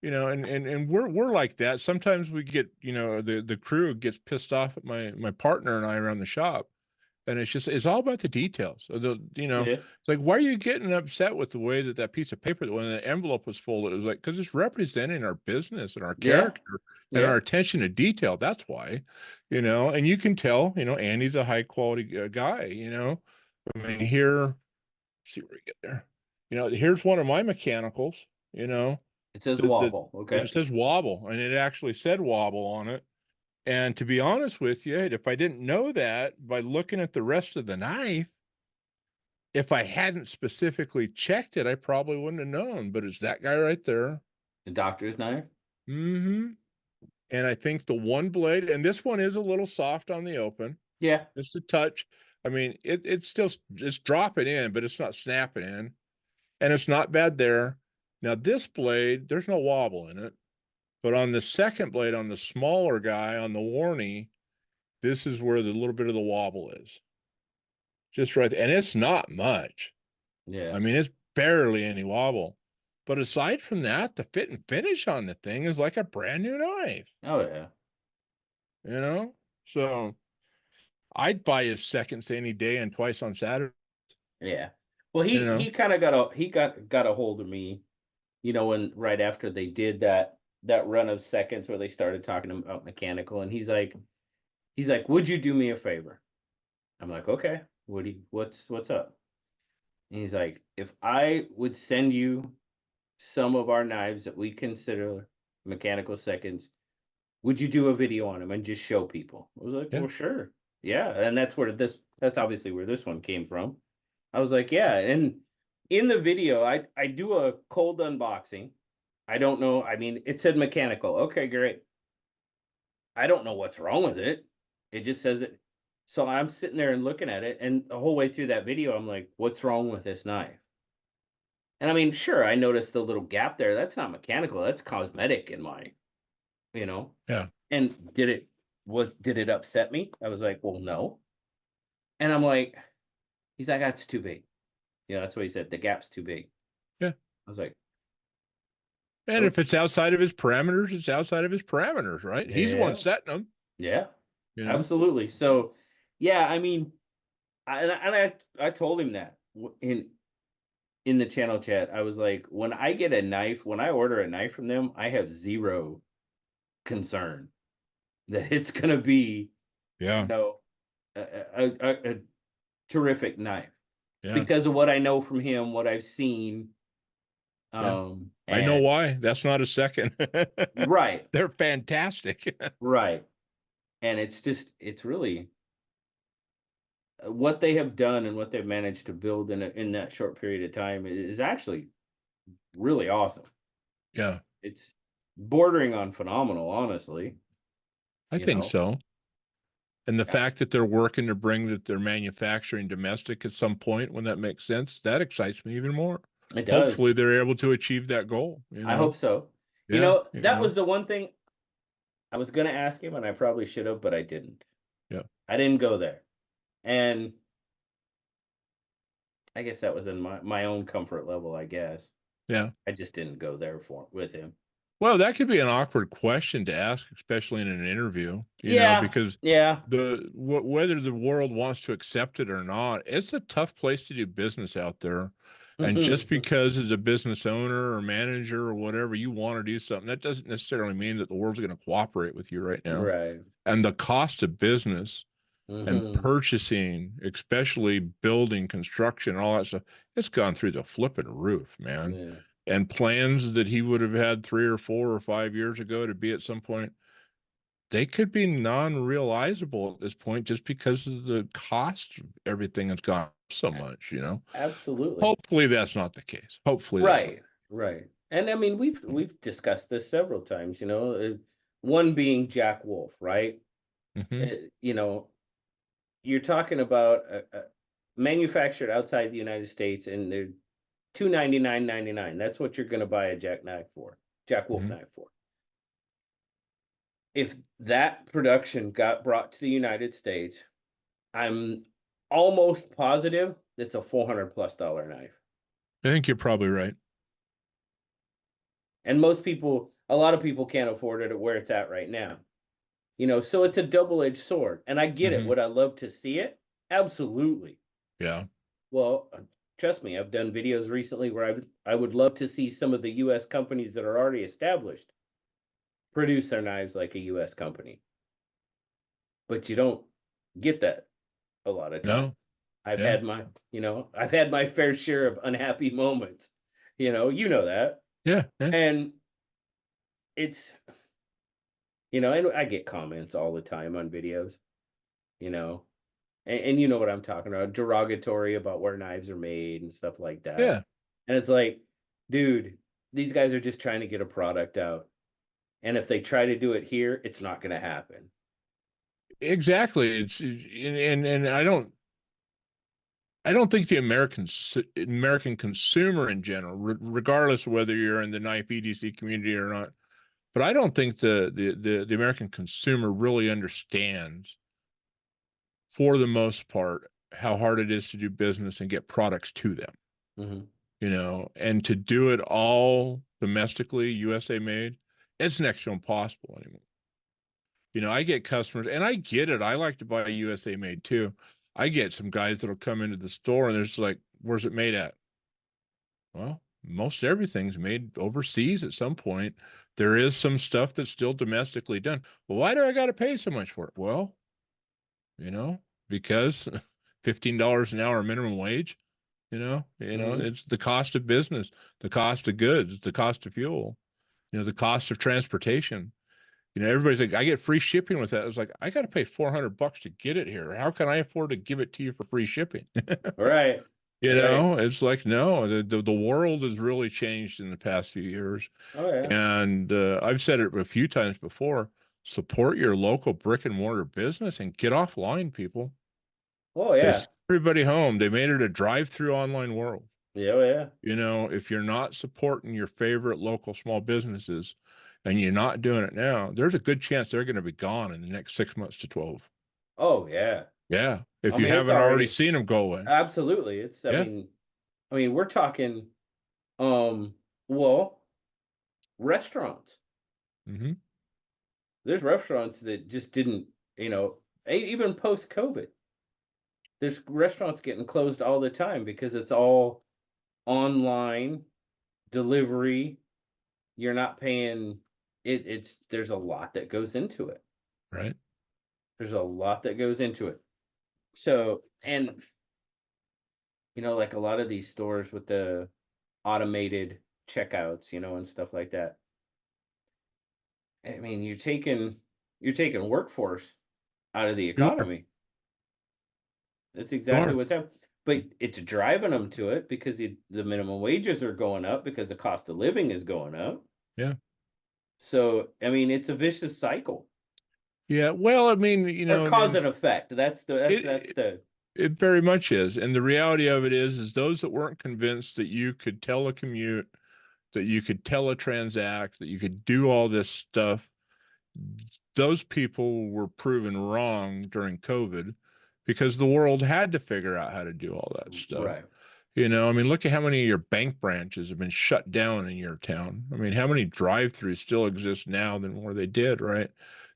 you know, and we're like that. Sometimes we get, you know, the crew gets pissed off at my partner and I around the shop. And it's all about the details. So you know, Yeah. it's like, why are you getting upset with the way that piece of paper, when the envelope was folded? It was like, because it's representing our business and our Yeah. character and Yeah. our attention to detail. That's why, you know, and you can tell, you know, Andy's a high quality guy, you know. I mean, here, see where we get there. You know, here's one of my mechanicals, you know, It says the wobble. Okay. it says wobble, and it actually said wobble on it. And to be honest with you, if I didn't know that by looking at the rest of the knife, if I hadn't specifically checked it, I probably wouldn't have known. But it's that guy right there. The doctor's knife. Mm-hmm. And I think the one blade, and this one is a little soft on the open, Yeah. just a touch. I mean, it's still it's dropping in, but it's not snapping in. And it's not bad there. Now, this blade, there's no wobble in it. But on the second blade, on the smaller guy, on the Warney, this is where the little bit of the wobble is. Just right there. And it's not much. Yeah. I mean, it's barely any wobble. But aside from that, the fit and finish on the thing is like a brand new knife, Oh yeah. you know? So I'd buy his seconds any day and twice on Saturday, Yeah. Well, you he know? kind of got a hold of me, you know, when right after they did that run of seconds where they started talking about mechanical, and he's like, would you do me a favor? I'm like, okay. What's up? And he's like, if I would send you some of our knives that we consider mechanical seconds, would you do a video on them and just show people? I was like, Yeah. well, sure. Yeah. And that's obviously where this one came from. I was like, yeah. And in the video, I do a cold unboxing. I don't know. I mean, it said mechanical. Okay, great. I don't know what's wrong with it. It just says it. So I'm sitting there and looking at it, and the whole way through that video, I'm like, what's wrong with this knife? And I mean, sure, I noticed the little gap there. That's not mechanical. That's cosmetic in my, you know. Yeah. And did it upset me? I was like, well, no. And I'm like, he's like, that's too big. Yeah, that's what he said. The gap's too big. Yeah. I was like, And oh, if it's outside of his parameters, it's outside of his parameters, right? He's the one yeah, setting them, yeah, you know? absolutely. So, yeah, I mean, I told him that in the channel chat. I was like, when I order a knife from them, I have zero concern that it's gonna be, you Yeah. know, a terrific knife Yeah. because of what I know from him, what I've seen. Yeah. I know And why. That's not a second. right, They're fantastic. right. And it's really what they have done and what they've managed to build in that short period of time is actually really awesome. Yeah, It's bordering on phenomenal, honestly. I You think know, so. And the yeah, fact that they're working to bring that they're manufacturing domestic at some point when that makes sense, that excites me even more. it does. Hopefully they're able to achieve that goal, you I hope know? so. You Yeah, know, you that know? was the one thing I was gonna ask him, and I probably should have, but I didn't. Yeah. I didn't go there. And I guess that was in my own comfort level, I guess. Yeah. I just didn't go there for with him. Well, that could be an awkward question to ask, especially in an interview, you know, Yeah, because yeah. whether the world wants to accept it or not, it's a tough place to do business out there. And just because as a business owner or manager or whatever, you want to do something, that doesn't necessarily mean that the world's going to cooperate with you right now. Right. And the cost of business and Mhm. purchasing, especially building, construction, all that stuff, it's gone through the flipping roof, man. Yeah. And plans that he would have had 3 or 4 or 5 years ago to be at some point, they could be non-realizable at this point just because of the cost of everything has gone up so much, you know? Absolutely. Hopefully that's not the case. Hopefully that's not. Right. Right. And I mean, we've discussed this several times, one being Jack Wolf, right? Mm-hmm. You know, you're talking about manufactured outside the United States, and they're 299.99. That's what you're going to buy a Jack Wolf Mm-hmm. knife for. If that production got brought to the United States, I'm almost positive it's a $400+ knife. I think you're probably right. And a lot of people can't afford it at where it's at right now. So it's a double-edged sword. And I get it. Mm-hmm. Would I love to see it? Absolutely. Yeah. Well, trust me, I've done videos recently where I would love to see some of the US companies that are already established produce their knives like a US company. But you don't get that a lot of times. No. I've Yeah. had I've had my fair share of unhappy moments. You know that. Yeah. Yeah. And it's, and I get comments all the time on videos, you know, and you know what I'm talking about, derogatory about where knives are made and stuff like that. Yeah. And it's like, dude, these guys are just trying to get a product out. And if they try to do it here, it's not going to happen. Exactly. It's and I don't think the American consumer in general, regardless of whether you're in the knife EDC community or not, but I don't think the American consumer really understands, for the most part, how hard it is to do business and get products to them, Hmm. you know, and to do it all domestically, USA made, it's next to impossible anymore. You know, I get customers, and I get it. I like to buy USA made too. I get some guys that'll come into the store and they're just like, "Where's it made at?" Well, most everything's made overseas at some point. There is some stuff that's still domestically done. Well, why do I got to pay so much for it? Well, you know, because $15 an hour minimum wage, Hmm. it's the cost of business, the cost of goods, the cost of fuel, the cost of transportation. Everybody's like, I get free shipping with that. It's like, I got to pay $400 to get it here. How can I afford to give it to you for free shipping? Right. Right. It's like, no, the world has really changed in the past few years. Oh, yeah. And I've said it a few times before, support your local brick and mortar business and get offline, people. Oh, They yeah. sent everybody home. They made it a drive-through online world. Yeah. Oh, yeah. If you're not supporting your favorite local small businesses and you're not doing it now, there's a good chance they're going to be gone in the next 6 months to 12. Oh, yeah. Yeah. If I you mean, it's haven't already already seen them go away. absolutely. Yeah. We're talking, um, well, restaurants. Mm-hmm. There's restaurants that just didn't, even post COVID, there's restaurants getting closed all the time because it's all online delivery. You're not paying there's a lot that goes into it. Right. There's a lot that goes into it. So, and like a lot of these stores with the automated checkouts, and stuff like that. I mean, you're taking workforce out of the You are. economy. That's You exactly are. what's happening. but it's driving them to it because the minimum wages are going up because the cost of living is going up. Yeah. So, I mean, it's a vicious cycle. Yeah. Well, I mean, you Or know, cause and effect. That's it, the it very much is. And the reality of it is those that weren't convinced that you could telecommute, that you could teletransact, that you could do all this stuff, those people were proven wrong during COVID because the world had to figure out how to do all that stuff. right. You know, I mean, look at how many of your bank branches have been shut down in your town. I mean, how many drive-throughs still exist now than where they did, right?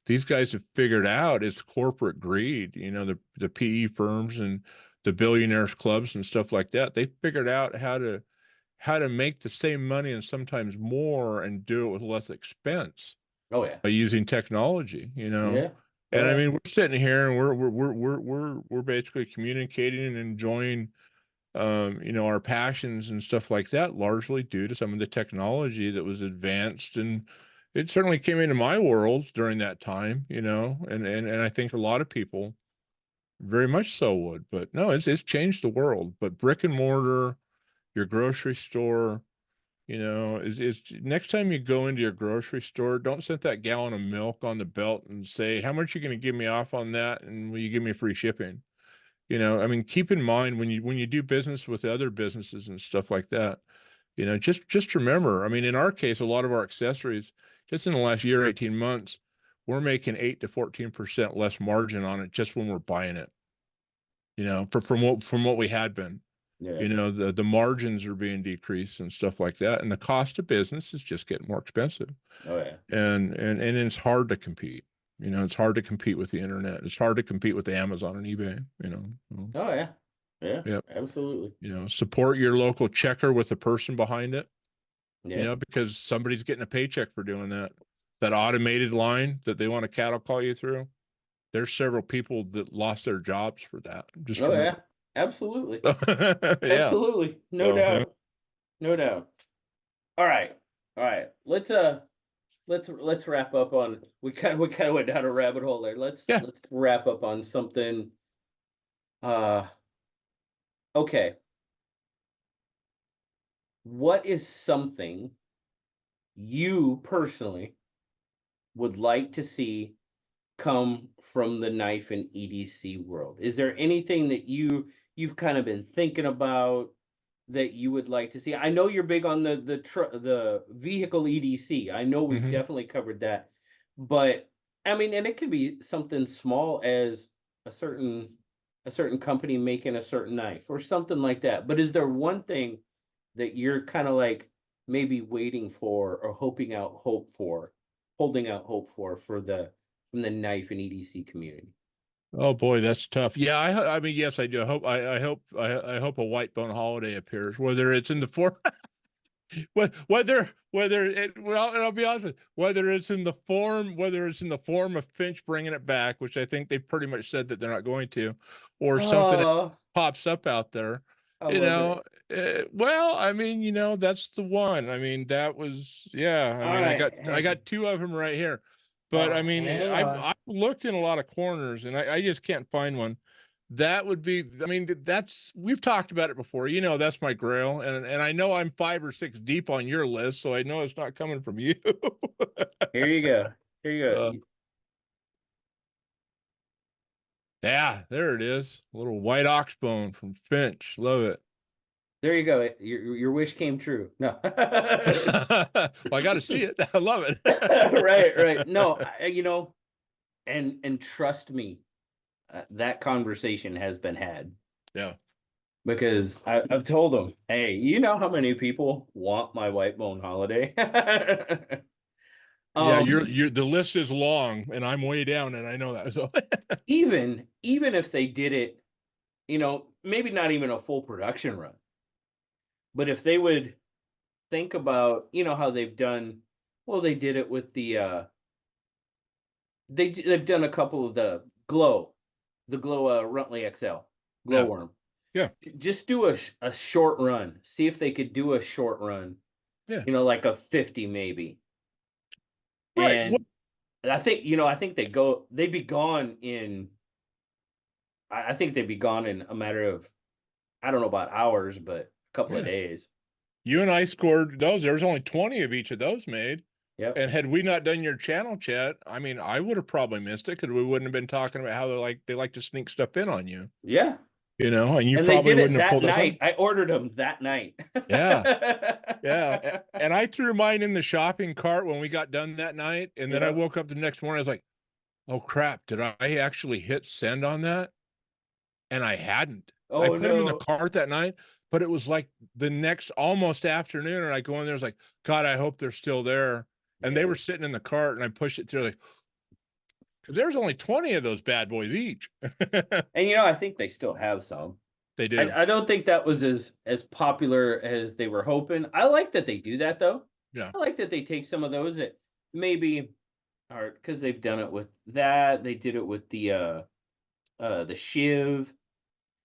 These guys have figured out it's corporate greed, you know, the PE firms and the billionaires clubs and stuff like that. They figured out how to make the same money and sometimes more and do it with less expense Oh yeah. by using technology, you know. Yeah. Oh And I yeah. mean, we're sitting here and we're basically communicating and enjoying you know, our passions and stuff like that, largely due to some of the technology that was advanced. And it certainly came into my world during that time, you know, and I think a lot of people very much so would, but no, it's changed the world. But brick and mortar, your grocery store, you know, is next time you go into your grocery store, don't set that gallon of milk on the belt and say, how much are you going to give me off on that? And will you give me free shipping? You know, I mean, keep in mind when you do business with other businesses and stuff like that, you know, just remember, I mean, in our case, a lot of our accessories, just in the last year, 18 months, we're making 8 to 14% less margin on it just when we're buying it, you know, from what we had been. Yeah. You know, the margins are being decreased and stuff like that. And the cost of business is just getting more expensive. Oh yeah. And it's hard to compete. You know, it's hard to compete with the internet. It's hard to compete with Amazon and eBay, you know. So, Oh yeah. Yeah. yeah. Absolutely. You know, support your local checker with the person behind it, you Yeah. know, because somebody's getting a paycheck for doing that. That automated line that they want to cattle call you through. There's several people that lost their jobs for that. Just Oh remember. yeah. Absolutely. Yeah. Absolutely. No So, yeah. doubt. No doubt. All right. All right. Let's wrap up on we kind of went down a rabbit hole there. Yeah. Let's wrap up on something. Uh okay. What is something you personally would like to see come from the knife and EDC world? Is there anything that you've kind of been thinking about that you would like to see? I know you're big on the vehicle EDC. I know we've Hmm. definitely covered that, but I mean, and it could be something small as a certain a certain company making a certain knife or something like that. But is there one thing that you're kind of like maybe waiting for or holding out hope for the from the knife and EDC community? Oh boy, that's tough. Yeah, I mean, yes, I do. I hope a white bone holiday appears, whether it's in the form whether it well, and I'll be honest with you, whether it's in the form of Finch bringing it back, which I think they pretty much said that they're not going to, or something that Oh, pops up out there, I you love know. it. Well, I mean, you know, that's the one. I mean, that was yeah. I All mean, right, I got two of them right here, but I mean, hang on. I've looked in a lot of corners and I just can't find one. That would be, I mean, that's, we've talked about it before. You know, that's my grail. And I know I'm 5 or 6 deep on your list, so I know it's not coming from you. Here you go. Here you go. uh, yeah, there it is. A little white ox bone from Finch. Love it. There you go. Your wish came true. No. Well, I got to see it. I love Right, right. it. No, and trust me, that conversation has been had Yeah. because I've told them, hey, you know how many people want my white bone holiday? Yeah, um, the list is long and I'm way down and I know that. So even if they did it, maybe not even a full production run, but if they would think about, how they've done, well, they did it with the they've done a couple of the glow Runtley XL yeah. glowworm. Yeah. Just do a short run. See if they could do a short run, Yeah. like a 50 maybe. Right. Well, And I think they'd be gone in I think they'd be gone in a matter of I don't know about hours, but a couple of Yeah. days. You and I scored those. There was only 20 of each of those made. Yep. And had we not done your channel chat, I mean, I would have probably missed it because we wouldn't have been talking about how they like to sneak stuff in on you, Yeah. you know, and you And they probably did it wouldn't have that pulled us up. night. I ordered them that night. Yeah. Yeah. And I threw mine in the shopping cart when we got done that night. And then I Yep. woke up the next morning. I was like, oh crap, did I actually hit send on that? And I hadn't. I Oh put them in the no. cart that night, but it was like the next almost afternoon. And I go in there, I was like, God, I hope they're still there. And they Yeah. were sitting in the cart and I pushed it through like, because there's only 20 of those bad boys each. And you know, I think they still have some. They do. I don't think that was as popular as they were hoping. I like that they do that though. Yeah. I like that they take some of those that maybe are because they've done it with that. They did it with the Shiv,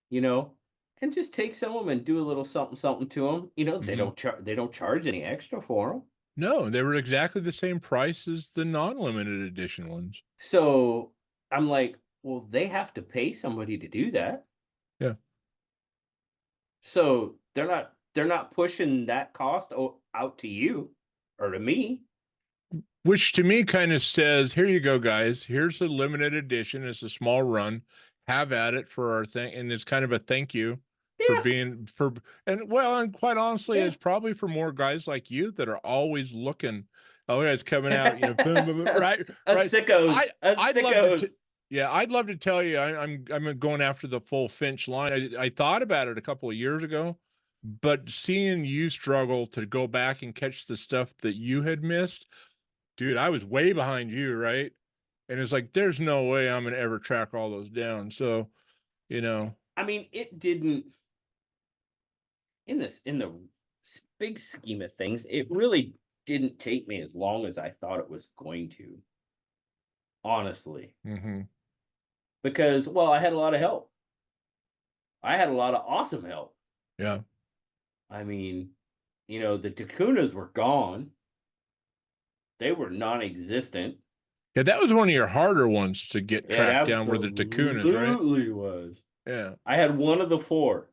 you know, and just take some of them and do a little something something to them. You know, Mhm. they don't charge any extra for them. No, they were exactly the same price as the non-limited edition ones. So I'm like, well, they have to pay somebody to do that. Yeah. So they're not pushing that cost out to you or to me. Which to me kind of says, here you go, guys. Here's a limited edition. It's a small run. Have at it for our thing. And it's kind of a thank you for Yeah, being for and well, and quite honestly, yeah. it's probably for more guys like you that are always looking. Oh, yeah, it's coming out, you know, boom, boom, boom, right, Us right. sickos, us I'd love to sickos. yeah, I'd love to tell you I'm going after the full Finch line. I thought about it a couple of years ago, but seeing you struggle to go back and catch the stuff that you had missed, dude, I was way behind you, right? And it's like, there's no way I'm gonna ever track all those down. So, you know, I mean, it didn't in the big scheme of things. It really didn't take me as long as I thought it was going to, honestly, hmm because well, I had a lot of help. I had a lot of awesome help. yeah. I mean, you know, the Takunas were gone. They were non-existent. Yeah, that was one of your harder ones to get It tracked down were the Takunas, right? absolutely was. Yeah, I had one of the four.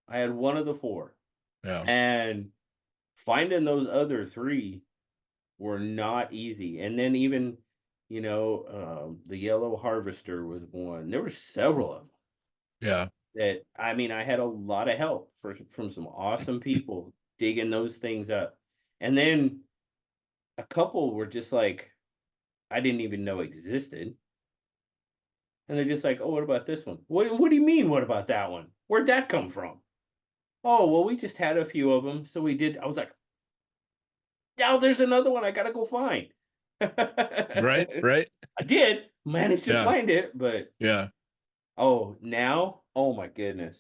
I had one of the four. yeah, And finding those other three were not easy. And then even, you know, the Yellow Harvester was one. There were several of them yeah. that I mean, I had a lot of help from some awesome people digging those things up. And then a couple were just like I didn't even know existed. And they're just like, "Oh, what about this one? What do you mean? What about that one? Where'd that come from?" Oh, well, we just had a few of them, so we did. I was like, "Now there's another one. I gotta go find." Right, I right. did manage to Yeah, find it, but yeah. oh, now, oh my goodness,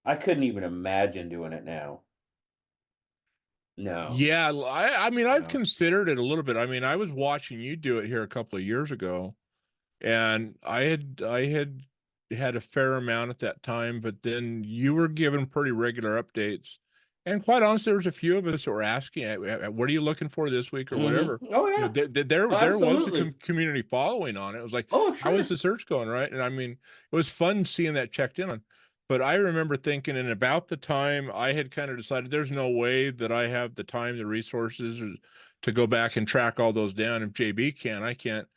I couldn't even imagine doing it now. No, Yeah, I mean, I've no. considered it a little bit. I mean, I was watching you do it here a couple of years ago, and I had had a fair amount at that time, but then you were given pretty regular updates. And quite honestly, there was a few of us that were asking, what are you looking for this week or whatever? Oh You know, yeah, oh, there was a absolutely. community following on it. It was like, Oh how is sure. the search going, right? And I mean, it was fun seeing that checked in on. But I remember thinking, and about the time I had kind of decided, there's no way that I have the time, the resources, to go back and track all those down. If JB can, I can't.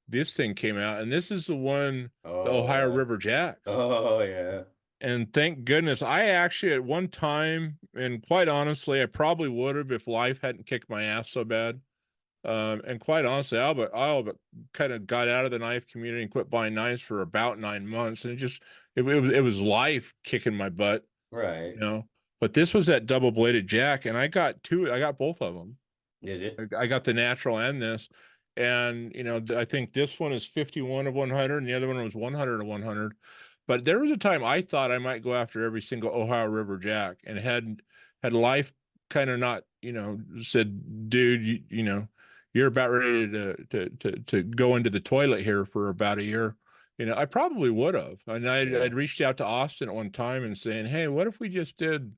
This thing came out, and this is the one, the Oh Ohio yeah. River Jacks. Oh yeah. And thank goodness, I actually at one time, and quite honestly, I probably would have if life hadn't kicked my ass so bad. And quite honestly, Albert kind of got out of the knife community and quit buying knives for about 9 months, and it was life kicking my butt, Right. you know. But this was that double bladed jack, and I got two. I got both of them. Is it? I got the natural and this, and you know, I think this one is 51 of 100, and the other one was 100 of 100. But there was a time I thought I might go after every single Ohio River Jack, and had life kind of not, you know, said, dude, you know, you're about ready to go into the toilet here for about a year. You know, I probably would have, and Yeah. I'd reached out to Austin at one time and saying, hey, what if we just did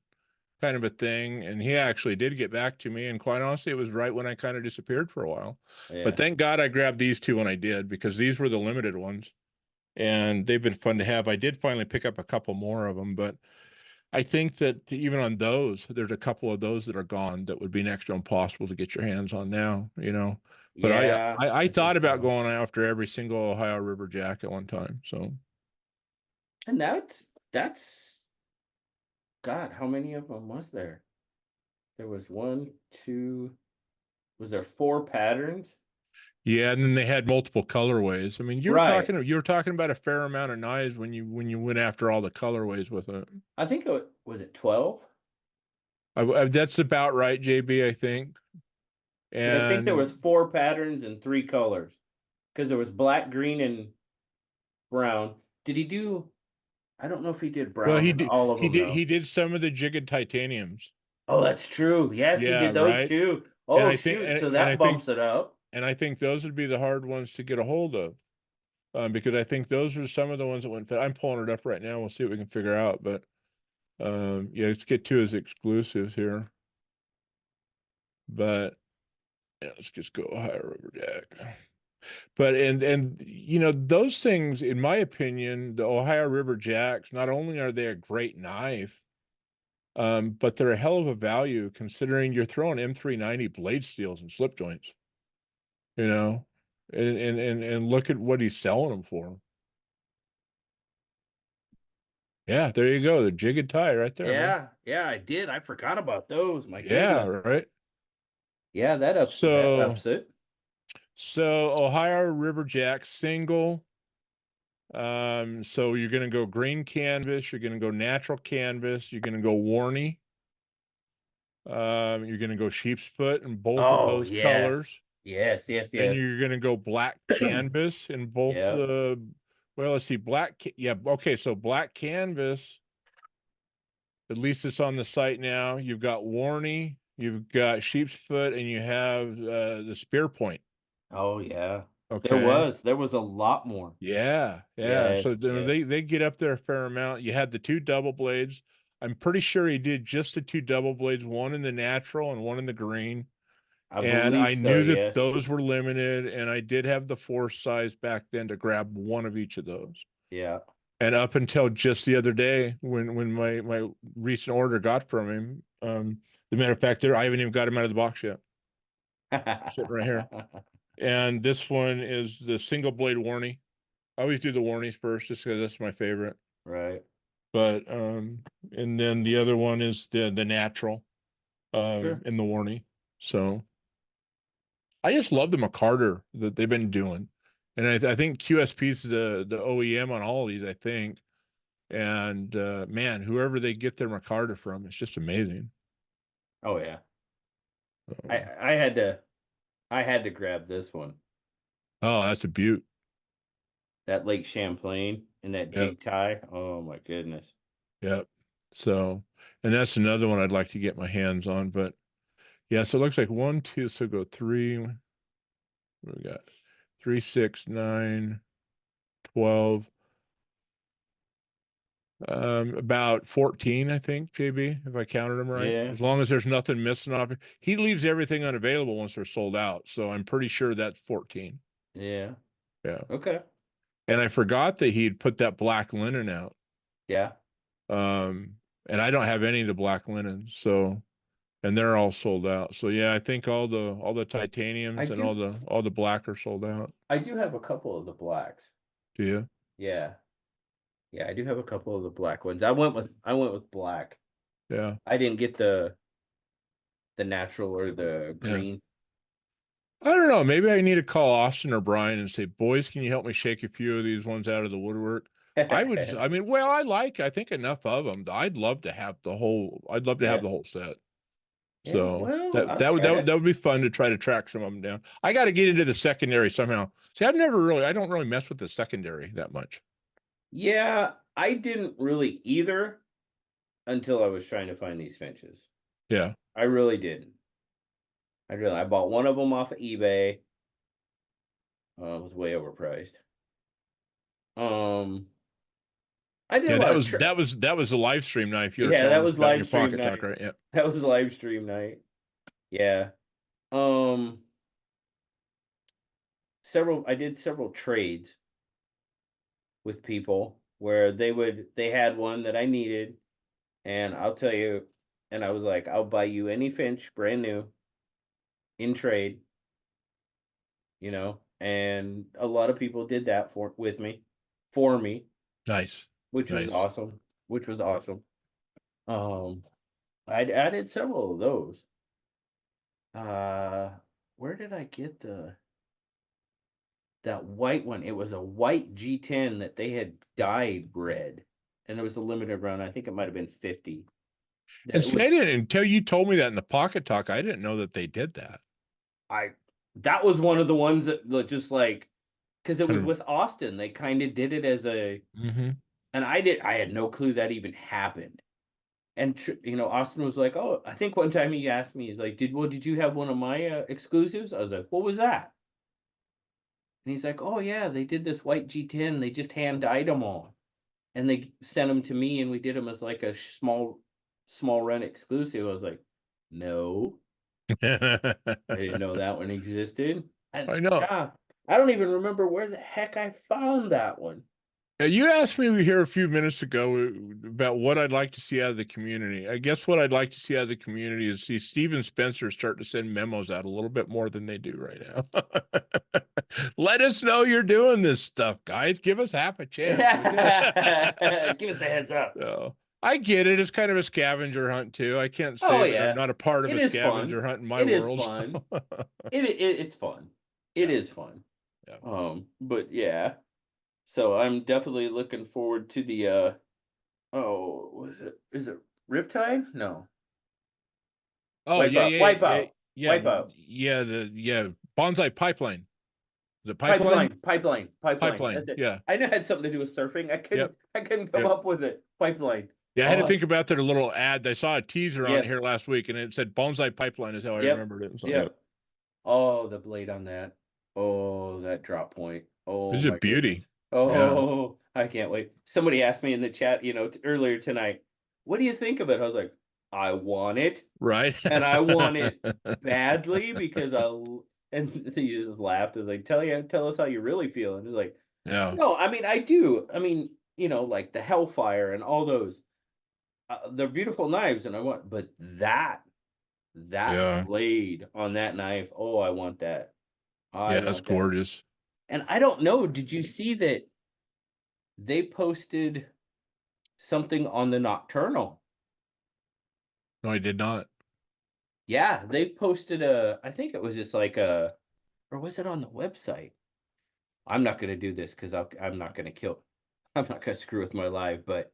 kind of a thing. And he actually did get back to me. And quite honestly, it was right when I kind of disappeared for a while. But Yeah. thank God I grabbed these two when I did, because these were the limited ones and they've been fun to have. I did finally pick up a couple more of them, but I think that even on those, there's a couple of those that are gone that would be next to impossible to get your hands on now, you know. But Yeah, I I thought think about so. going after every single Ohio River Jack at one time. So And that's God, how many of them was there? There was one, two, was there 4 patterns? yeah, and then they had multiple colorways. I mean, Right. you were talking about a fair amount of knives when you went after all the colorways with it. I think it was it 12? That's about right, JB, I think. Because I think there was And 4 patterns and 3 colors. Because there was black, green, and brown. Did he do? I don't know if he did well, brown in all of them though. he did some of the jigged titaniums. Oh, that's true. Yes, he Yeah, did those right. too. And Oh I think shoot, so and that bumps it up. I think those would be the hard ones to get a hold of. Because I think those are some of the ones that went. I'm pulling it up right now. We'll see what we can figure out. But yeah, let's get to his exclusives here. But yeah, let's just go higher over deck. But you know, those things, in my opinion, the Ohio River Jacks, not only are they a great knife, but they're a hell of a value considering you're throwing M390 blade steels and slip joints, you know, and look at what he's selling them for. Yeah, there you go. The jig and tie right there, man. Yeah, yeah, I did. I forgot about those. My Yeah, goodness. right. Yeah, that So, ups it. Ohio River Jack single. So you're going to go green canvas, you're going to go natural canvas, you're going to go Warney. You're going to go sheep's foot in both of Oh those colors. yes, yes, yes, Then yes. you're going to go black canvas in both Yeah. well, let's see, yeah, okay, so black canvas, at least it's on the site now. You've got Warney, you've got sheep's foot, and you have the spear point. Oh yeah. Okay. There was a lot more. Yeah, yeah. So Yes, yes. they get up there a fair amount. You had the 2 double blades. I'm pretty sure he did just the 2 double blades, one in the natural and one in the green. I And believe I so, knew that yes. those were limited, and I did have the force size back then to grab one of each of those. Yeah. And up until just the other day, when my recent order got from him, the matter of fact, there I haven't even got him out of the box yet. Sitting right here. And this one is the single blade Warney. I always do the Warnies first, just because that's my favorite. Right. But and then the other one is the natural Sure. in the Warney. So I just love the McCarter that they've been doing. And I think QSP is the OEM on all of these, I think. And man, whoever they get their McCarter from, it's just amazing. Oh yeah. I Um, I had to I had to grab this one. oh, that's a beaut. That Lake Champlain and that Yep, jig tie. Oh my goodness. yep. So, and that's another one I'd like to get my hands on. But yeah, so it looks like 1, 2, so go 3. What do we got? 3, 6, 9, 12. About 14, I think, JB, if I counted them right. Yeah. As long as there's nothing missing off it. He leaves everything unavailable once they're sold out. So I'm pretty sure that's 14. Yeah. Yeah. Okay. And I forgot that he'd put that black linen out. Yeah. And I don't have any of the black linen, so and they're all sold out. So yeah, I think all the I titaniums and do all the black are sold out. I do have a couple of the blacks. Do you? Yeah. Yeah, I do have a couple of the black ones. I went with black. Yeah. I didn't get the natural or the Yeah. green. I don't know. Maybe I need to call Austin or Brian and say, boys, can you help me shake a few of these ones out of the woodwork? I mean, well, I think enough of them. I'd love to have Yeah. the whole set. Yeah, So well, I'll try to. that would be fun to try to track some of them down. I got to get into the secondary somehow. See, I don't really mess with the secondary that much. Yeah, I didn't really either until I was trying to find these finches. Yeah. I really didn't. I bought one of them off of eBay. It was way overpriced. Um, I did a Yeah. lot of That was the live stream knife you were yeah, telling that us was about in live your stream pocket talk, night. right? Yeah. That was live stream night. Yeah. Um, I did several trades with people where they had one that I needed And I'll tell you, and I was like, I'll buy you any Finch brand new in trade, you know, and a lot of people did that for me, Nice. which was Nice. awesome, which was awesome. I'd added several of those. Where did I get that white one? It was a white G10 that they had dyed red, and it was a limited run. I think it might have been 50. That And it see, I was didn't until you told me that in the Pocket Talk. I didn't know that they did that. that was one of the ones that just like, because it Kind was of. with Austin. They kind of did it as a, and I had no clue that even happened. And you know, Austin was like, "Oh, I think one time he asked me, he's like, did you have one of my exclusives?" I was like, "What was that?" And he's like, "Oh yeah, they did this white G10. They just hand dyed them all, and they sent them to me, and we did them as like a small run exclusive." I was like, "No, I didn't know that one existed." And I know. yeah, I don't even remember where the heck I found that one. You asked me here a few minutes ago about what I'd like to see out of the community. I guess what I'd like to see out of the community is see Steve and Spencer start to send memos out a little bit more than they do right now. Let us know you're doing this stuff, guys. Give us half a chance. Give us a heads up. So, I get it. It's kind of a scavenger hunt too. I can't Oh say that I'm yeah, not a part of it a is fun. scavenger hunt in my It is world. fun. It's fun. It Yeah, is fun. yeah. But yeah. So I'm definitely looking forward to the oh, was it is it Riptide? No. Oh yeah, yeah, yeah, yeah, Wipeout. yeah. Bonsai pipeline. The pipeline? Pipeline. Pipeline. That's it. Yeah. I know it had something to do with surfing. Yep. I couldn't come Yep. up with it. Pipeline. Yeah, I had to Oh, think about that a little ad. I saw a teaser on it yes. here last week, and it said bonsai pipeline is how I Yep. remembered it. So, yep. Yep. Oh, the blade on that. Oh, that drop point. Oh It's a my beauty. goodness. Yeah. Oh, I can't wait. Somebody asked me in the chat, earlier tonight, what do you think of it? I was like, I want it, Right. and I want it badly because and he just laughed. I was like, tell us how you really feel. And he's like, Yeah. no, I mean, I do. I mean, like the Hellfire and all those, they're beautiful knives, and I want, but that Yeah. blade on that knife, oh, I want that. I Yeah, that's want that. gorgeous. And I don't know, did you see that they posted something on the Nocturnal? No, I did not. Yeah, they've posted I think it was just like or was it on the website? I'm not going to do this because I'm not going to I'm not going to screw with my live, but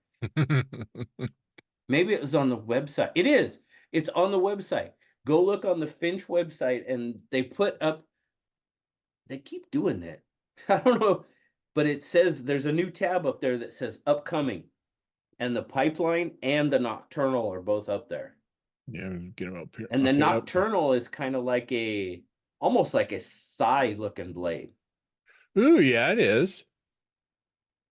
maybe it was on the website. It is. It's on the website. Go look on the Finch website, and they keep doing that. I don't know, but it says there's a new tab up there that says upcoming, and the pipeline and the Nocturnal are both up there. Yeah, get him up here. And the Okay, up. Nocturnal is kind of like almost like a Sai looking blade. Ooh, yeah, it is.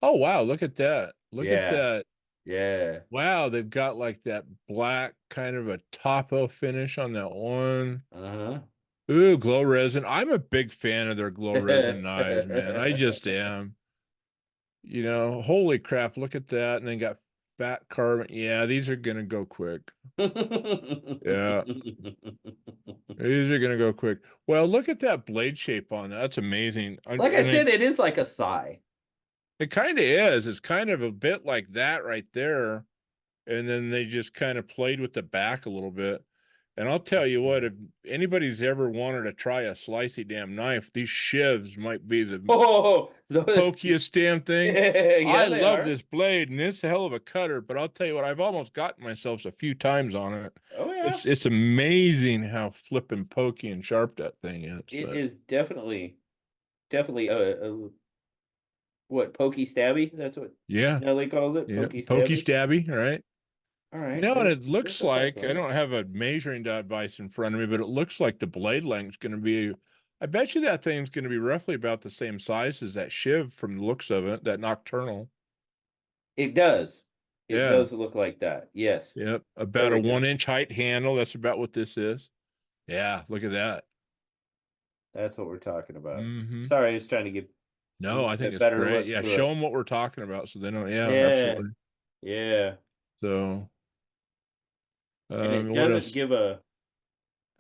Oh, wow, look at that. Look at Yeah, that. yeah. Wow, they've got like that black kind of a topo finish on that one. Uh-huh. Ooh, glow resin. I'm a big fan of their glow resin knives, man. I just am. Holy crap, look at that. And then got fat carbon. Yeah, these are gonna go quick. Yeah, these are gonna go quick. Well, look at that blade shape on that. That's amazing. Like I said, it is like a Sai. It kind of is. It's kind of a bit like that right there. And then they just kind of played with the back a little bit. And I'll tell you what, if anybody's ever wanted to try a slicey damn knife, these shivs might be the Oh, pokiest damn thing. I yeah, they love are. this blade, and it's a hell of a cutter, but I'll tell you what, I've almost gotten myself a few times on it. Oh yeah. It's amazing how flippin' pokey and sharp that thing is. It But is definitely a what, pokey stabby? That's what yeah, Nelly calls it, yeah, pokey pokey stabby. stabby, right? All right, And it there's looks a like, I pipeline. don't have a measuring device in front of me, but it looks like the blade length's going to be, I bet you that thing's going to be roughly about the same size as that shiv from the looks of it, that Nocturnal. It does. It Yeah. does look like that. Yes. Yep. About a Very good. 1-inch height handle. That's about what this is. Yeah. Look at that. That's what we're talking about. Mm-hmm. Sorry, I was trying to give a No, little I think bit it's better great. look Yeah. to Show it. them what we're talking about so they don't. Yeah, Yeah. absolutely. Yeah. So And it What doesn't else? give a,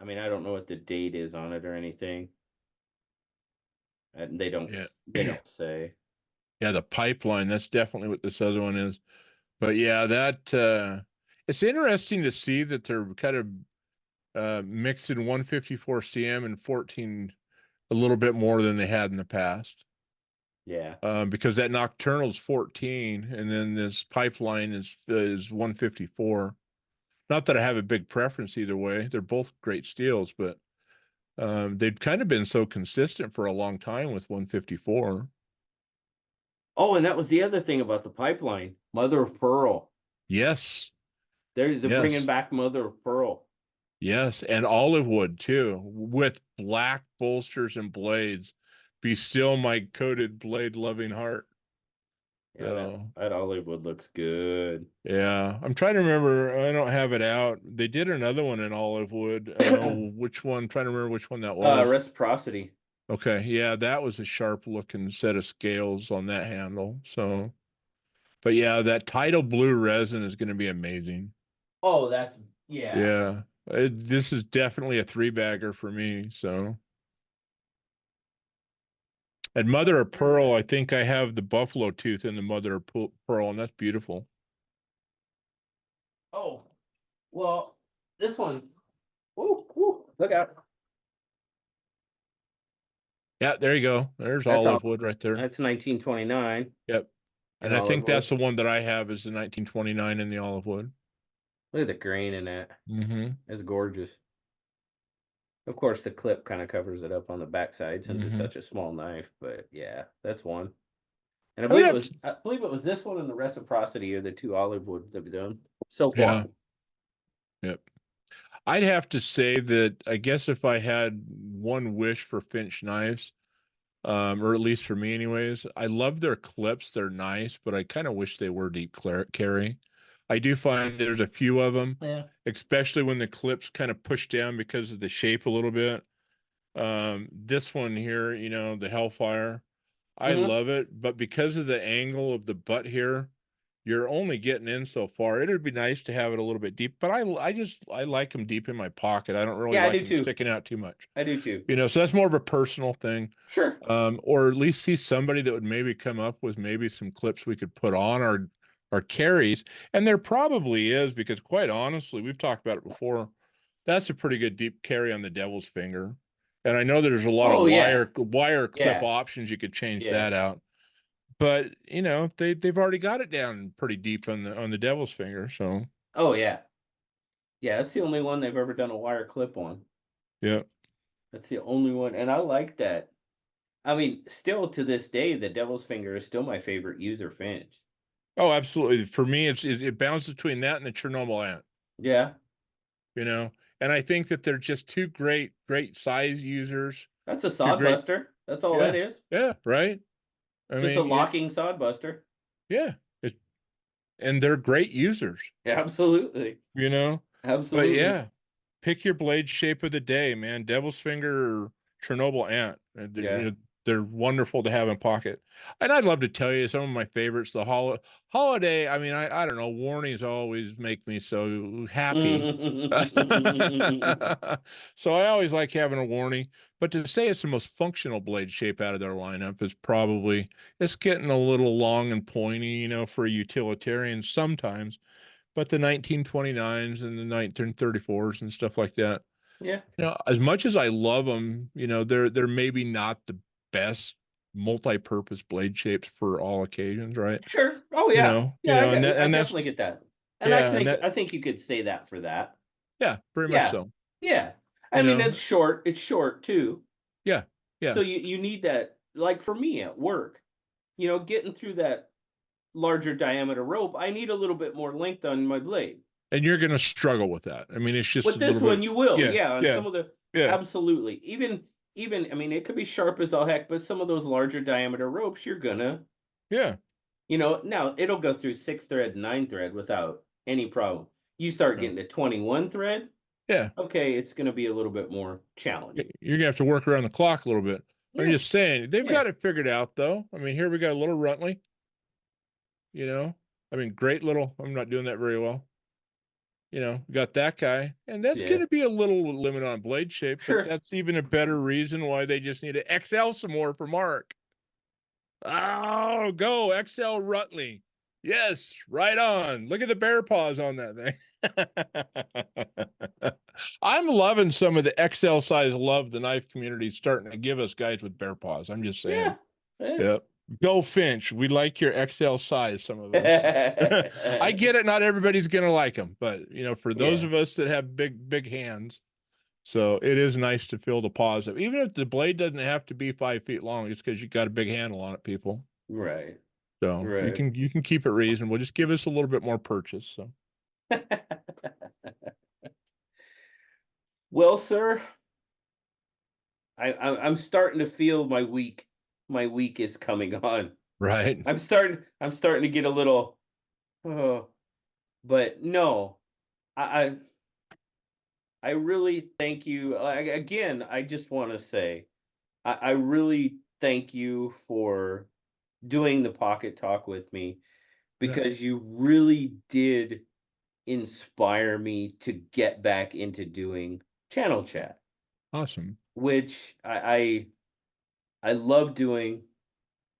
I mean, I don't know what the date is on it or anything. And Yeah. they don't say. Yeah, the pipeline, that's definitely what this other one is. But yeah, that it's interesting to see that they're kind of mixing 154 cm and 14 a little bit more than they had in the past. Yeah. Because that nocturnal is 14 and then this pipeline is 154. Not that I have a big preference either way. They're both great steels, but they've kind of been so consistent for a long time with 154. Oh, and that was the other thing about the pipeline, mother of pearl. Yes. They're bringing Yes. back mother of pearl. Yes, and olive wood too, with black bolsters and blades. Be still my coated blade loving heart. Yeah, So that olive wood looks good. yeah, I'm trying to remember. I don't have it out. They did another one in olive wood. Which one? I'm trying to remember which one that was. Reciprocity. Okay, yeah, that was a sharp looking set of scales on that handle. So, but yeah, that tidal blue resin is going to be amazing. Oh, that's yeah. Yeah, this is definitely a three bagger for me. So. And mother of pearl, I think I have the buffalo tooth in the mother of pearl, and that's beautiful. Oh, well, this one. Woo, woo, look out. Yeah, there you go. There's That's all. olive wood right there. That's 1929 Yep. in And I olive think wood. that's the one that I have is the 1929 in the olive wood. Look at the grain in that. Mm-hmm. It's gorgeous. Of course, the clip kind of covers it up on the backside since it's Mm-hmm. such a small knife. But yeah, that's one. And I would have to, I believe it was this one and the reciprocity are the two olive woods that we've done so far. yeah. Yep. I'd have to say that I guess if I had one wish for Finch knives, or at least for me anyways, I love their clips. They're nice, but I kind of wish they were deep carry. I do find there's a few of them, Yeah. especially when the clips kind of push down because of the shape a little bit. This one here, the Hellfire, I Mm-hmm. love it, but because of the angle of the butt here, you're only getting in so far. It'd be nice to have it a little bit deep, but I like them deep in my pocket. I don't really Yeah, I like do them too. sticking out too much. I do too. So that's more of a personal thing. Sure. Or at least see somebody that would maybe come up with maybe some clips we could put on our carries. And there probably is, because quite honestly, we've talked about it before. That's a pretty good deep carry on the devil's finger. And I know there's a lot of Oh yeah. wire clip Yeah. options. You could change Yeah. that out. But they've already got it down pretty deep on the devil's finger. So Oh yeah. Yeah, that's the only one they've ever done a wire clip on. yeah. That's the only one. And I like that. I mean, still to this day, the devil's finger is still my favorite user finch. Oh, absolutely. For me, it bounces between that and the Chernobyl ant. Yeah. you know, and I think that they're just two great size users, That's a two sod great, buster. That's all that yeah, is. yeah, right. I It's just a mean, locking sod buster. yeah, it, and they're great users, Absolutely. you know, but Absolutely. yeah, pick your blade shape of the day, man. Devil's finger or Chernobyl ant. Yeah. They're wonderful to have in pocket. And I'd love to tell you some of my favorites. The holiday. I mean, I don't know. Warnings always make me so happy. So I always like having a warning. But to say it's the most functional blade shape out of their lineup is probably, it's getting a little long and pointy, for a utilitarian sometimes. But the 1929s and the 1934s and stuff like that, Yeah. as much as I love them, they're maybe not the best multi-purpose blade shapes for all occasions, right? Sure. Oh yeah. Yeah, And that, I and that's definitely get that. And yeah, and that I think you could say that for that. yeah, very much Yeah. so. Yeah. I You mean, know, it's short too. yeah, So yeah, you need that, like for me at work, getting through that larger diameter rope, I need a little bit more length on my blade. and you're gonna struggle with that. I mean, it's just a With this little bit. one, you will, Yeah, yeah. On yeah, some of the, yeah, absolutely. Even, I mean, it could be sharp as all heck, but some of those larger diameter ropes, you're gonna, yeah, now it'll go through 6 thread, 9 thread without any problem. You start yeah. getting to 21 thread, Yeah. okay, it's gonna be a little bit more challenging. You're gonna have to work around the clock a little bit. I'm Yeah, just saying they've yeah. got it figured out, though. I mean, here we got a little Runtley. You know, I mean, great little. I'm not doing that very well. you know, got that guy, and that's Yeah. going to be a little limit on blade shape, but Sure. that's even a better reason why they just need to XL some more for Mark. Oh, go XL Rutley. Yes, right on. Look at the bear paws on that thing. I'm loving some of the XL size love the knife community is starting to give us guys with bear paws. I'm just saying. Yeah. Yep. Go Finch. We like your XL size, some of us. I get it. Not everybody's going to like them, but you know, for those Yeah. of us that have big hands, so it is nice to feel the paws of, even if the blade doesn't have to be 5 feet long, it's because you got a big handle on it, people. Right. So Right. you can keep it reasonable. Just give us a little bit more purchase. So Well, sir, I'm starting to feel my week. My week is coming on. right. I'm starting to get a little, oh, but no, I I really thank you. Again, I just want to say, I really thank you for doing the pocket talk with me, Yeah. because you really did inspire me to get back into doing channel chat, Awesome. which I love doing,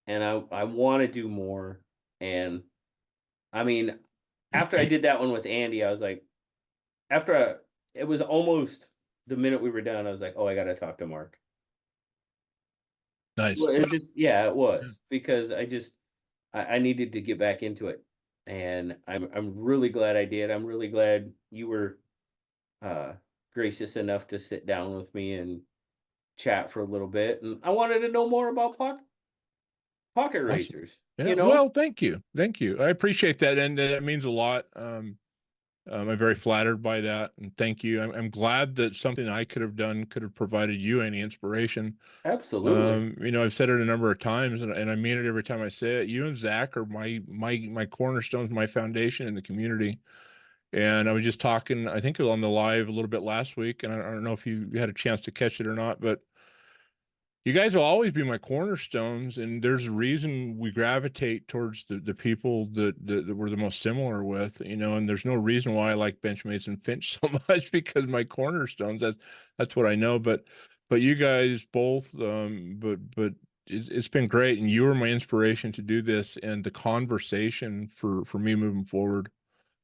and I want to do more. And I mean, after I did that one with Andy, I was like, it was almost the minute we were done, I was like, oh, I got to talk to Mark. Nice. Well, it Well, just, yeah, it yeah, was, because I needed to get back into it, and I'm really glad I did. I'm really glad you were uh, gracious enough to sit down with me and chat for a little bit. And I wanted to know more about pocket awesome. racers. Yeah. Well, thank you. Thank you. I appreciate that. And that means a lot. I'm very flattered by that. And thank you. I'm glad that something I could have done could have provided you any inspiration. Absolutely. You know, I've said it a number of times, and I mean it every time I say it. You and Zach are my cornerstones, my foundation in the community. And I was just talking, I think on the live a little bit last week, and I don't know if you had a chance to catch it or not, but you guys will always be my cornerstones, and there's a reason we gravitate towards the people that we're the most similar with, you know, and there's no reason why I like Benchmates and Finch so much, because my cornerstones, that's what I know. But you guys both, but it's been great, and you were my inspiration to do this, and the conversation for me moving forward.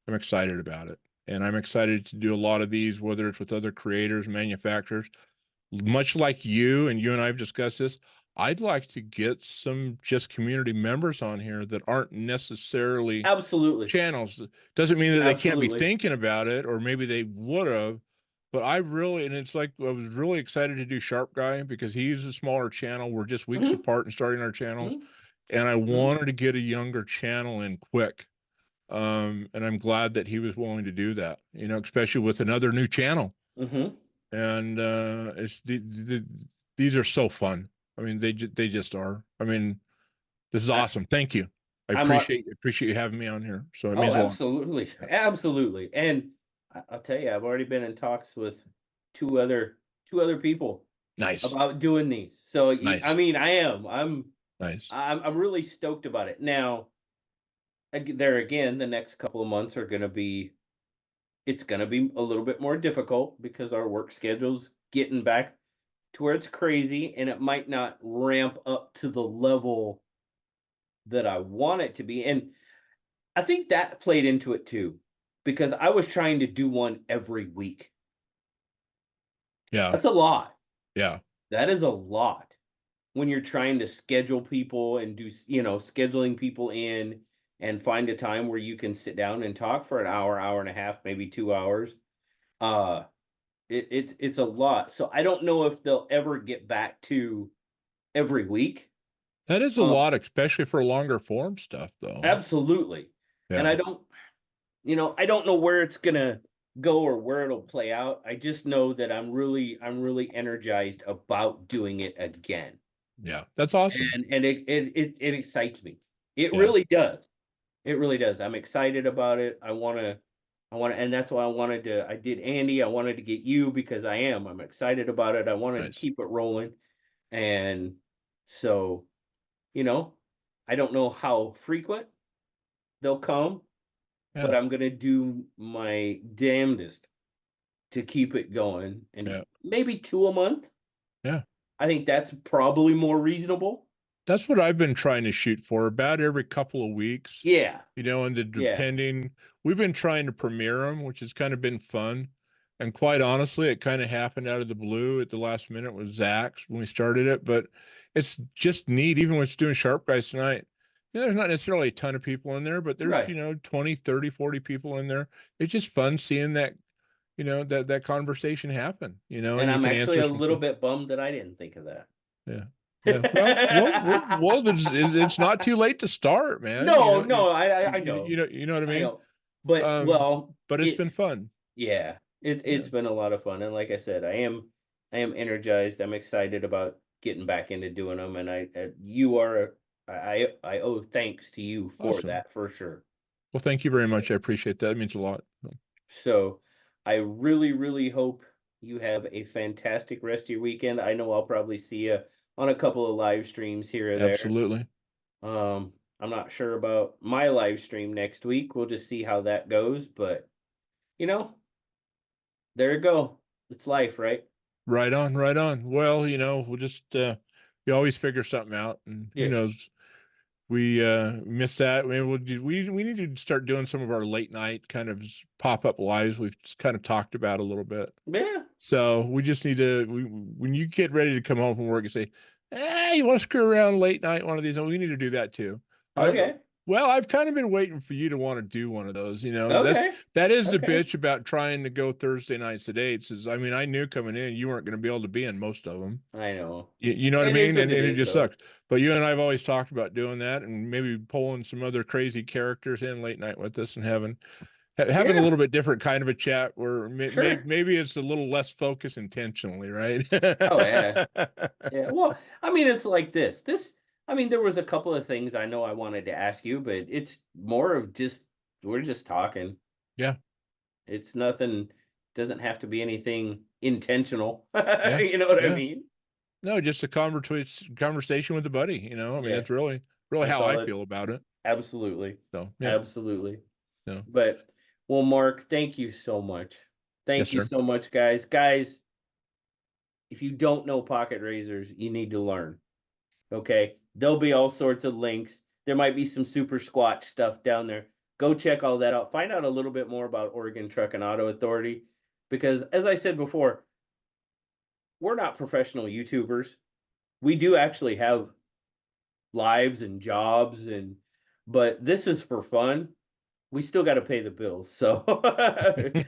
I'm excited about it. And I'm excited to do a lot of these, whether it's with other creators, manufacturers, much like you and I have discussed this. I'd like to get some just community members on here that aren't necessarily Absolutely. channels. Doesn't mean that they can't be Absolutely. thinking about it, or maybe they would have. But I really, and it's like, I was really excited to do Sharp Guy because he's a smaller channel. We're just weeks Hmm. apart and starting our channels. Hmm. And I Hmm. wanted to get a younger channel in quick. And I'm glad that he was willing to do that, you know, especially with another new channel. Hmm. And it's these are so fun. I mean, they just are. I mean, this is I, awesome. Thank you. I I'm on. appreciate you having me on here. So it Oh, means a lot. absolutely. Yeah. Absolutely. And I'll tell you, I've already been in talks with two other two other people Nice, about doing these. So I nice, mean, I am. I'm nice. I'm I'm really stoked about it. Now, there again, the next couple of months are going to be, it's going to be a little bit more difficult because our work schedule's getting back to where it's crazy, and it might not ramp up to the level that I want it to be. And I think that played into it too, because I was trying to do one every week. Yeah, That's a lot. yeah, That is a lot when you're trying to schedule people and do, scheduling people in and find a time where you can sit down and talk for an hour, hour and a half, maybe 2 hours. Uh, it's a lot. So I don't know if they'll ever get back to every week. that is a Um, lot, especially for longer form stuff, though. Absolutely. And Yeah, I don't know where it's gonna go or where it'll play out. I just know that I'm really energized about doing it again. yeah, that's awesome. And it excites me. It Yeah, really does. It really does. I'm excited about it. I wanna, and that's why I did Andy. I wanted to get you because I'm excited about it. I wanted to nice. keep it rolling. And so, you know, I don't know how frequent they'll come, but Yeah. I'm gonna do my damnedest to keep it going, and Yeah. maybe 2 a month. Yeah. I think that's probably more reasonable. That's what I've been trying to shoot for, about every couple of weeks, Yeah, you know, and yeah. we've been trying to premiere them, which has kind of been fun. And quite honestly, it kind of happened out of the blue at the last minute with Zach's when we started it, but it's just neat. Even when it's doing Sharp Guys tonight, you know, there's not necessarily a ton of people in there, but there's, Right. you know, 20, 30, 40 people in there. It's just fun seeing that, you know, that conversation happen, you know, And and you I'm can actually answer a some little bit bummed that I didn't think of that. yeah. Yeah. Well, it's not too late to start, man. No, no, I know. You know what I I mean? know. But Um, well, but it's it been fun. yeah, Yeah. it's been a lot of fun. And like I said, I am energized. I'm excited about getting back into doing them. And you are I owe thanks to you for Awesome. that for sure. Well, thank you For very sure. much. I appreciate that. It means a lot. So I really, really hope you have a fantastic rest of your weekend. I know I'll probably see you on a couple of live streams here or there. Absolutely. I'm not sure about my live stream next week. We'll just see how that goes. But you know, there you go. It's life, right? Right on, right on. Well, you know, we'll just you always figure something out, and who Yeah. knows, we miss that. We need to start doing some of our late night kind of pop-up lives we've just kind of talked about a little bit. Yeah. So we just need to, when you get ready to come home from work and say, you want to screw around late night, one of these, we need to do that too. Okay. Well, I've kind of been waiting for you to want to do one of those, you know, Okay. that is the Okay. bitch about trying to go Thursday nights to dates is, I mean, I knew coming in, you weren't going to be able to be in most of them. I know. You know what I It is mean? what it And it is, just though. sucks. But you and I have always talked about doing that and maybe pulling some other crazy characters in late night with us and having a Yeah. little bit different kind of a chat where Sure. maybe it's a little less focused intentionally, right? Oh yeah. Yeah. Well, I mean, it's like this. I mean, there was a couple of things I know I wanted to ask you, but it's more of just we're just talking. Yeah, It's nothing. Doesn't have to be anything intentional. yeah, You know what I yeah. mean? No, just a conversation with a buddy, you know. I mean, Yeah. that's really That's how all I it. feel about it. Absolutely. So, yeah. Absolutely. No. But well, Mark, thank you so much. Yes, Thank you sir. so much, guys. Guys, if you don't know pocket razors, you need to learn. Okay. There'll be all sorts of links. There might be some super squatch stuff down there. Go check all that out. Find out a little bit more about Oregon Truck and Auto Authority. Because as I said before, we're not professional YouTubers. We do actually have lives and jobs but this is for fun. We still got to pay the bills. So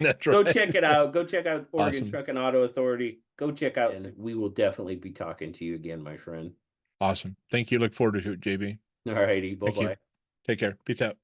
That's go right. check it out. Go check out Oregon Awesome. Truck and Auto Authority. Go check out, and we will definitely be talking to you again, my friend. Awesome. Thank you. Look forward to it, JB. All righty. Bye Thank you. bye. Take care. Peace out.